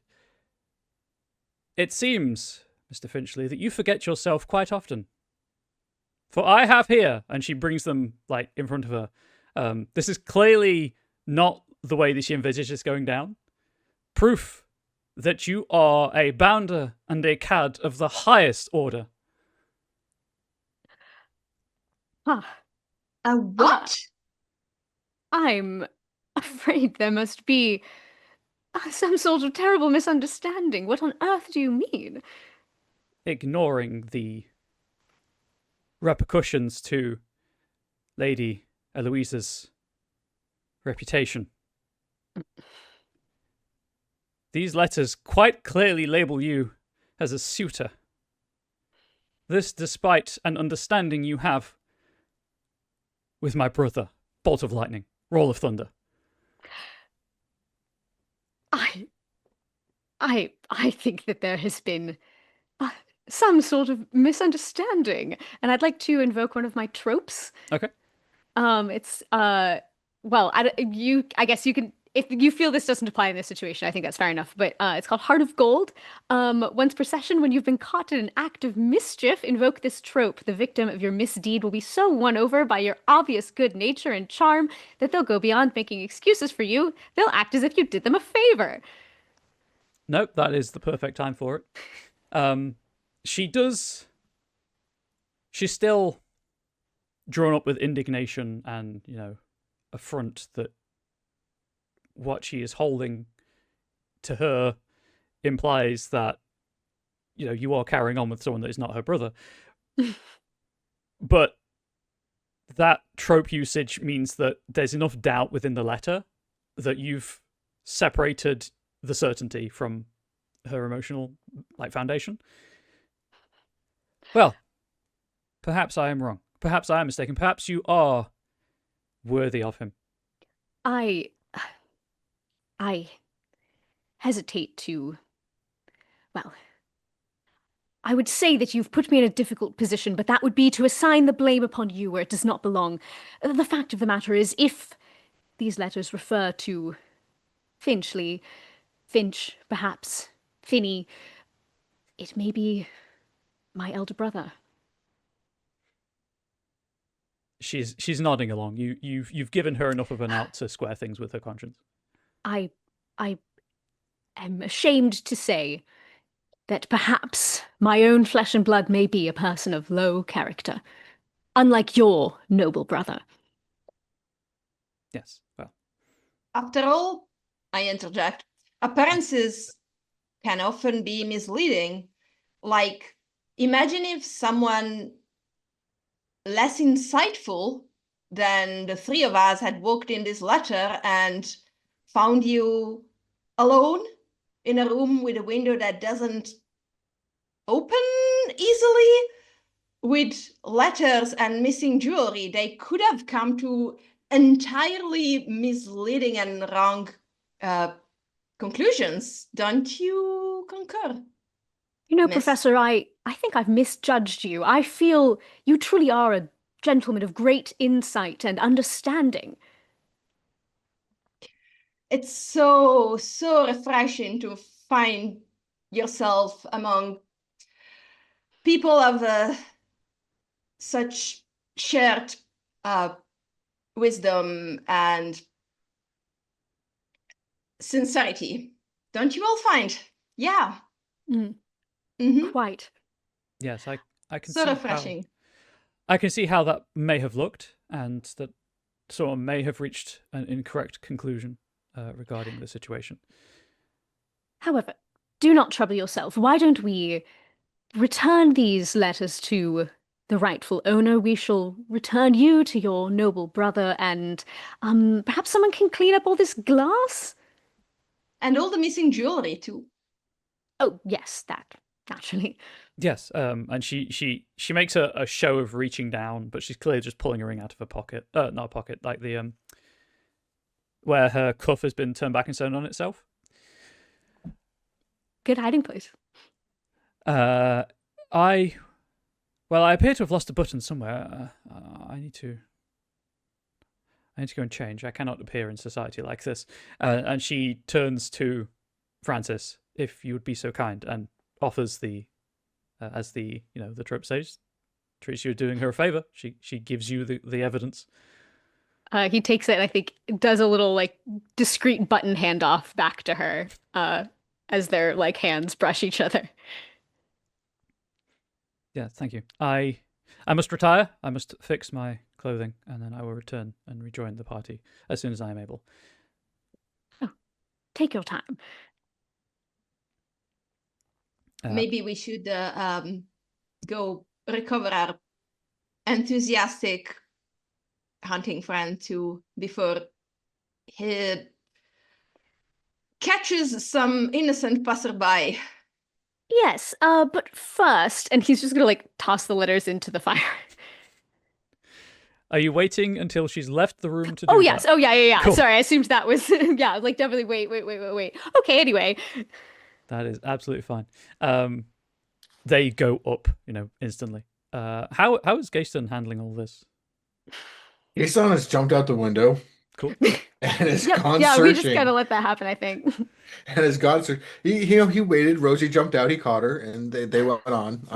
It seems, Mr. Finchley, that you forget yourself quite often. For I have here, and she brings them like in front of her. This is clearly not the way that she envisages going down. Proof that you are a bounder and a cad of the highest order. A what? I'm afraid there must be some sort of terrible misunderstanding. What on earth do you mean? Ignoring the repercussions to Lady Eloise's reputation. These letters quite clearly label you as a suitor. This despite an understanding you have with my brother, Bolt of Lightning, Roll of Thunder. I think that there has been some sort of misunderstanding, and I'd like to invoke one of my tropes. Okay. It's well, I guess you can, if you feel this doesn't apply in this situation, I think that's fair enough. But it's called Heart of Gold. Once per session, when you've been caught in an act of mischief, invoke this trope. The victim of your misdeed will be so won over by your obvious good nature and charm that they'll go beyond making excuses for you. They'll act as if you did them a favor. Nope, that is the perfect time for it. She's still drawn up with indignation and, affront that what she is holding to her implies that, you are carrying on with someone that is not her brother. But that trope usage means that there's enough doubt within the letter that you've separated the certainty from her emotional foundation. Well, perhaps I am wrong. Perhaps I am mistaken. Perhaps you are worthy of him. I hesitate to, well, I would say that you've put me in a difficult position, but that would be to assign the blame upon you where it does not belong. The fact of the matter is, if these letters refer to Finch, perhaps, Finny, it may be my elder brother. She's nodding along. You've given her enough of an out to square things with her conscience. I am ashamed to say that perhaps my own flesh and blood may be a person of low character, unlike your noble brother. Yes, well. After all, I interject, appearances can often be misleading. Like, imagine if someone less insightful than the three of us had walked in this letter and found you alone in a room with a window that doesn't open easily with letters and missing jewelry. They could have come to entirely misleading and wrong conclusions. Don't you concur? You know, Miss? Professor, I think I've misjudged you. I feel you truly are a gentleman of great insight and understanding. It's so refreshing to find yourself among people of such shared wisdom and sincerity. Don't you all find? Yeah. Mm-hmm. Quite. Yes, I can So see refreshing. I can see how that may have looked, and that someone may have reached an incorrect conclusion regarding the situation. However, do not trouble yourself. Why don't we return these letters to the rightful owner? We shall return you to your noble brother, and perhaps someone can clean up all this glass? And all the missing jewelry too. Oh, yes, that, naturally. Yes, and she makes a show of reaching down, but she's clearly just pulling a ring out of her pocket. Not a pocket, like the where her cuff has been turned back and sewn on itself. Good hiding place. I appear to have lost a button somewhere. I need to go and change. I cannot appear in society like this. And she turns to Francis, if you would be so kind, and offers the, as the trope says, treats you as doing her a favor. She gives you the evidence. He takes it and I think does a little like discreet button handoff back to her as their like hands brush each other. Yeah, thank you. I must retire. I must fix my clothing, and then I will return and rejoin the party as soon as I am able. Oh, take your time. Maybe we should go recover our enthusiastic hunting friend too before he catches some innocent passerby. Yes, but first, and he's just gonna like toss the letters into the fire. Are you waiting until she's left the room to do Oh, yes. that? Oh, yeah. Cool. Sorry, I assumed that was, yeah, like definitely wait. Okay, anyway. That is absolutely fine. They go up, instantly. How is Gayston handling all this? Jason has jumped out the window Cool. and has Yep, gone yeah, searching. we just gotta let that happen, I think. And has gone searching. He waited. Rosie jumped out. He caught her, and they went on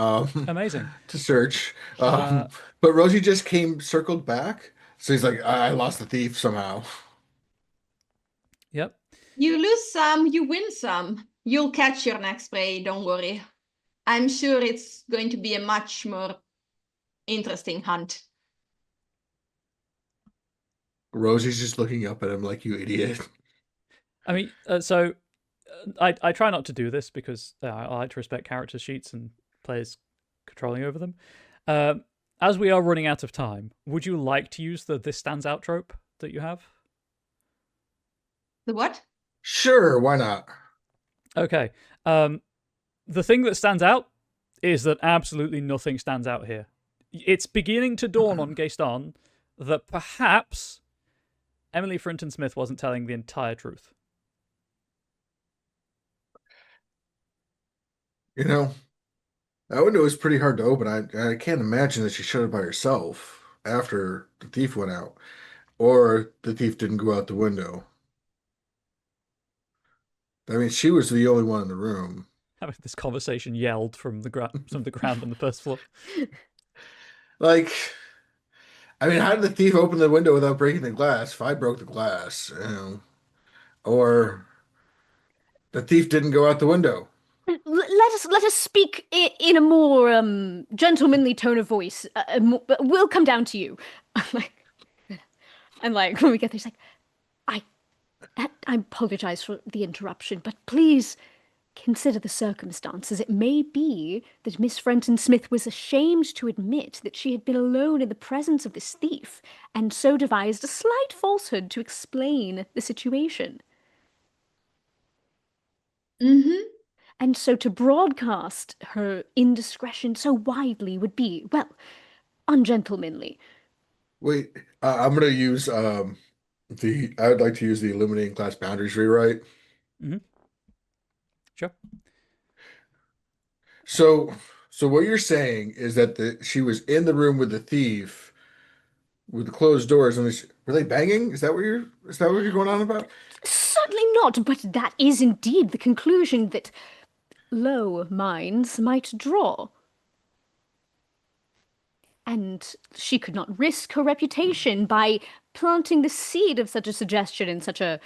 Amazing. to search. But Rosie just circled back. So he's like, I lost the thief somehow. Yep. You lose some, you win some. You'll catch your next prey, don't worry. I'm sure it's going to be a much more interesting hunt. Rosie's just looking up at him like, you idiot. I mean, I try not to do this because I like to respect character sheets and players controlling over them. As we are running out of time, would you like to use the "this stands out" trope that you have? The what? Sure, why not? Okay. The thing that stands out is that absolutely nothing stands out here. It's beginning to dawn on Gayston that perhaps Emily Frinton Smith wasn't telling the entire truth. You know, that window was pretty hard to open. I can't imagine that she shut it by herself after the thief went out, or the thief didn't go out the window. I mean, she was the only one in the room. Having this conversation yelled from the ground on the first floor. Like, I mean, how did the thief open the window without breaking the glass? If I broke the glass, or the thief didn't go out the window. Let us speak in a more gentlemanly tone of voice. We'll come down to you. And like when we get there, he's like, I apologize for the interruption, but please consider the circumstances. It may be that Miss Frenton Smith was ashamed to admit that she had been alone in the presence of this thief, and so devised a slight falsehood to explain the situation. Mm-hmm. And so to broadcast her indiscretion so widely would be, well, ungentlemanly. Wait, I'm gonna use I would like to use the eliminating class boundaries rewrite. Mm-hmm. Sure. So, what you're saying is that she was in the room with the thief with the closed doors, and were they banging? Is that what you're going on about? Certainly not, but that is indeed the conclusion that low minds might draw. And she could not risk her reputation by planting the seed of such a suggestion in such a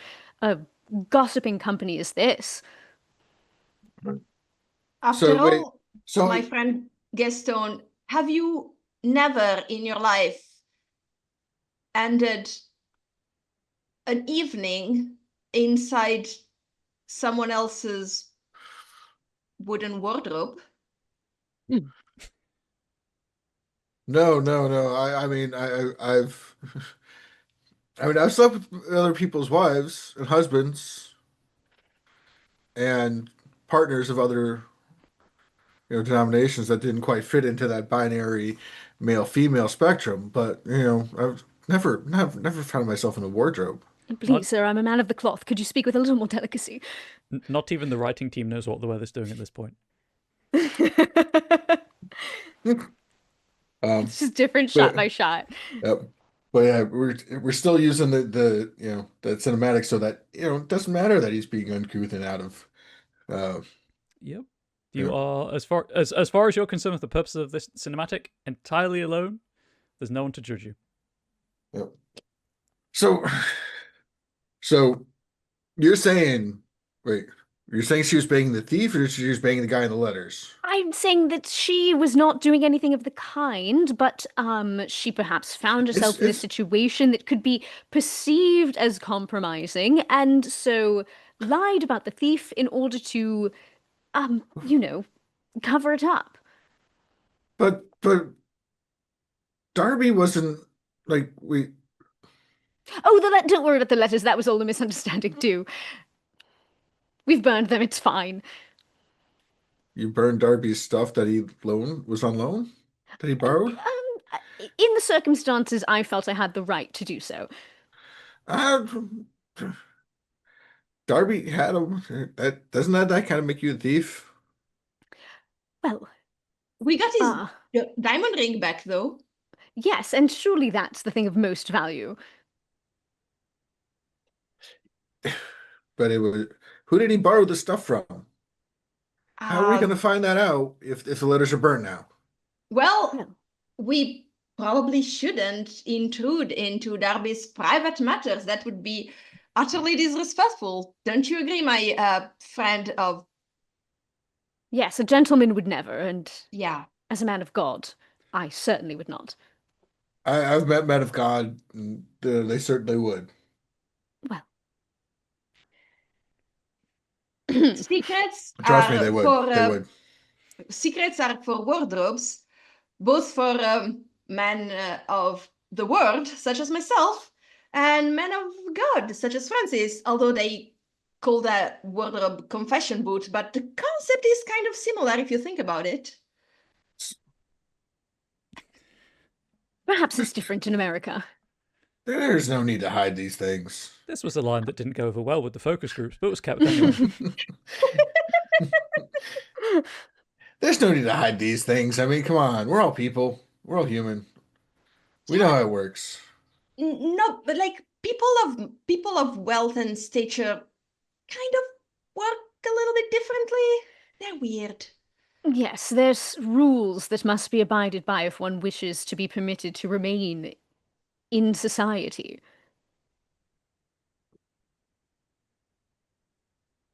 gossiping company as this. After wait, all, my friend Gaston, have you never in your life ended an evening inside someone else's wooden wardrobe? No. I mean, I've slept with other people's wives and husbands and partners of other, denominations that didn't quite fit into that binary male-female spectrum. But, I've never found myself in a wardrobe. Please, sir, I'm a man of the cloth. Could you speak with a little more delicacy? Not even the writing team knows what the weather's doing at this point. It's just different shot by shot. Yep. But yeah, we're still using the the cinematic so that it doesn't matter that he's being uncouth and out of. Yep. You are, as far as you're concerned with the purposes of this cinematic, entirely alone. There's no one to judge you. Yep. So you're saying, wait, you're saying she was banging the thief, or she was banging the guy in the letters? I'm saying that she was not doing anything of the kind, but she perhaps found herself in a situation that could be perceived as compromising, and so lied about the thief in order to, cover it up. But Darby wasn't like we. Oh, don't worry about the letters. That was all a misunderstanding too. We've burned them. It's fine. You burned Darby's stuff that he was on loan? That he borrowed? In the circumstances, I felt I had the right to do so. Darby had him. Doesn't that kind of make you a thief? Well, we got his diamond ring back, though. Yes, and surely that's the thing of most value. But who did he borrow the stuff from? How are we going to find that out if the letters are burnt now? Well, we probably shouldn't intrude into Darby's private matters. That would be utterly disrespectful. Don't you agree, my friend of... Yes, a gentleman would never, and yeah, as a man of God, I certainly would not. I've met men of God, and they certainly would. Well... Secrets Trust me, they would. Secrets are for wardrobes, both for men of the world, such as myself, and men of God, such as Francis, although they call that wardrobe confession booth, but the concept is kind of similar if you think about it. Perhaps it's different in America. There's no need to hide these things. This was a line that didn't go over well with the focus groups, but was kept anyway. There's no need to hide these things. I mean, come on. We're all people. We're all human. We know Yeah. how it works. No, but like people of wealth and stature kind of work a little bit differently. They're weird. Yes, there's rules that must be abided by if one wishes to be permitted to remain in society.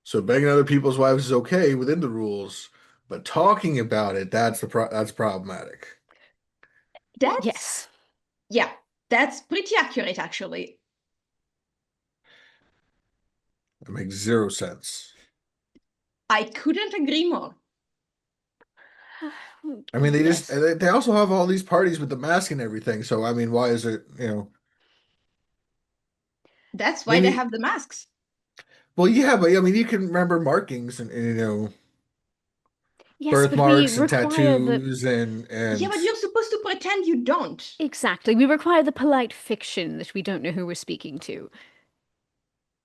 So banging other people's wives is okay within the rules, but talking about it, that's problematic. That's Yes. yeah, that's pretty accurate actually. That makes zero sense. I couldn't agree more. I mean, Yes. they also have all these parties with the mask and everything. So I mean, why is it, you know? That's why they Maybe. have the masks. Well, yeah, but I mean, you can remember markings and you know, Yes, but we birthmarks and require the... tattoos and Yeah, but you're supposed to pretend you don't. Exactly. We require the polite fiction that we don't know who we're speaking to.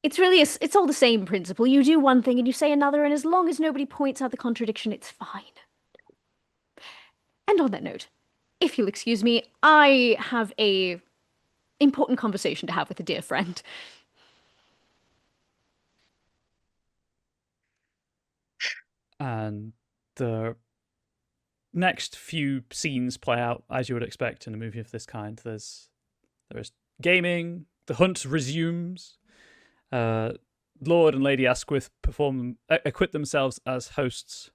It's really, it's all the same principle. You do one thing and you say another, and as long as nobody points out the contradiction, it's fine. And on that note, if you'll excuse me, I have a important conversation to have with a dear friend. And the next few scenes play out as you would expect in a movie of this kind. There is gaming. The hunt resumes. Lord and Lady Asquith acquit themselves as hosts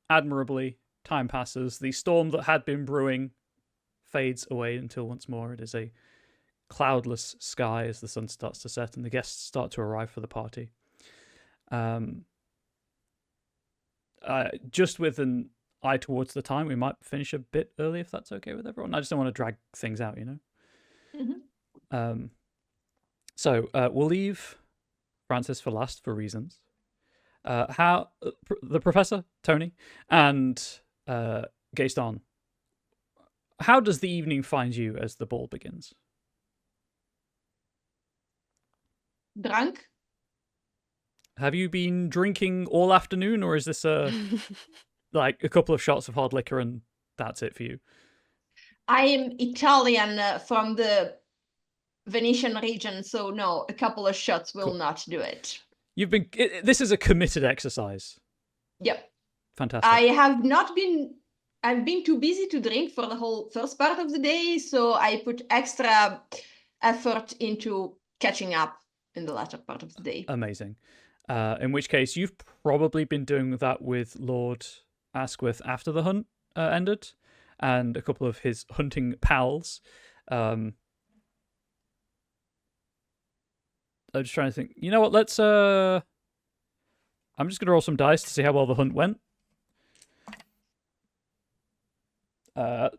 admirably. Time passes. The storm that had been brewing fades away until once more it is a cloudless sky as the sun starts to set and the guests start to arrive for the party. Just with an eye towards the time, we might finish a bit early if that's okay with everyone. I just don't want to drag things out, you know? Mm-hmm. So we'll leave Francis for last for reasons. How the professor, Tony, and Gaston, how does the evening find you as the ball begins? Drunk? Have you been drinking all afternoon, or is this like a couple of shots of hard liquor and that's it for you? I am Italian from the Venetian region, so no, a couple of shots will not do it. This is a committed exercise. Yep. Fantastic. I've been too busy to drink for the whole first part of the day, so I put extra effort into catching up in the latter part of the day. Amazing. In which case, you've probably been doing that with Lord Asquith after the hunt ended, and a couple of his hunting pals. I'm just trying to think. You know what? Let's. I'm just gonna roll some dice to see how well the hunt went.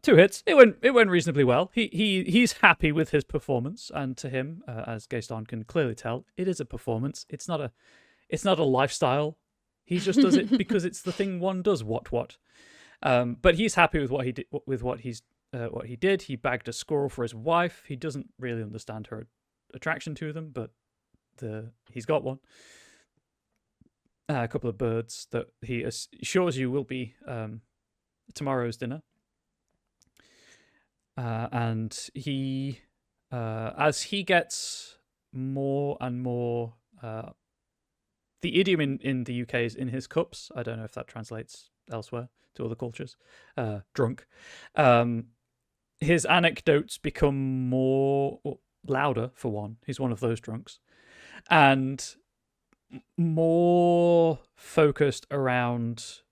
2 hits. It went reasonably well. He's happy with his performance, and to him, as Gaston can clearly tell, it is a performance. It's not a lifestyle. He just does it because it's the thing one does. What? But he's happy with what he did. What he did. He bagged a squirrel for his wife. He doesn't really understand her attraction to them, but he's got one. A couple of birds that he assures you will be tomorrow's dinner. And he, as he gets more and more, the idiom in the UK is in his cups. I don't know if that translates elsewhere to other cultures. Drunk. His anecdotes become louder, for one. He's one of those drunks. And more focused around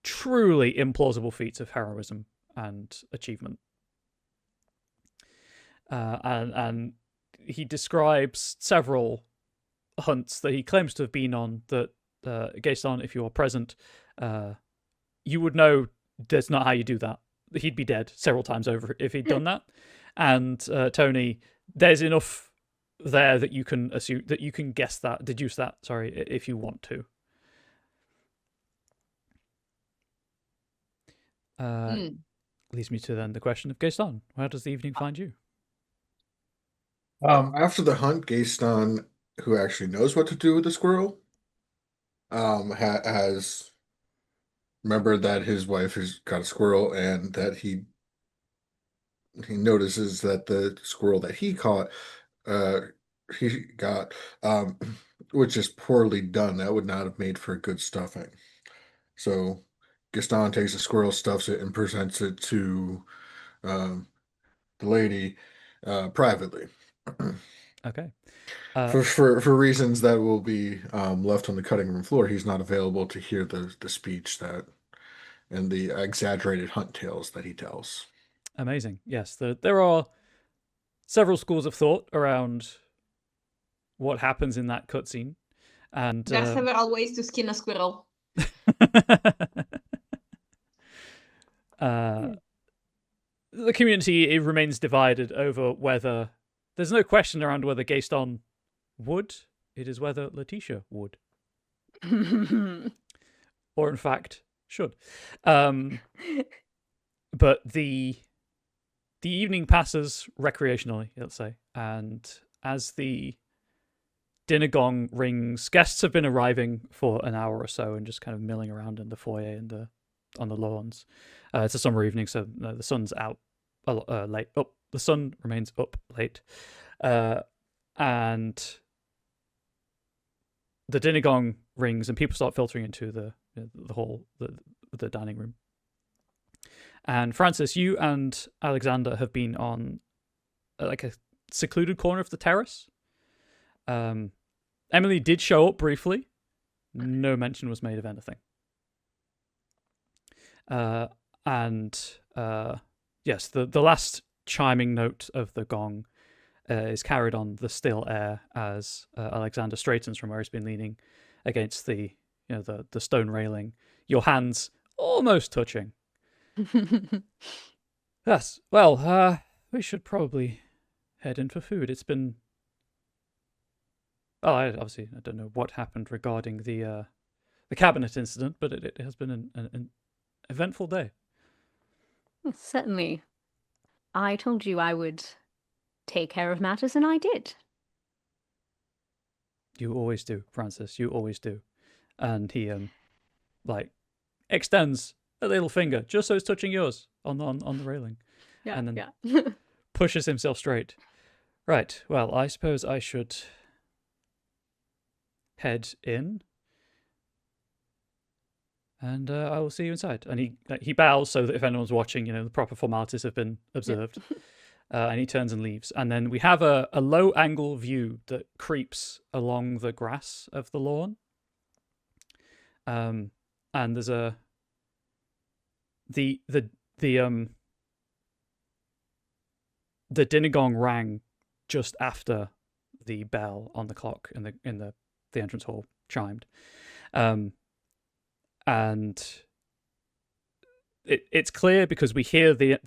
truly implausible feats of heroism and achievement. And he describes several hunts that he claims to have been on that, Gaston, if you are present, you would know that's not how you do that. He'd be dead several times over if he'd done that. And Tony, there's enough there that you can assume, that you can deduce that, if you want to. Leads me to then the question of Gaston. How does the evening find you? After the hunt, Gaston, who actually knows what to do with the squirrel, has remembered that his wife has got a squirrel and that he notices that the squirrel that uh, he got, um, was just poorly done. That would not have made for a good stuffing. So Gaston takes the squirrel, stuffs it, and presents it to um, the lady privately. Okay. For reasons that will be left on the cutting room floor, he's not available to hear the speech that and the exaggerated hunt tales that he tells. Amazing. Yes, there are several schools of thought around what happens in that cutscene, and There are several ways to skin a squirrel. The community, it remains divided over whether there's no question around whether Gaston would. It is whether Letitia would, or in fact should. But the evening passes recreationally, let's say, and as the dinner gong rings, guests have been arriving for an hour or so and just kind of milling around in the foyer and on the lawns. It's a summer evening, so the sun's out late. The sun remains up late, and the dinner gong rings, and people start filtering into the hall, the dining room. And Francis, you and Alexander have been on like a secluded corner of the terrace. Emily did show up briefly. No mention was made of anything. Yes, the last chiming note of the gong is carried on the still air as Alexander straightens from where he's been leaning against the stone railing. Your hands almost touching. Yes. Well, we should probably head in for food. It's been. Well, I don't know what happened regarding the cabinet incident, but it has been an eventful day. Certainly. I told you I would take care of matters, and I did. You always do, Francis. You always do. And he extends a little finger just so it's touching yours on the railing. Yeah. And then pushes himself straight. Right. Well, I suppose I should head in. And I will see you inside. And he bows so that if anyone's watching, the proper formalities have been observed. And he turns and leaves. And then we have a low angle view that creeps along the grass of the lawn. And there's the dinner gong rang just after the bell on the clock in the entrance hall chimed. And it's clear because we hear the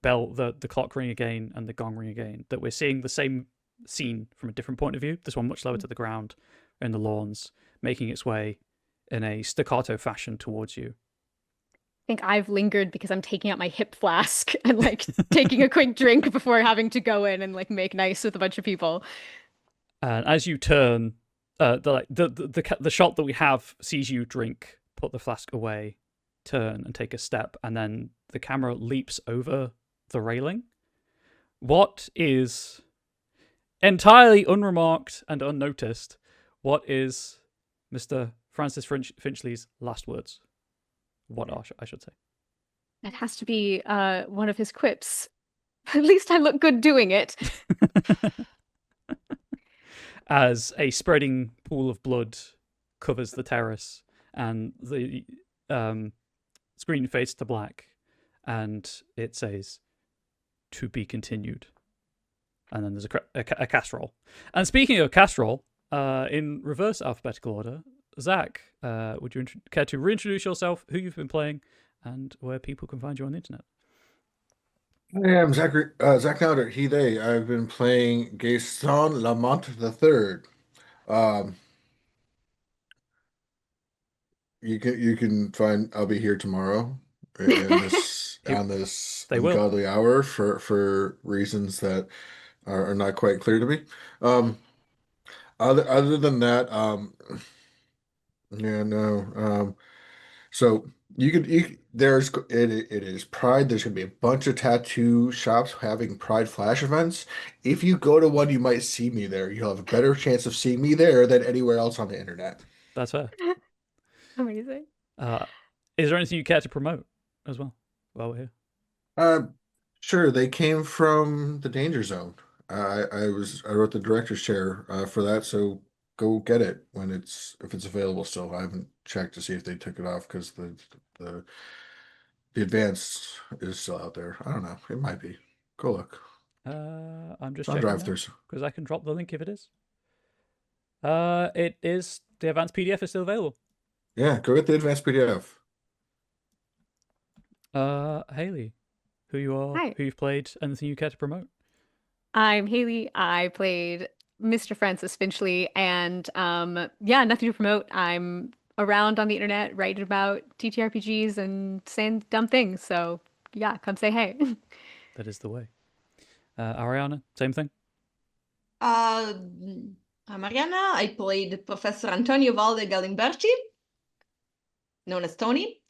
bell, the clock ring again and the gong ring again, that we're seeing the same scene from a different point of view. This one much lower to the ground in the lawns, making its way in a staccato fashion towards you. I think I've lingered because I'm taking out my hip flask and taking a quick drink before having to go in and make nice with a bunch of people. And as you turn, the shot that we have sees you drink, put the flask away, turn and take a step, and then the camera leaps over the railing. What is entirely unremarked and unnoticed? What is Mr. Francis Finchley's last words? What are, I should say? That has to be one of his quips. At least I look good doing it. As a spreading pool of blood covers the terrace, and the screen fades to black, and it says, "To be continued." And then there's a cast roll. And speaking of cast roll, in reverse alphabetical order, Zach, would you care to reintroduce yourself, who you've been playing, and where people can find you on the internet? I am Zach Nauder, he, they. I've been playing Gaston Lamont III. You can find I'll be here tomorrow in this on this They will. ungodly hour for reasons that are not quite clear to me. Um, other than that, yeah, no. So it is Pride. There's gonna be a bunch of tattoo shops having Pride flash events. If you go to one, you might see me there. You'll have a better chance of seeing me there than anywhere else on the internet. That's fair. Amazing. Is there anything you care to promote as well while we're here? Uh, sure. They came from the Danger Zone. I wrote the director's chair for that, so go get it when if it's available still. I haven't checked to see if they took it off because the the advanced is still out there. I don't know. It might be. Go look. I'm just It's on checking drive-throughs. because I can drop the link if it is. It is. The advanced PDF is still available. Yeah, go get the advanced PDF. Haley, who you are, Hi. who you've played, anything you care to promote? I'm Haley. I played Mr. Francis Finchley, and yeah, nothing to promote. I'm around on the internet writing about TTRPGs and saying dumb things. So yeah, come say hey. That is the way. Ariana, same thing. I'm Mariana. I played Professor Antonio Valde Galimberti, known as Tony.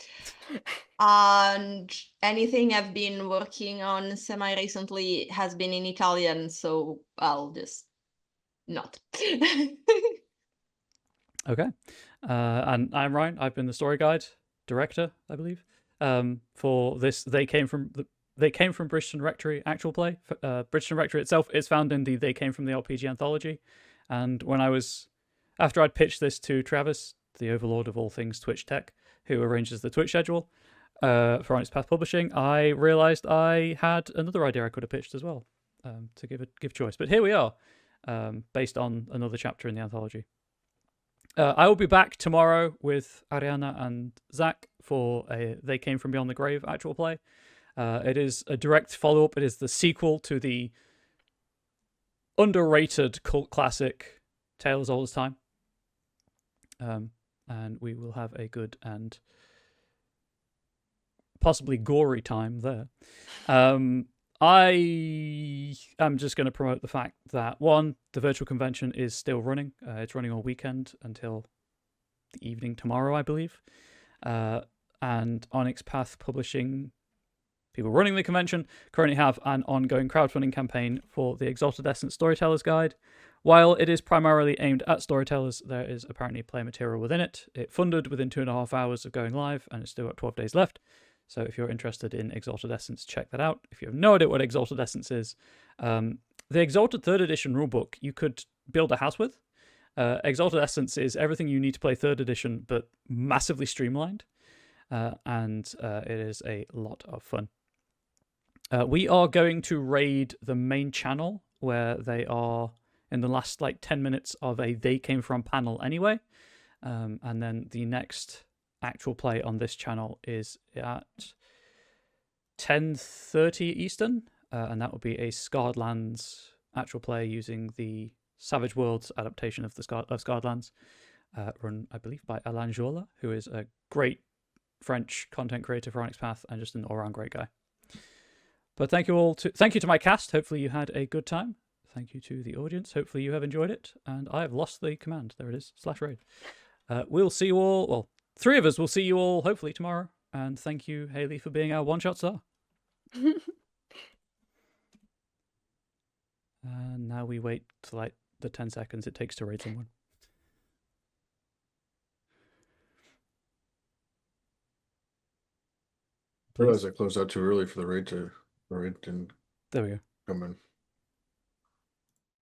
And anything I've been working on semi-recently has been in Italian, so I'll just not. Okay. And I'm Ryan. I've been the story guide director, I believe. For this, they came from Bridgeton Rectory actual play. Bridgeton Rectory itself is found in the They Came from the RPG anthology. And after I'd pitched this to Travis, the overlord of all things Twitch tech, who arranges the Twitch schedule for Onyx Path Publishing, I realized I had another idea I could have pitched as well, to give choice. But here we are, based on another chapter in the anthology. I will be back tomorrow with Ariana and Zach for They Came from Beyond the Grave actual play. It is a direct follow-up. It is the sequel to the underrated cult classic Tale as Old as Time. And we will have a good and possibly gory time there. I am just going to promote the fact that, one, the virtual convention is still running. It's running all weekend until the evening tomorrow, I believe. And Onyx Path Publishing, people running the convention, currently have an ongoing crowdfunding campaign for the Exalted Essence Storyteller's Guide. While it is primarily aimed at storytellers, there is apparently player material within it. It funded within 2.5 hours of going live, and it's still got 12 days left. So if you're interested in Exalted Essence, check that out. If you have no idea what Exalted Essence is, the Exalted 3rd Edition rulebook you could build a house with. Exalted Essence is everything you need to play 3rd Edition, but massively streamlined. And it is a lot of fun. We are going to raid the main channel where they are in the last 10 minutes of a They Came From panel anyway. And then the next actual play on this channel is at 10:30 Eastern, and that will be a Scarred Lands actual play using the Savage Worlds adaptation of Scarred Lands, run, I believe, by Alain Jola, who is a great French content creator for Onyx Path and just an all-around great guy. But thank you to my cast. Hopefully you had a good time. Thank you to the audience. Hopefully you have enjoyed it. And I have lost the command. There it is. /raid. We'll see you all. Well, 3 of us will see you all hopefully tomorrow. And thank you, Haley, for being our one-shot star. And now we wait to the 10 seconds it takes to raid someone. I realized I closed out too early for the raid didn't There we go. come in.